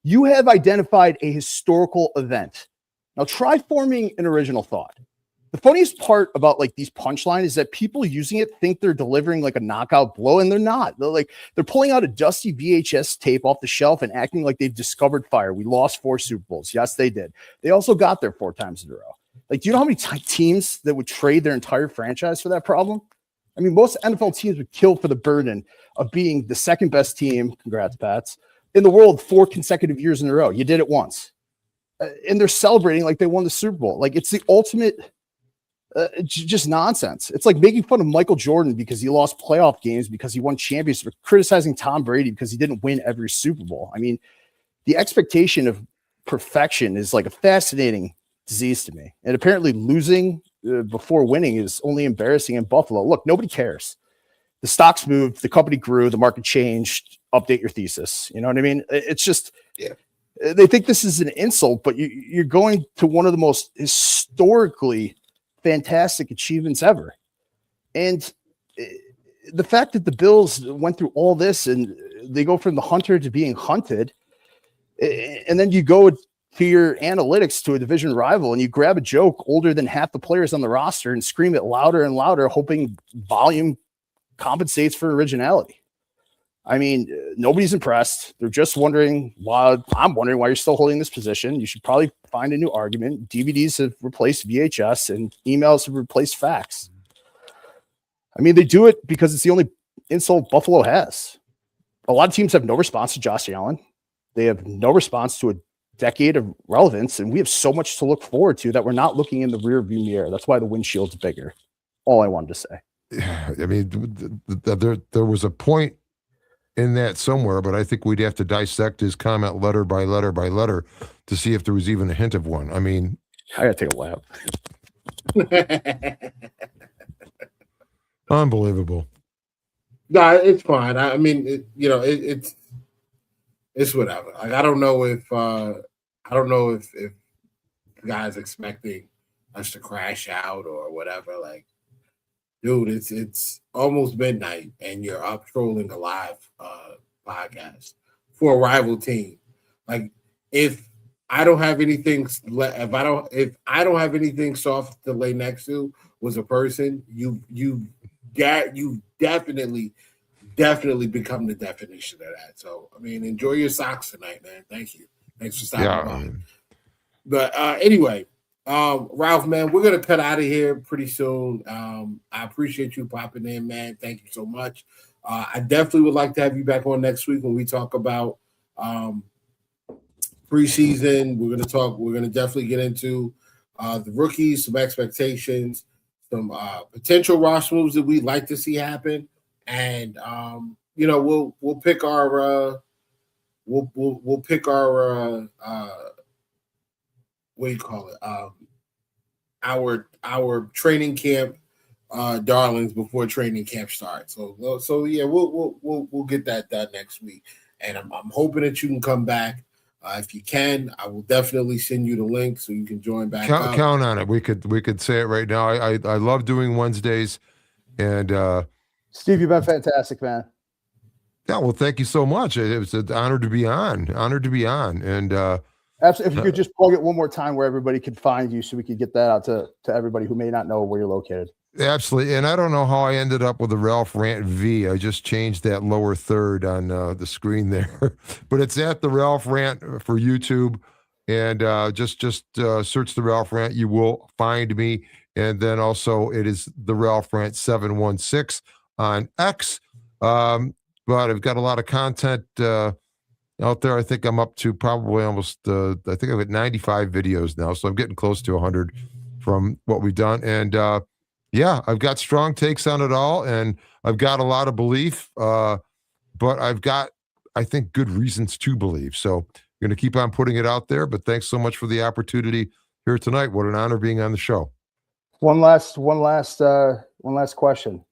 You have identified a historical event. Now try forming an original thought. The funniest part about like these punchlines is that people using it think they're delivering like a knockout blow, and they're not. They're pulling out a dusty VHS tape off the shelf and acting like they've discovered fire. We lost 4 Super Bowls. Yes, they did. They also got there 4 times in a row. Like, do you know how many teams that would trade their entire franchise for that problem? I mean, most NFL teams would kill for the burden of being the second best team, congrats, Pats, in the world 4 consecutive years in a row. You did it once. And they're celebrating like they won the Super Bowl. Like, it's the ultimate just nonsense. It's like making fun of Michael Jordan because he lost playoff games because he won championships, or criticizing Tom Brady because he didn't win every Super Bowl. I mean, the expectation of perfection is like a fascinating disease to me. And apparently losing before winning is only embarrassing in Buffalo. Look, nobody cares. The stocks moved, the company grew, the market changed. Update your thesis. You know what I mean? It's just, they think this is an insult, but you're going to one of the most historically fantastic achievements ever. And the fact that the Bills went through all this and they go from the hunter to being hunted, and then you go to your analytics to a division rival and you grab a joke older than half the players on the roster and scream it louder and louder, hoping volume compensates for originality. I mean, nobody's impressed. They're just wondering why. I'm wondering why you're still holding this position. You should probably find a new argument. DVDs have replaced VHS and emails have replaced fax. I mean, they do it because it's the only insult Buffalo has. A lot of teams have no response to Josh Allen. They have no response to a decade of relevance, and we have so much to look forward to that we're not looking in the rear view mirror. That's why the windshield's bigger. All I wanted to say. I mean, there was a point in that somewhere, but I think we'd have to dissect his comment letter by letter by letter to see if there was even a hint of one. I mean, I gotta take a lap. Unbelievable. No, it's fine. I mean, it's whatever. Like, I don't know if the guy's expecting us to crash out or whatever. Like, dude, it's almost midnight and you're up trolling a live podcast for a rival team. Like, if I don't have anything have anything soft to lay next to was a person, you definitely become the definition of that. So, I mean, enjoy your socks tonight, man. Thank you. Thanks for stopping by. But anyway, Ralph, man, we're gonna cut out of here pretty soon. I appreciate you popping in, man. Thank you so much. I definitely would like to have you back on next week when we talk about preseason. We're gonna definitely get into the rookies, some expectations, some potential roster moves that we'd like to see happen, and we'll pick our we'll pick our what do you call it? Our training camp darlings before training camp starts. So yeah, we'll get that done next week, and I'm hoping that you can come back. If you can, I will definitely send you the link so you can join back. Count on it. We could say it right now. I love doing Wednesdays, and Steve, you've been fantastic, man. Yeah, well, thank you so much. It was an honor to be on. And absolutely. If you could just plug it one more time where everybody could find you, so we could get that out to everybody who may not know where you're located. Absolutely. And I don't know how I ended up with the Ralph Rant V. I just changed that lower third on the screen there. But it's at the Ralph Rant for YouTube. And just search the Ralph Rant. You will find me. And then also it is the Ralph Rant 716 on X. But I've got a lot of content out there. I think I'm up to probably almost, I think I've got 95 videos now. So I'm getting close to 100 from what we've done. And yeah, I've got strong takes on it all, and I've got a lot of belief, but I've got, I think, good reasons to believe. So I'm going to keep on putting it out there, but thanks so much for the opportunity here tonight. What an honor being on the show. One last question.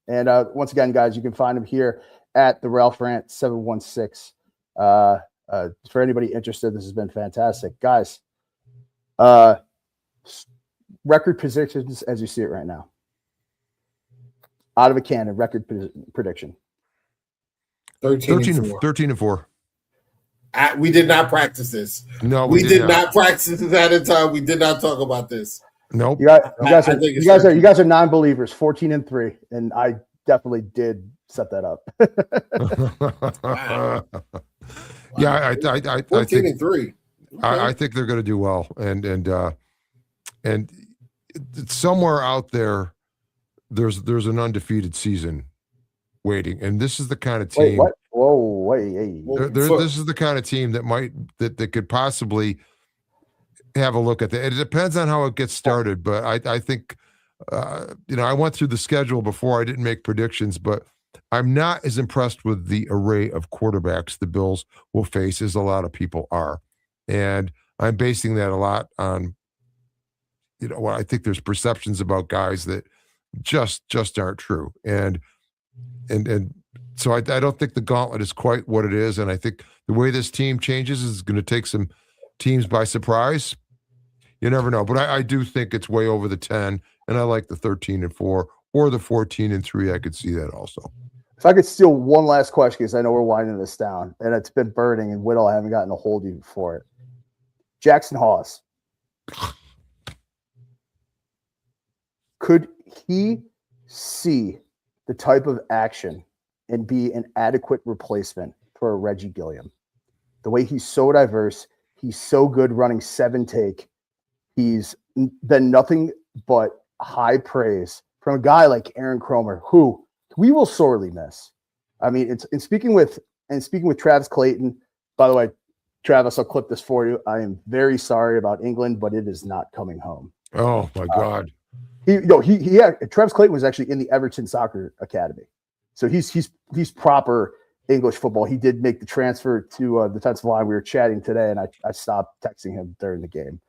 And once again, guys, you can find him here at the Ralph Rant 716. For anybody interested, this has been fantastic. Guys, record predictions as you see it right now. Out of a cannon, record prediction. 13 and 4. We did not practice this. No, we did not practice this at a time. We did not talk about this. Nope. You guys are non-believers. 14 and 3, and I definitely did set that up. Wow. Yeah, I 14 think, and 3. Okay. I think they're going to do well, and somewhere out there, there's an undefeated season waiting, and this is the kind of team. Wait, what? Whoa, wait, hey. This is the kind of team that could possibly have a look at that. It depends on how it gets started, but I think I went through the schedule before. I didn't make predictions, but I'm not as impressed with the array of quarterbacks the Bills will face as a lot of people are, and I'm basing that a lot on. Well, I think there's perceptions about guys that just aren't true. And so I don't think the gauntlet is quite what it is. And I think the way this team changes is going to take some teams by surprise. You never know. But I do think it's way over the 10, and I like the 13 and 4 or the 14 and 3. I could see that also. If I could steal one last question, because I know we're winding this down, and it's been burning, and Whittle, I haven't gotten a hold of you for it. Jackson Hawes. Could he see the type of action and be an adequate replacement for a Reggie Gilliam? The way he's so diverse, he's so good running 7-take. He's been nothing but high praise from a guy like Aaron Cromer, who we will sorely miss. I mean, speaking with Travis Clayton. By the way, Travis, I'll clip this for you. I am very sorry about England, but it is not coming home. Oh my God. Travis Clayton was actually in the Everton Soccer Academy. So he's proper English football. He did make the transfer to defensive line. We were chatting today, and I stopped texting him during the game.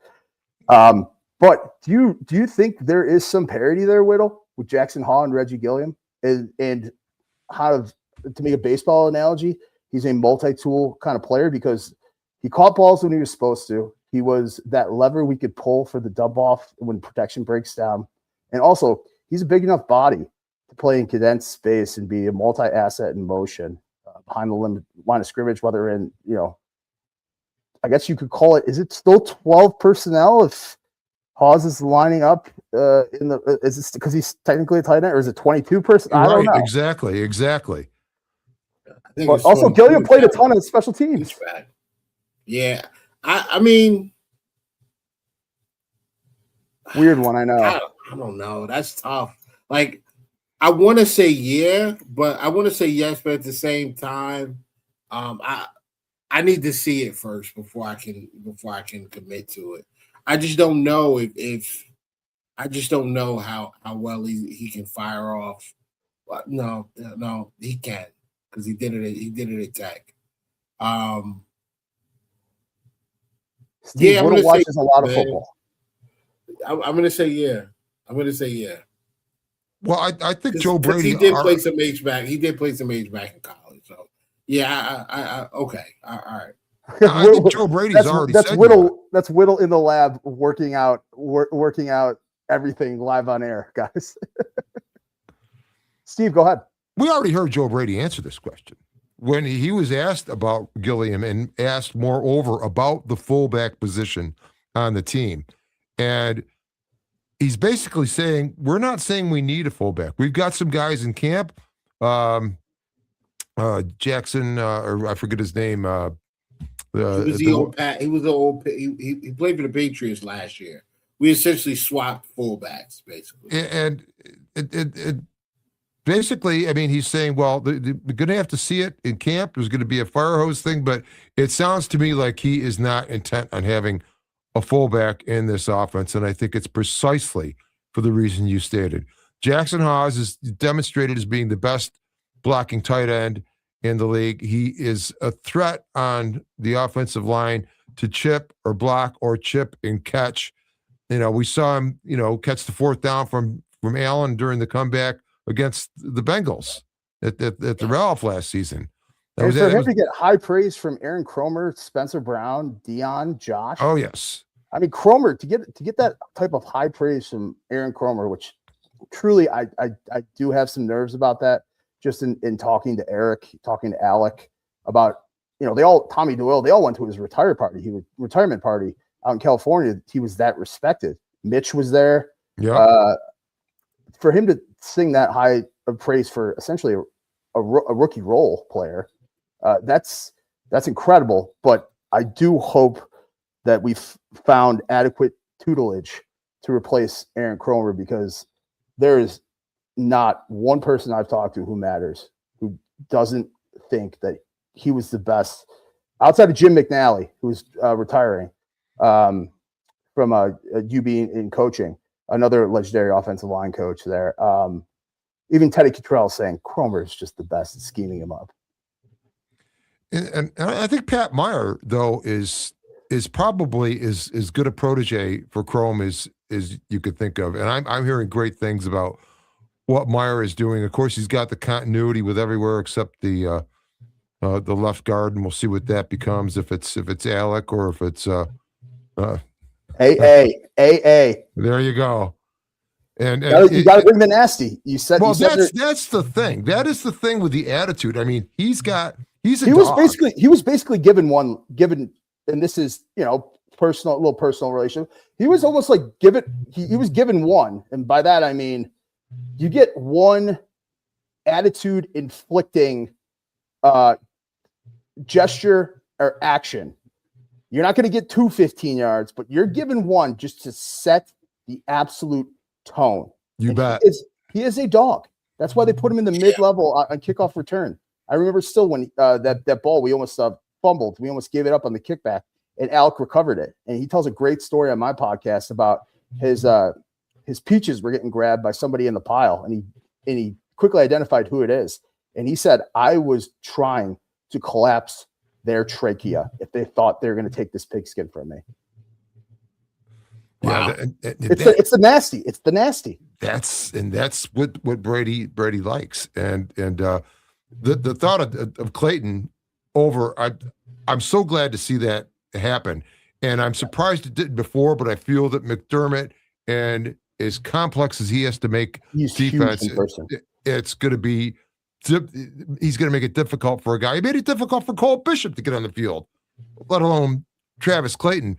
But do you think there is some parity there, Whittle, with Jackson Hall and Reggie Gilliam? And to make a baseball analogy, he's a multi-tool kind of player because he caught balls when he was supposed to. He was that lever we could pull for the dub off when protection breaks down. And also, he's a big enough body to play in condensed space and be a multi-asset in motion behind the line of scrimmage, whether in, I guess you could call it, is it still 12 personnel if Hawes is lining up is it because he's technically a tight end, or is it 22 personnel? I don't know. Exactly. But also, Gilliam played a ton of special teams. Yeah. I mean, weird one, I know. I don't know. That's tough. Like, I want to say yeah, but I want to say yes, but at the same time, I need to see it first before I can commit to it. I just don't know if I just don't know how well he can fire off. No, he can, because he did it at Tech. Steve Whittle watches a lot of football. I'm going to say yeah. Well, I think Joe Brady. He did play some H-back. He did play some H-back in college. So yeah, I okay, all right. I think Joe Brady's already said Whittle. That's Whittle in the lab working out everything live on air, guys. Steve, go ahead. We already heard Joe Brady answer this question when he was asked about Gilliam and asked moreover about the fullback position on the team. And he's basically saying, we're not saying we need a fullback. We've got some guys in camp. Jackson, or I forget his name. He played for the Patriots last year. We essentially swapped fullbacks, basically. And it basically, I mean, he's saying, well, they're going to have to see it in camp. There's going to be a fire hose thing, but it sounds to me like he is not intent on having a fullback in this offense, and I think it's precisely for the reason you stated. Jackson Hawes is demonstrated as being the best blocking tight end in the league. He is a threat on the offensive line to chip or block or chip and catch. We saw him, catch the fourth down from Allen during the comeback against the Bengals at the Ralph last season. For him to get high praise from Aaron Cromer, Spencer Brown, Dion, Josh. Oh yes. I mean, Cromer, to get that type of high praise from Aaron Cromer, which truly I do have some nerves about that, just in talking to Eric, talking to Alec about, Tommy Doyle, they all went to his retirement party out in California. He was that respected. Mitch was there. Yeah. For him to sing that high of praise for essentially a rookie role player, that's incredible. But I do hope that we've found adequate tutelage to replace Aaron Cromer, because there is not one person I've talked to who matters, who doesn't think that he was the best, outside of Jim McNally, who's retiring from UB in coaching, another legendary offensive line coach there. Even Teddy Cottrell saying Cromer is just the best at scheming him up. And I think Pat Meyer, though, is probably as good a protege for Chrome as you could think of. And I'm hearing great things about what Meyer is doing. Of course, he's got the continuity with everywhere except the left guard, and we'll see what that becomes, if it's Alec or if it's AA. There you go. And you got to bring the nasty. That's the thing. That is the thing with the attitude. I mean, he was basically given, and this is, little personal relationship. He was almost like he was given one. And by that, I mean, you get one attitude inflicting gesture or action. You're not going to get 2 15 yards, but you're given one just to set the absolute tone. Bet. He is a dog. That's why they put him in the mid-level on kickoff return. I remember still when that ball, we almost fumbled. We almost gave it up on the kickback, and Alec recovered it. And he tells a great story on my podcast about his peaches were getting grabbed by somebody in the pile, and he quickly identified who it is. And he said, I was trying to collapse their trachea if they thought they were going to take this pigskin from me. Wow. Yeah, it's the nasty. It's the nasty. That's what Brady likes. And the thought of Clayton over, I'm so glad to see that happen. And I'm surprised it didn't before, but I feel that McDermott, and as complex as he has to make defense, it's going to be, he's going to make it difficult for a guy. He made it difficult for Cole Bishop to get on the field, let alone Travis Clayton.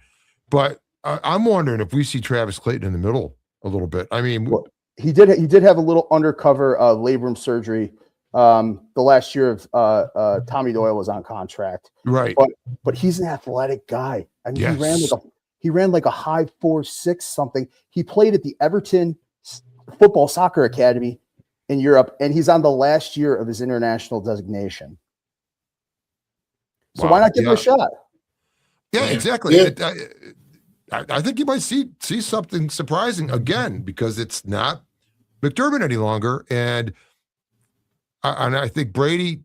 But I'm wondering if we see Travis Clayton in the middle a little bit. I mean, well, he did have a little undercover labrum surgery the last year of Tommy Doyle was on contract. Right. But he's an athletic guy. I mean, yes. he ran like a high 4.6 something. He played at the Everton Football Soccer Academy in Europe, and he's on the last year of his international designation. So why not give him a shot? Yeah, exactly. Yeah. I think you might see something surprising again, because it's not McDermott any longer, and I think Brady.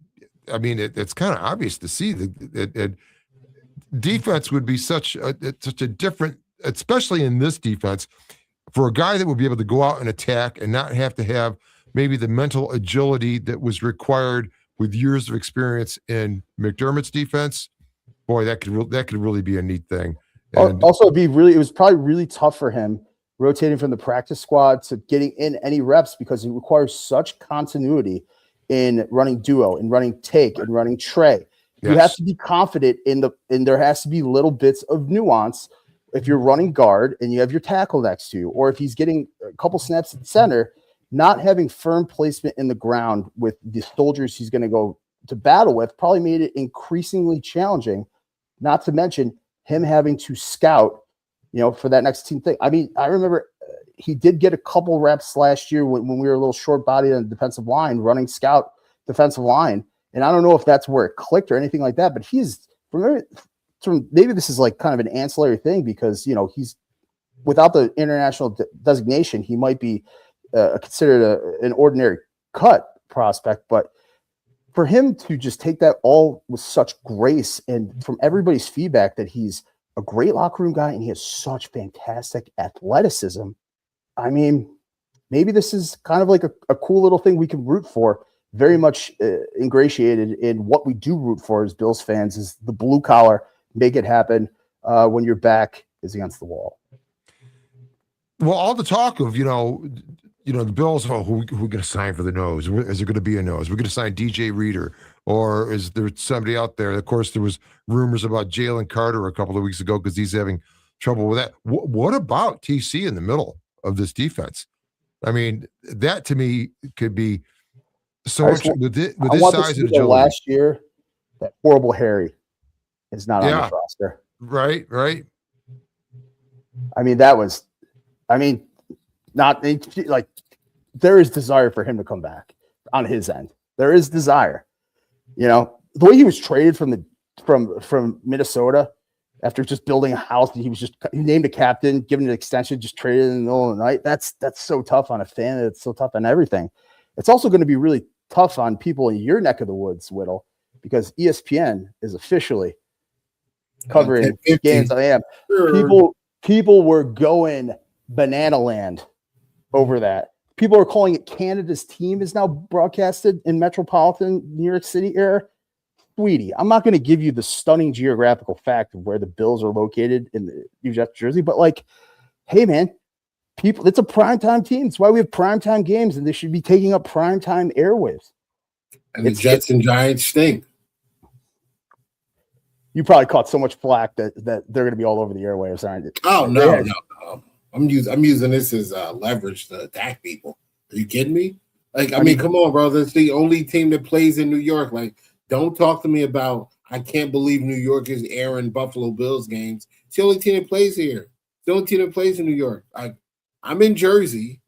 I mean, it's kind of obvious to see that defense would be such a different, especially in this defense, for a guy that would be able to go out and attack and not have to have maybe the mental agility that was required with years of experience in McDermott's defense. Boy, that could really be a neat thing. And also, it was probably really tough for him rotating from the practice squad to getting in any reps, because it requires such continuity in running duo, in running take, and running tray. Yes. You have to be confident and there has to be little bits of nuance if you're running guard and you have your tackle next to you, or if he's getting a couple snaps at center, not having firm placement in the ground with the soldiers he's going to go to battle with probably made it increasingly challenging, not to mention him having to scout, for that next team thing. I mean, I remember he did get a couple reps last year when we were a little short-bodied on the defensive line, running scout defensive line. And I don't know if that's where it clicked or anything like that, but maybe this is like kind of an ancillary thing, because, he's without the international designation, he might be considered an ordinary cut prospect, but for him to just take that all with such grace, and from everybody's feedback that he's a great locker room guy and he has such fantastic athleticism. I mean, maybe this is kind of like a cool little thing we can root for. Very much ingratiated in what we do root for as Bills fans is the blue collar, make it happen when your back is against the wall. Well, all the talk of, the Bills, who are going to sign for the nose? Is there going to be a nose? We're going to sign DJ Reader, or is there somebody out there? Of course, there was rumors about Jalen Carter a couple of weeks ago because he's having trouble with that. What about TC in the middle of this defense? I mean, that to me could be so much with this size and agility. Last year, that horrible Harry is not on the roster. Right. I mean, not like there is desire for him to come back on his end. There is desire, the way he was traded from Minnesota after just building a house. He named a captain, given an extension, just traded in the middle of the night. That's so tough on a fan. It's so tough on everything. It's also going to be really tough on people in your neck of the woods, Whittle, because ESPN is officially covering games. I am. People were going banana land over that. People are calling it Canada's team is now broadcasted in metropolitan New York City area. Sweetie, I'm not going to give you the stunning geographical fact of where the Bills are located in the New Jersey, but hey man, people, it's a primetime team. That's why we have primetime games, and they should be taking up primetime airwaves. And the Jets and Giants stink. You probably caught so much flack that they're going to be all over the airwaves, aren't you? Oh no. I'm using this as leverage to attack people. Are you kidding me? I mean, come on, bro. That's the only team that plays in New York. Don't talk to me about I can't believe New York is airing Buffalo Bills games. It's the only team that plays here. It's the only team that plays in New York. I'm in Jersey.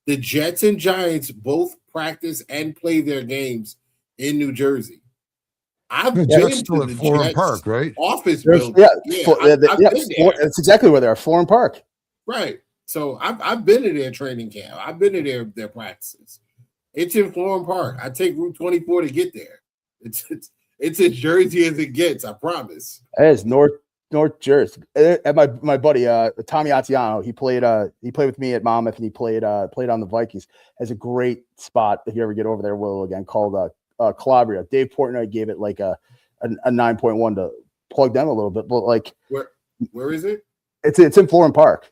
The Jets and Giants both practice and play their games in New Jersey. I've The been Jets to still the at Florham Jets Park, right? office There's, building. I've been there. That's exactly where they are. Florham Park. Right. So I've been to their training camp. I've been to their practices. It's in Florham Park. I take Route 24 to get there. It's as Jersey as it gets. I promise. It is North Jersey. And my buddy Tommy Attiano, he played with me at Monmouth, and he played on the Vikings. Has a great spot if you ever get over there, Will, again, called Calabria. Dave Portnoy gave it like a 9.1 to plug them a little bit, but like where is it? It's in Florham Park.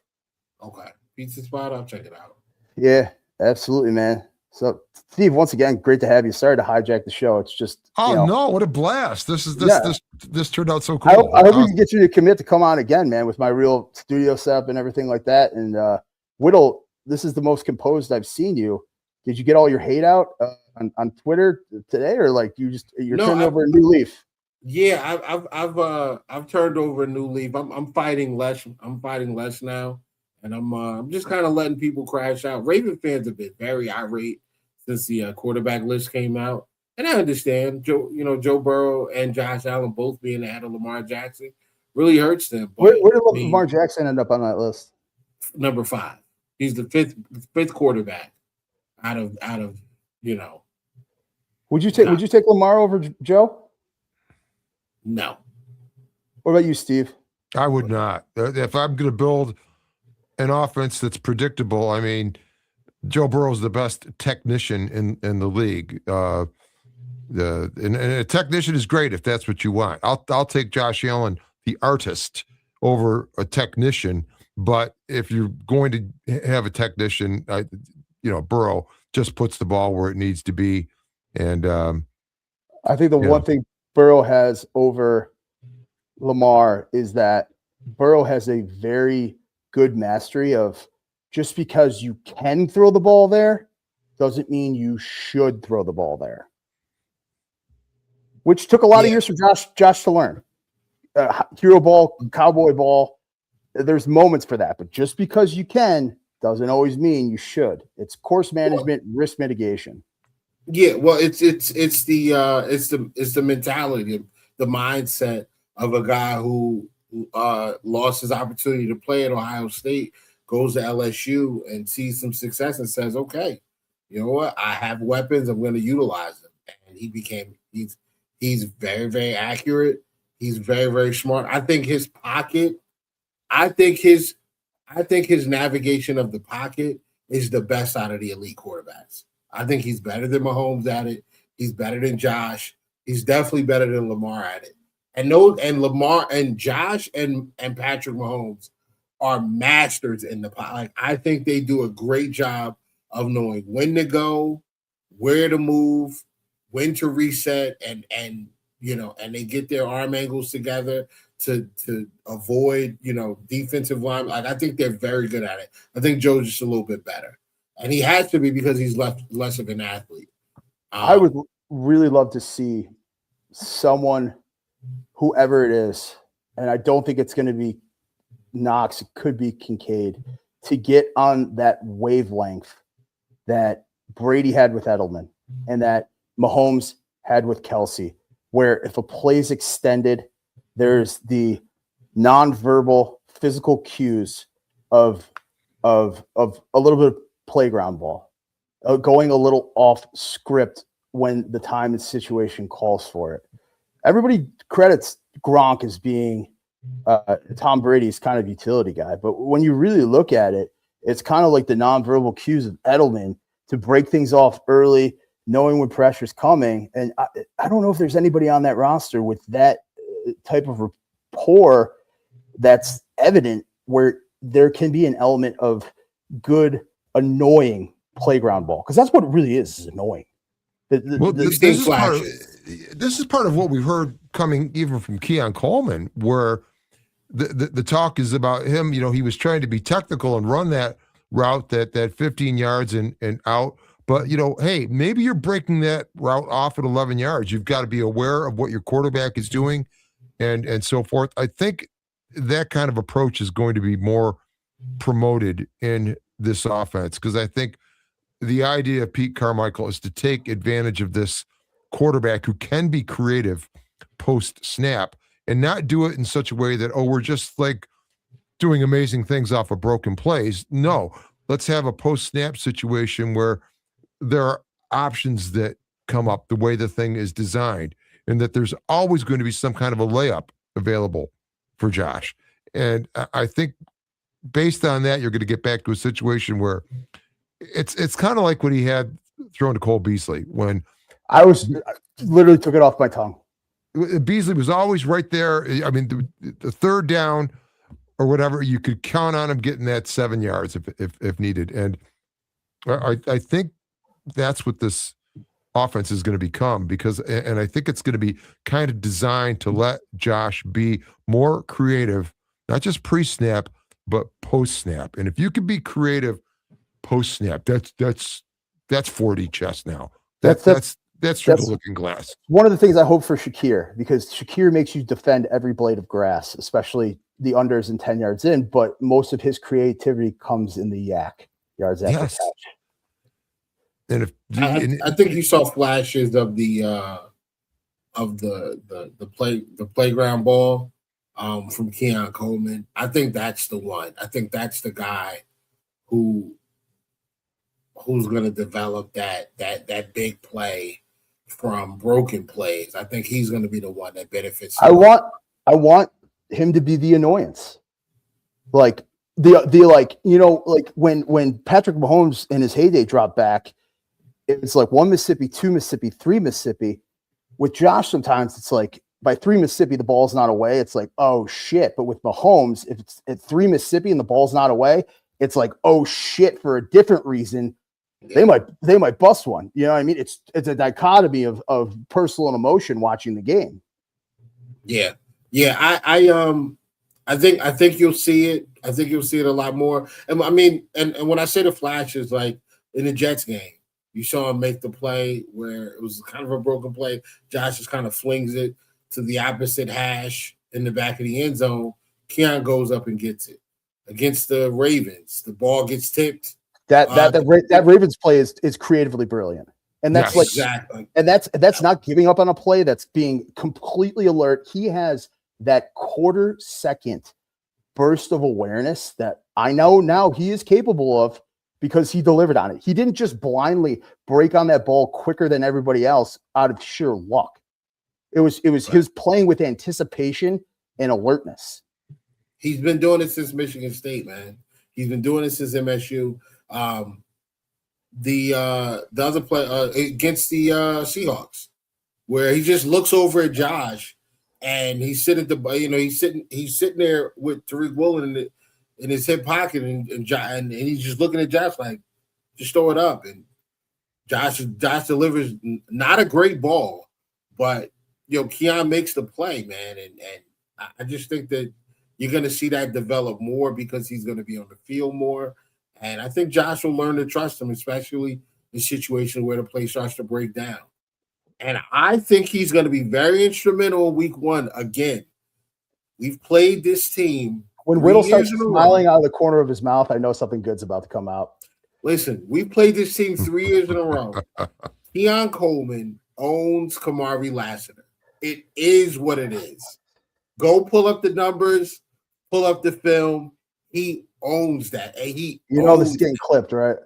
Okay, pizza spot. I'll check it out. Yeah, absolutely, man. So, Steve, once again, great to have you. Sorry to hijack the show. It's just No, what a blast! This turned out so cool. I hope we can get you to commit to come on again, man, with my real studio setup and everything like that. And Whittle, this is the most composed I've seen you. Did you get all your hate out on Twitter today, or like you're turning over a new leaf? Yeah, I've turned over a new leaf. I'm fighting less. I'm fighting less now, and I'm just kind of letting people crash out. Raven fans have been very irate since the quarterback list came out, and I understand. Joe Burrow and Josh Allen both being ahead of Lamar Jackson really hurts them. Where did Lamar Jackson end up on that list? Number 5. He's the fifth quarterback out of. Would you take Lamar over Joe? No. What about you, Steve? I would not. If I'm going to build an offense that's predictable, I mean, Joe Burrow's the best technician in the league. And a technician is great if that's what you want. I'll take Josh Allen, the artist, over a technician. But if you're going to have a technician, Burrow just puts the ball where it needs to be. And I think the one thing Burrow has over Lamar is that Burrow has a very good mastery of, just because you can throw the ball there doesn't mean you should throw the ball there, which took a lot of years for Josh to learn. Hero ball, cowboy ball, there's moments for that, but just because you can doesn't always mean you should. It's course management, risk mitigation. Yeah, well, it's the mentality, the mindset of a guy who lost his opportunity to play at Ohio State, goes to LSU and sees some success and says, "Okay, you know what? I have weapons. I'm going to utilize them." And he's very, very accurate. He's very, very smart. I think his pocket. I think his navigation of the pocket is the best out of the elite quarterbacks. I think he's better than Mahomes at it. He's better than Josh. He's definitely better than Lamar at it. And Lamar and Josh and Patrick Mahomes are masters in the pocket. Like, I think they do a great job of knowing when to go, where to move, when to reset, and they get their arm angles together to avoid, defensive line. Like, I think they're very good at it. I think Joe's just a little bit better. And he has to be because he's less of an athlete. I would really love to see someone, whoever it is, and I don't think it's going to be Knox, it could be Kincaid, to get on that wavelength that Brady had with Edelman and that Mahomes had with Kelsey, where if a play's extended, there's the nonverbal physical cues of a little bit of playground ball, going a little off script when the time and situation calls for it. Everybody credits Gronk as being Tom Brady's kind of utility guy, but when you really look at it, it's kind of like the nonverbal cues of Edelman to break things off early, knowing when pressure's coming. And I don't know if there's anybody on that roster with that type of rapport that's evident, where there can be an element of good, annoying playground ball, because that's what it really is annoying. This is part of what we've heard coming even from Keon Coleman, where the talk is about him. He was trying to be technical and run that route, that 15 yards and out. But, hey, maybe you're breaking that route off at 11 yards. You've got to be aware of what your quarterback is doing and so forth. I think that kind of approach is going to be more promoted in this offense, because I think the idea of Pete Carmichael is to take advantage of this quarterback who can be creative post snap and not do it in such a way that, oh, we're just like doing amazing things off of broken plays. No, let's have a post snap situation where there are options that come up the way the thing is designed, and that there's always going to be some kind of a layup available for Josh. And I think based on that, you're going to get back to a situation where it's kind of like what he had thrown to Cole Beasley when I literally took it off my tongue. Beasley was always right there. I mean, the third down or whatever, you could count on him getting that 7 yards if needed. And I think that's what this offense is going to become, and I think it's going to be kind of designed to let Josh be more creative, not just pre-snap, but post-snap. And if you can be creative post-snap, that's 4D chess now. That's through the looking glass. One of the things I hope for Shakir, because Shakir makes you defend every blade of grass, especially the unders and 10 yards in, but most of his creativity comes in the yak, yards after catch. And if I think you saw flashes of the playground ball from Keon Coleman. I think that's the one. I think that's the guy who's going to develop that big play from broken plays. I think he's going to be the one that benefits. I want him to be the annoyance, like like when Patrick Mahomes in his heyday dropped back. It's like 1 Mississippi, 2 Mississippi, 3 Mississippi. With Josh, sometimes it's like by 3 Mississippi, the ball's not away. It's like, oh shit. But with Mahomes, if it's at 3 Mississippi and the ball's not away, it's like, oh shit, for a different reason. They might bust one. You know what I mean? It's a dichotomy of personal and emotion watching the game. Yeah. I think you'll see it. I think you'll see it a lot more. And I mean, and when I say the flashes, like in the Jets game, you saw him make the play where it was kind of a broken play. Josh just kind of flings it to the opposite hash in the back of the end zone. Keon goes up and gets it. Against the Ravens, the ball gets tipped. That Ravens play is creatively brilliant. And that's exactly. And that's not giving up on a play. That's being completely alert. He has that quarter second burst of awareness that I know now he is capable of, because he delivered on it. He didn't just blindly break on that ball quicker than everybody else out of sheer luck. It was his playing with anticipation and alertness. He's been doing it since Michigan State, man. He's been doing it since MSU. The other play against the Seahawks, where he just looks over at Josh, and he's sitting he's sitting there with Tariq Woolen in his hip pocket, and he's just looking at Josh like, just throw it up. And Josh delivers not a great ball, but Keon makes the play, man. And I just think that you're going to see that develop more because he's going to be on the field more. And I think Josh will learn to trust him, especially in situations where the play starts to break down. And I think he's going to be very instrumental in week 1 again. We've played this team. When Whittle starts smiling out of the corner of his mouth, I know something good's about to come out. Listen, we played this team 3 years in a row. Keon Coleman owns Kamari Lassiter. It is what it is. Go pull up the numbers, pull up the film. He owns that. And this is getting clipped, right?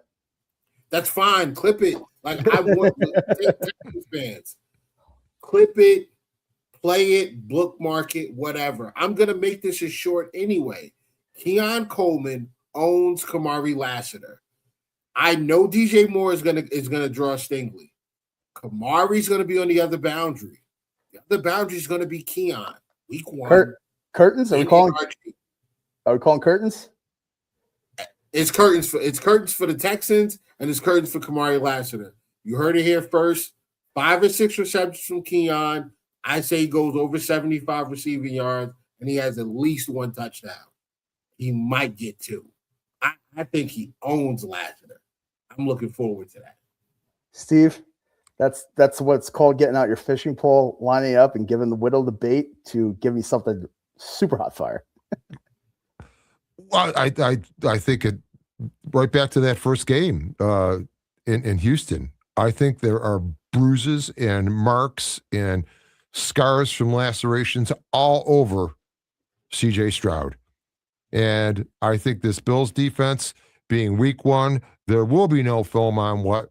That's fine. Clip it. Like I want Texas fans. Clip it. Play it, bookmark it, whatever. I'm going to make this as short anyway. Keon Coleman owns Kamari Lassiter. I know DJ Moore is going to draw Stingley. Kamari's going to be on the other boundary. The other boundary is going to be Keon. Week 1. Curtains? Are we calling curtains? It's curtains for the Texans, and it's curtains for Kamari Lassiter. You heard it here first. 5 or 6 receptions from Keon. I say he goes over 75 receiving yards, and he has at least 1 touchdown. He might get 2. I think he owns Lassiter. I'm looking forward to that. Steve, that's what's called getting out your fishing pole, lining up, and giving the Whittle the bait to give me something super hot fire. Well, I think it right back to that first game in Houston. I think there are bruises and marks and scars from lacerations all over CJ Stroud. And I think this Bills defense being week one, there will be no film on what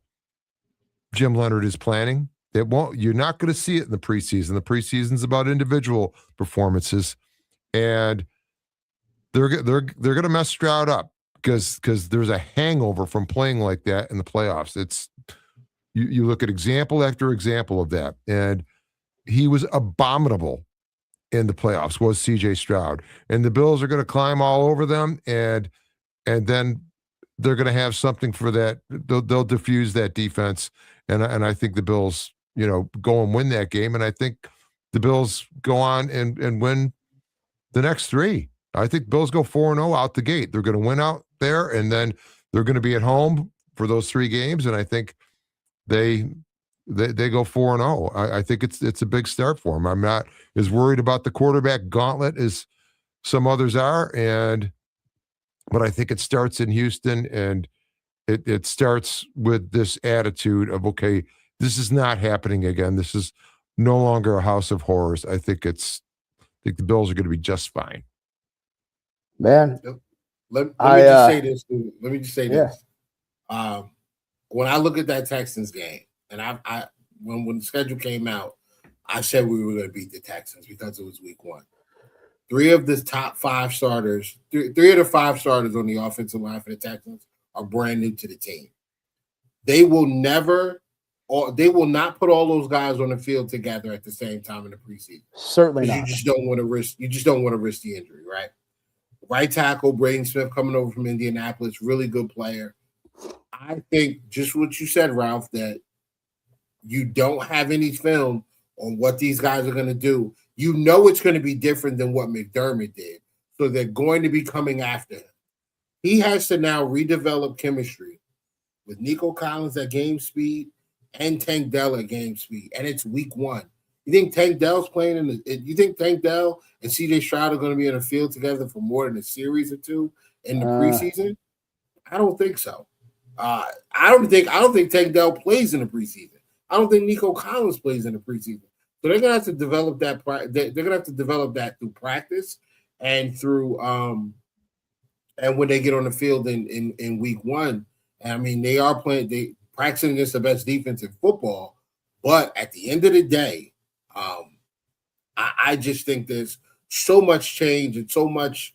Jim Leonard is planning. You're not going to see it in the preseason. The preseason's about individual performances, and they're going to mess Stroud up because there's a hangover from playing like that in the playoffs. It's you look at example after example of that, and he was abominable in the playoffs, was CJ Stroud. And the Bills are going to climb all over them, and then they're going to have something for that. They'll diffuse that defense, and I think the Bills, go and win that game. And I think the Bills go on and win the next three. I think Bills go 4-0 out the gate. They're going to win out there, and then they're going to be at home for those three games. And I think they go 4-0. I think it's a big start for them. I'm not as worried about the quarterback gauntlet as some others are, but I think it starts in Houston, and it starts with this attitude of, okay, this is not happening again. This is no longer a house of horrors. I think the Bills are going to be just fine. Man, let me just say this. When I look at that Texans game, and when the schedule came out, I said we were going to beat the Texans because it was week one. Three of the top five starters, three of the five starters on the offensive line for the Texans are brand new to the team. They will not put all those guys on the field together at the same time in the preseason. Certainly not. You just don't want to risk the injury, right? Right tackle Braden Smith coming over from Indianapolis, really good player. I think just what you said, Ralph, that you don't have any film on what these guys are going to do. It's going to be different than what McDermott did. So they're going to be coming after him. He has to now redevelop chemistry with Nico Collins at game speed and Tank Dell at game speed. And it's week one. You think Tank Dell's playing you think Tank Dell and CJ Stroud are going to be in the field together for more than a series or two in the preseason? I don't think so. I don't think Tank Dell plays in the preseason. I don't think Nico Collins plays in the preseason. So they're gonna have to develop that. They're gonna have to develop that through practice and through and when they get on the field in week one. And I mean, they practicing against the best defense in football. But at the end of the day, I just think there's so much change and so much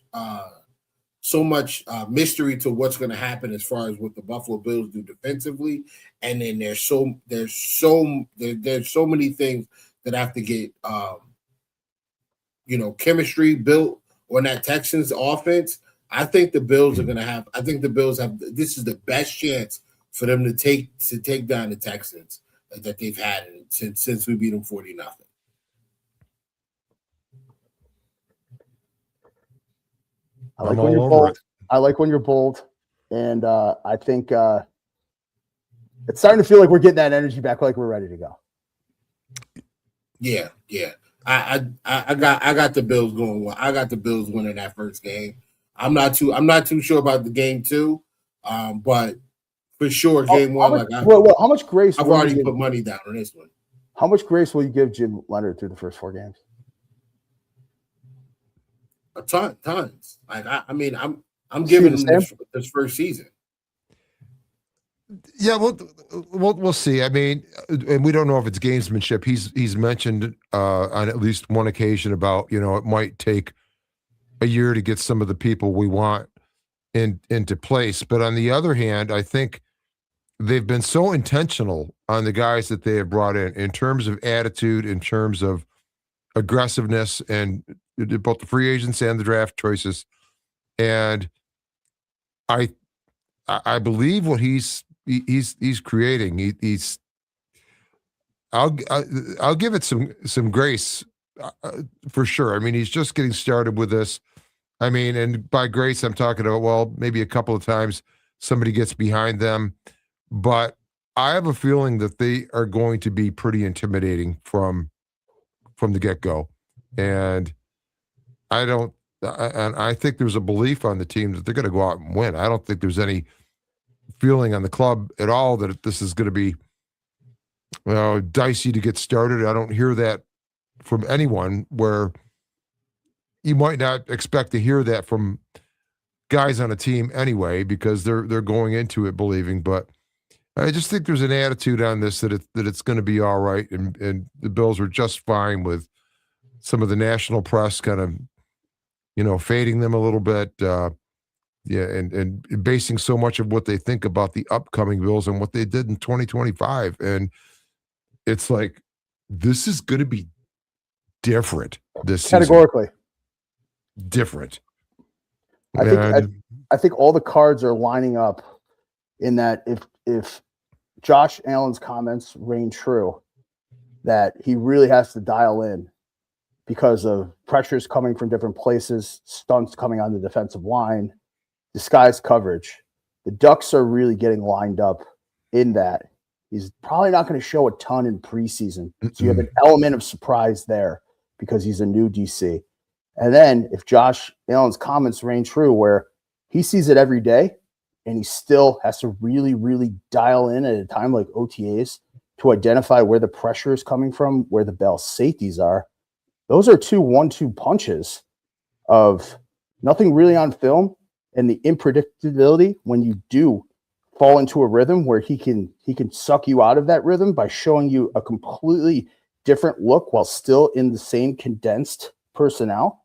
mystery to what's going to happen as far as what the Buffalo Bills do defensively, and then there's so many things that have to get chemistry built on that Texans offense. I think the Bills are going to have. I think the Bills have. This is the best chance for them to take down the Texans that they've had since we beat them 40-0. I like when you're bold. I like when you're bold, and I think it's starting to feel like we're getting that energy back, like we're ready to go. Yeah. I got the Bills going. I got the Bills winning that first game. I'm not too sure about the game two, but for sure game one. How much grace? I've already put money down on this one. How much grace will you give Jim Leonard through the first four games? Tons. Like I'm giving him this first season. Yeah, we'll see. I mean, and we don't know if it's gamesmanship. He's mentioned on at least one occasion about it might take a year to get some of the people we want into place. But on the other hand, I think they've been so intentional on the guys that they have brought in terms of attitude, in terms of aggressiveness, and both the free agents and the draft choices. And I believe what he's creating. I'll give it some grace for sure. I mean, he's just getting started with this. I mean, and by grace, I'm talking about, maybe a couple of times somebody gets behind them, but I have a feeling that they are going to be pretty intimidating from the get-go. And I think there's a belief on the team that they're going to go out and win. I don't think there's any feeling on the club at all that this is going to be dicey to get started. I don't hear that from anyone, where you might not expect to hear that from guys on a team anyway, because they're going into it believing. But I just think there's an attitude on this that it's going to be all right, and the Bills are just fine with some of the national press kind of fading them a little bit. And basing so much of what they think about the upcoming Bills and what they did in 2025. And it's like, this is going to be different this season. Categorically. Different. I think all the cards are lining up in that if Josh Allen's comments reign true, that he really has to dial in because of pressures coming from different places, stunts coming on the defensive line, disguised coverage. The Ducks are really getting lined up in that. He's probably not going to show a ton in preseason. So you have an element of surprise there because he's a new DC. And then if Josh Allen's comments reign true, where he sees it every day and he still has to really, really dial in at a time like OTAs to identify where the pressure is coming from, where the Bell safeties are, those are 2 1-2 punches of nothing really on film and the unpredictability when you do fall into a rhythm where he can suck you out of that rhythm by showing you a completely different look while still in the same condensed personnel.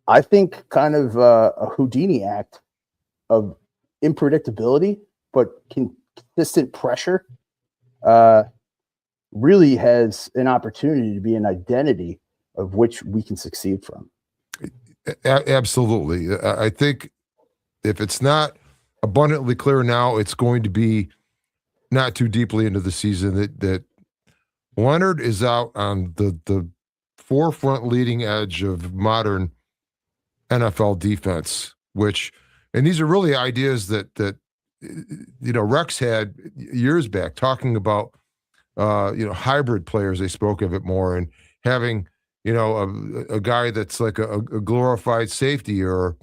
I think kind of a Houdini act of unpredictability, but consistent pressure really has an opportunity to be an identity of which we can succeed from. Absolutely. I think if it's not abundantly clear now, it's going to be not too deeply into the season that Leonard is out on the forefront leading edge of modern NFL defense, and these are really ideas that Rex had years back, talking about hybrid players. They spoke of it more, and having a guy that's like a glorified safety or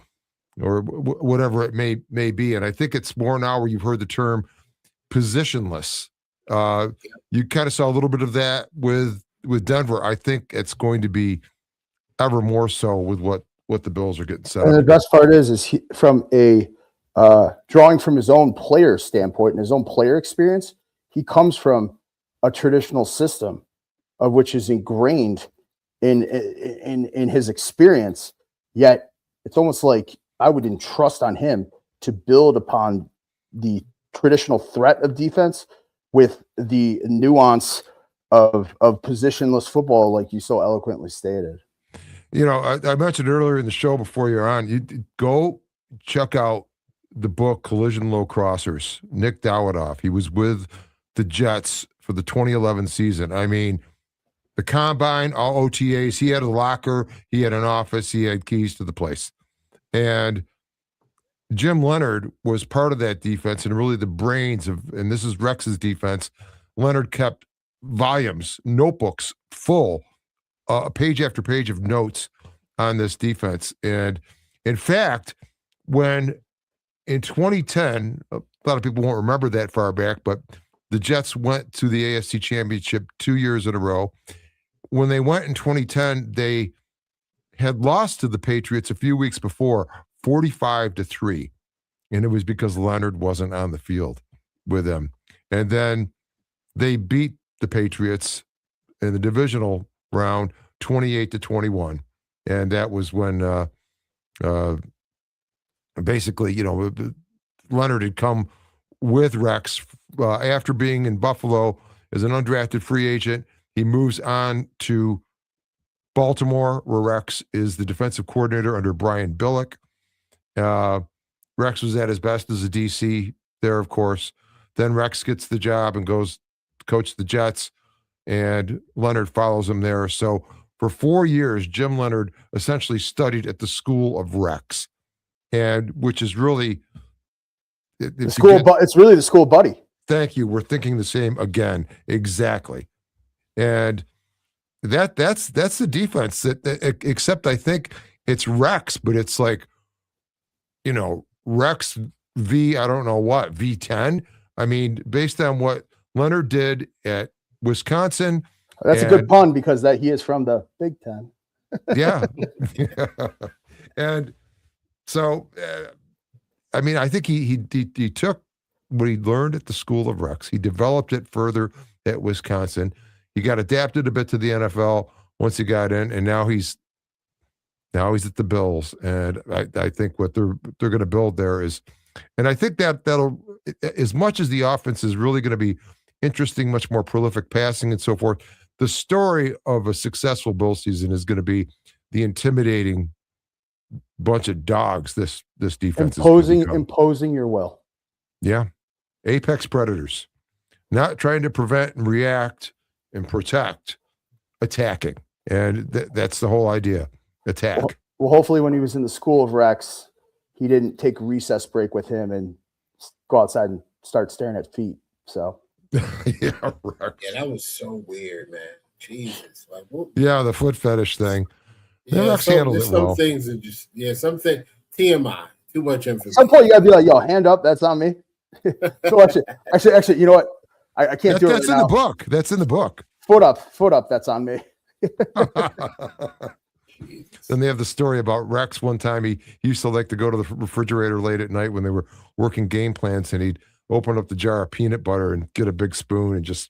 whatever it may be. And I think it's more now where you've heard the term positionless. You kind of saw a little bit of that with Denver. I think it's going to be ever more so with what the Bills are getting set up. And the best part is he, from a drawing from his own player standpoint and his own player experience, he comes from a traditional system of which is ingrained in his experience. Yet it's almost like I would entrust on him to build upon the traditional threat of defense with the nuance of positionless football, like you so eloquently stated. I mentioned earlier in the show before you're on, you go check out the book Collision Low Crossers, Nick Dawidoff. He was with the Jets for the 2011 season. I mean, the combine, all OTAs, he had a locker, he had an office, he had keys to the place. And Jim Leonard was part of that defense and really the brains of, and this is Rex's defense. Leonard kept volumes, notebooks full, page after page of notes on this defense. And in fact, when in 2010, a lot of people won't remember that far back, but the Jets went to the AFC Championship 2 years in a row. When they went in 2010, they had lost to the Patriots a few weeks before, 45-3. And it was because Leonard wasn't on the field with them. And then they beat the Patriots in the divisional round 28-21. And that was when basically, Leonard had come with Rex after being in Buffalo as an undrafted free agent. He moves on to Baltimore, where Rex is the defensive coordinator under Brian Billick. Rex was at his best as a DC there, of course. Then Rex gets the job and goes to coach the Jets, and Leonard follows him there. So for 4 years, Jim Leonard essentially studied at the school of Rex, and which is really it's really the school buddy. Thank you. We're thinking the same again. Exactly. And that's the defense that except I think it's Rex, but it's like, Rex V, I don't know what, V10. I mean, based on what Leonard did at Wisconsin, That's a good pun because he is from the Big Ten. Yeah. And so, I mean, I think he took what he learned at the School of Recs. He developed it further at Wisconsin. He got adapted a bit to the NFL once he got in, and now he's at the Bills. And I think what they're going to build there is, and I think that'll, as much as the offense is really going to be interesting, much more prolific passing and so forth, the story of a successful Bill season is going to be the intimidating bunch of dogs this defense imposing your will. Yeah. Apex predators, not trying to prevent and react and protect, attacking. And that's the whole idea. Attack. Well, hopefully when he was in the School of Recs, he didn't take a recess break with him and go outside and start staring at feet. So yeah, right. Yeah, that was so weird, man. Jesus. Like, what? Yeah, the foot fetish thing. Yeah, some things are just something TMI, too much information. At some point you gotta be like, yo, hand up, that's on me. So actually, you know what? I can't do it. That's in the book. That's in the book. Foot up, that's on me. Then they have the story about Rex. One time he used to like to go to the refrigerator late at night when they were working game plans, and he'd open up the jar of peanut butter and get a big spoon and just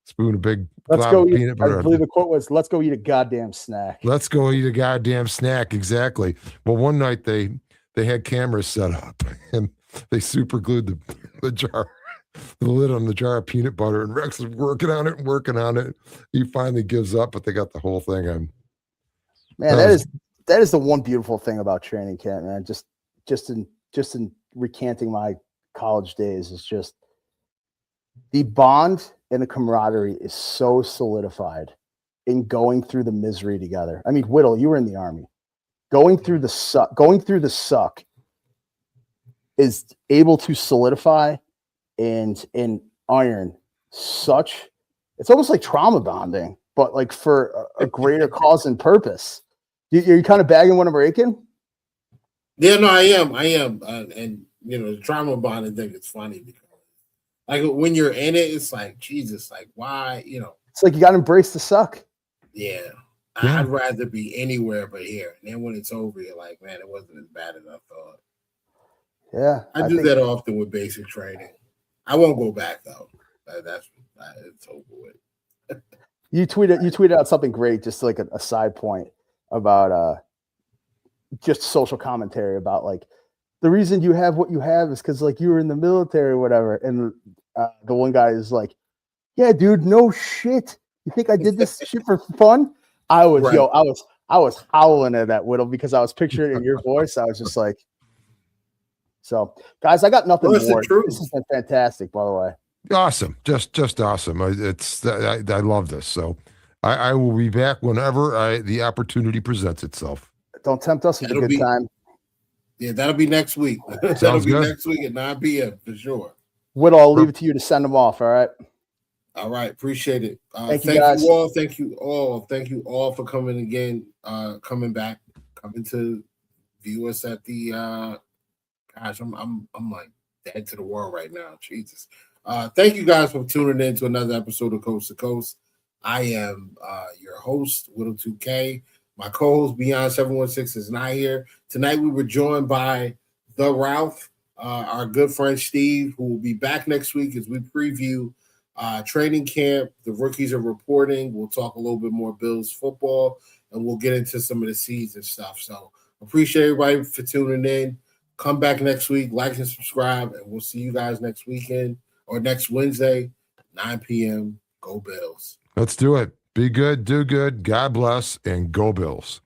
spoon a big glob of peanut butter. I believe the quote was, "Let's go eat a goddamn snack." Let's go eat a goddamn snack. Exactly. Well, one night they had cameras set up and they super glued the jar, the lid on the jar of peanut butter, and Rex is working on it. He finally gives up, but they got the whole thing on. Man, that is the one beautiful thing about training camp, man. Just in recanting my college days, is just the bond and the camaraderie is so solidified in going through the misery together. I mean, Whittle, you were in the Army. Going through the suck is able to solidify and iron such. It's almost like trauma bonding, but like for a greater cause and purpose. You're kind of bagging what I'm breaking? Yeah, no, I am. And the trauma bonding thing is funny because, like, when you're in it, it's like, Jesus, like, why, It's like you got to embrace the suck. Yeah. I'd rather be anywhere but here. And then when it's over, you're like, man, it wasn't as bad as I thought. Yeah. I do that often with basic training. I won't go back, though. It's over with. You tweeted out something great, just like a side point about just social commentary about like the reason you have what you have is because like you were in the military or whatever. And the one guy is like, yeah, dude, no shit. You think I did this shit for fun? I was howling at that, Whittle, because I was picturing it in your voice. I was just like, so guys, I got nothing more. This has been fantastic, by the way. Awesome. Just awesome. I love this. So I will be back whenever the opportunity presents itself. Don't tempt us with a good time. Yeah, that'll be next week. That'll be next week at 9 p.m. for sure. Whittle, I'll leave it to you to send them off. All right. All right. Appreciate it. Thank you guys. Thank you all for coming again, coming back, coming to view us at the gosh, I'm like dead to the world right now. Jesus. Thank you guys for tuning in to another episode of Coast to Coast. I am your host, Whittle 2K. My co-host, Beyond 716, is not here. Tonight we were joined by the Ralph, our good friend Steve, who will be back next week as we preview training camp. The rookies are reporting. We'll talk a little bit more Bills football, and we'll get into some of the season stuff. So appreciate everybody for tuning in. Come back next week, like and subscribe, and we'll see you guys next weekend or next Wednesday, 9 p.m. Go Bills. Let's do it. Be good, do good, God bless, and go Bills.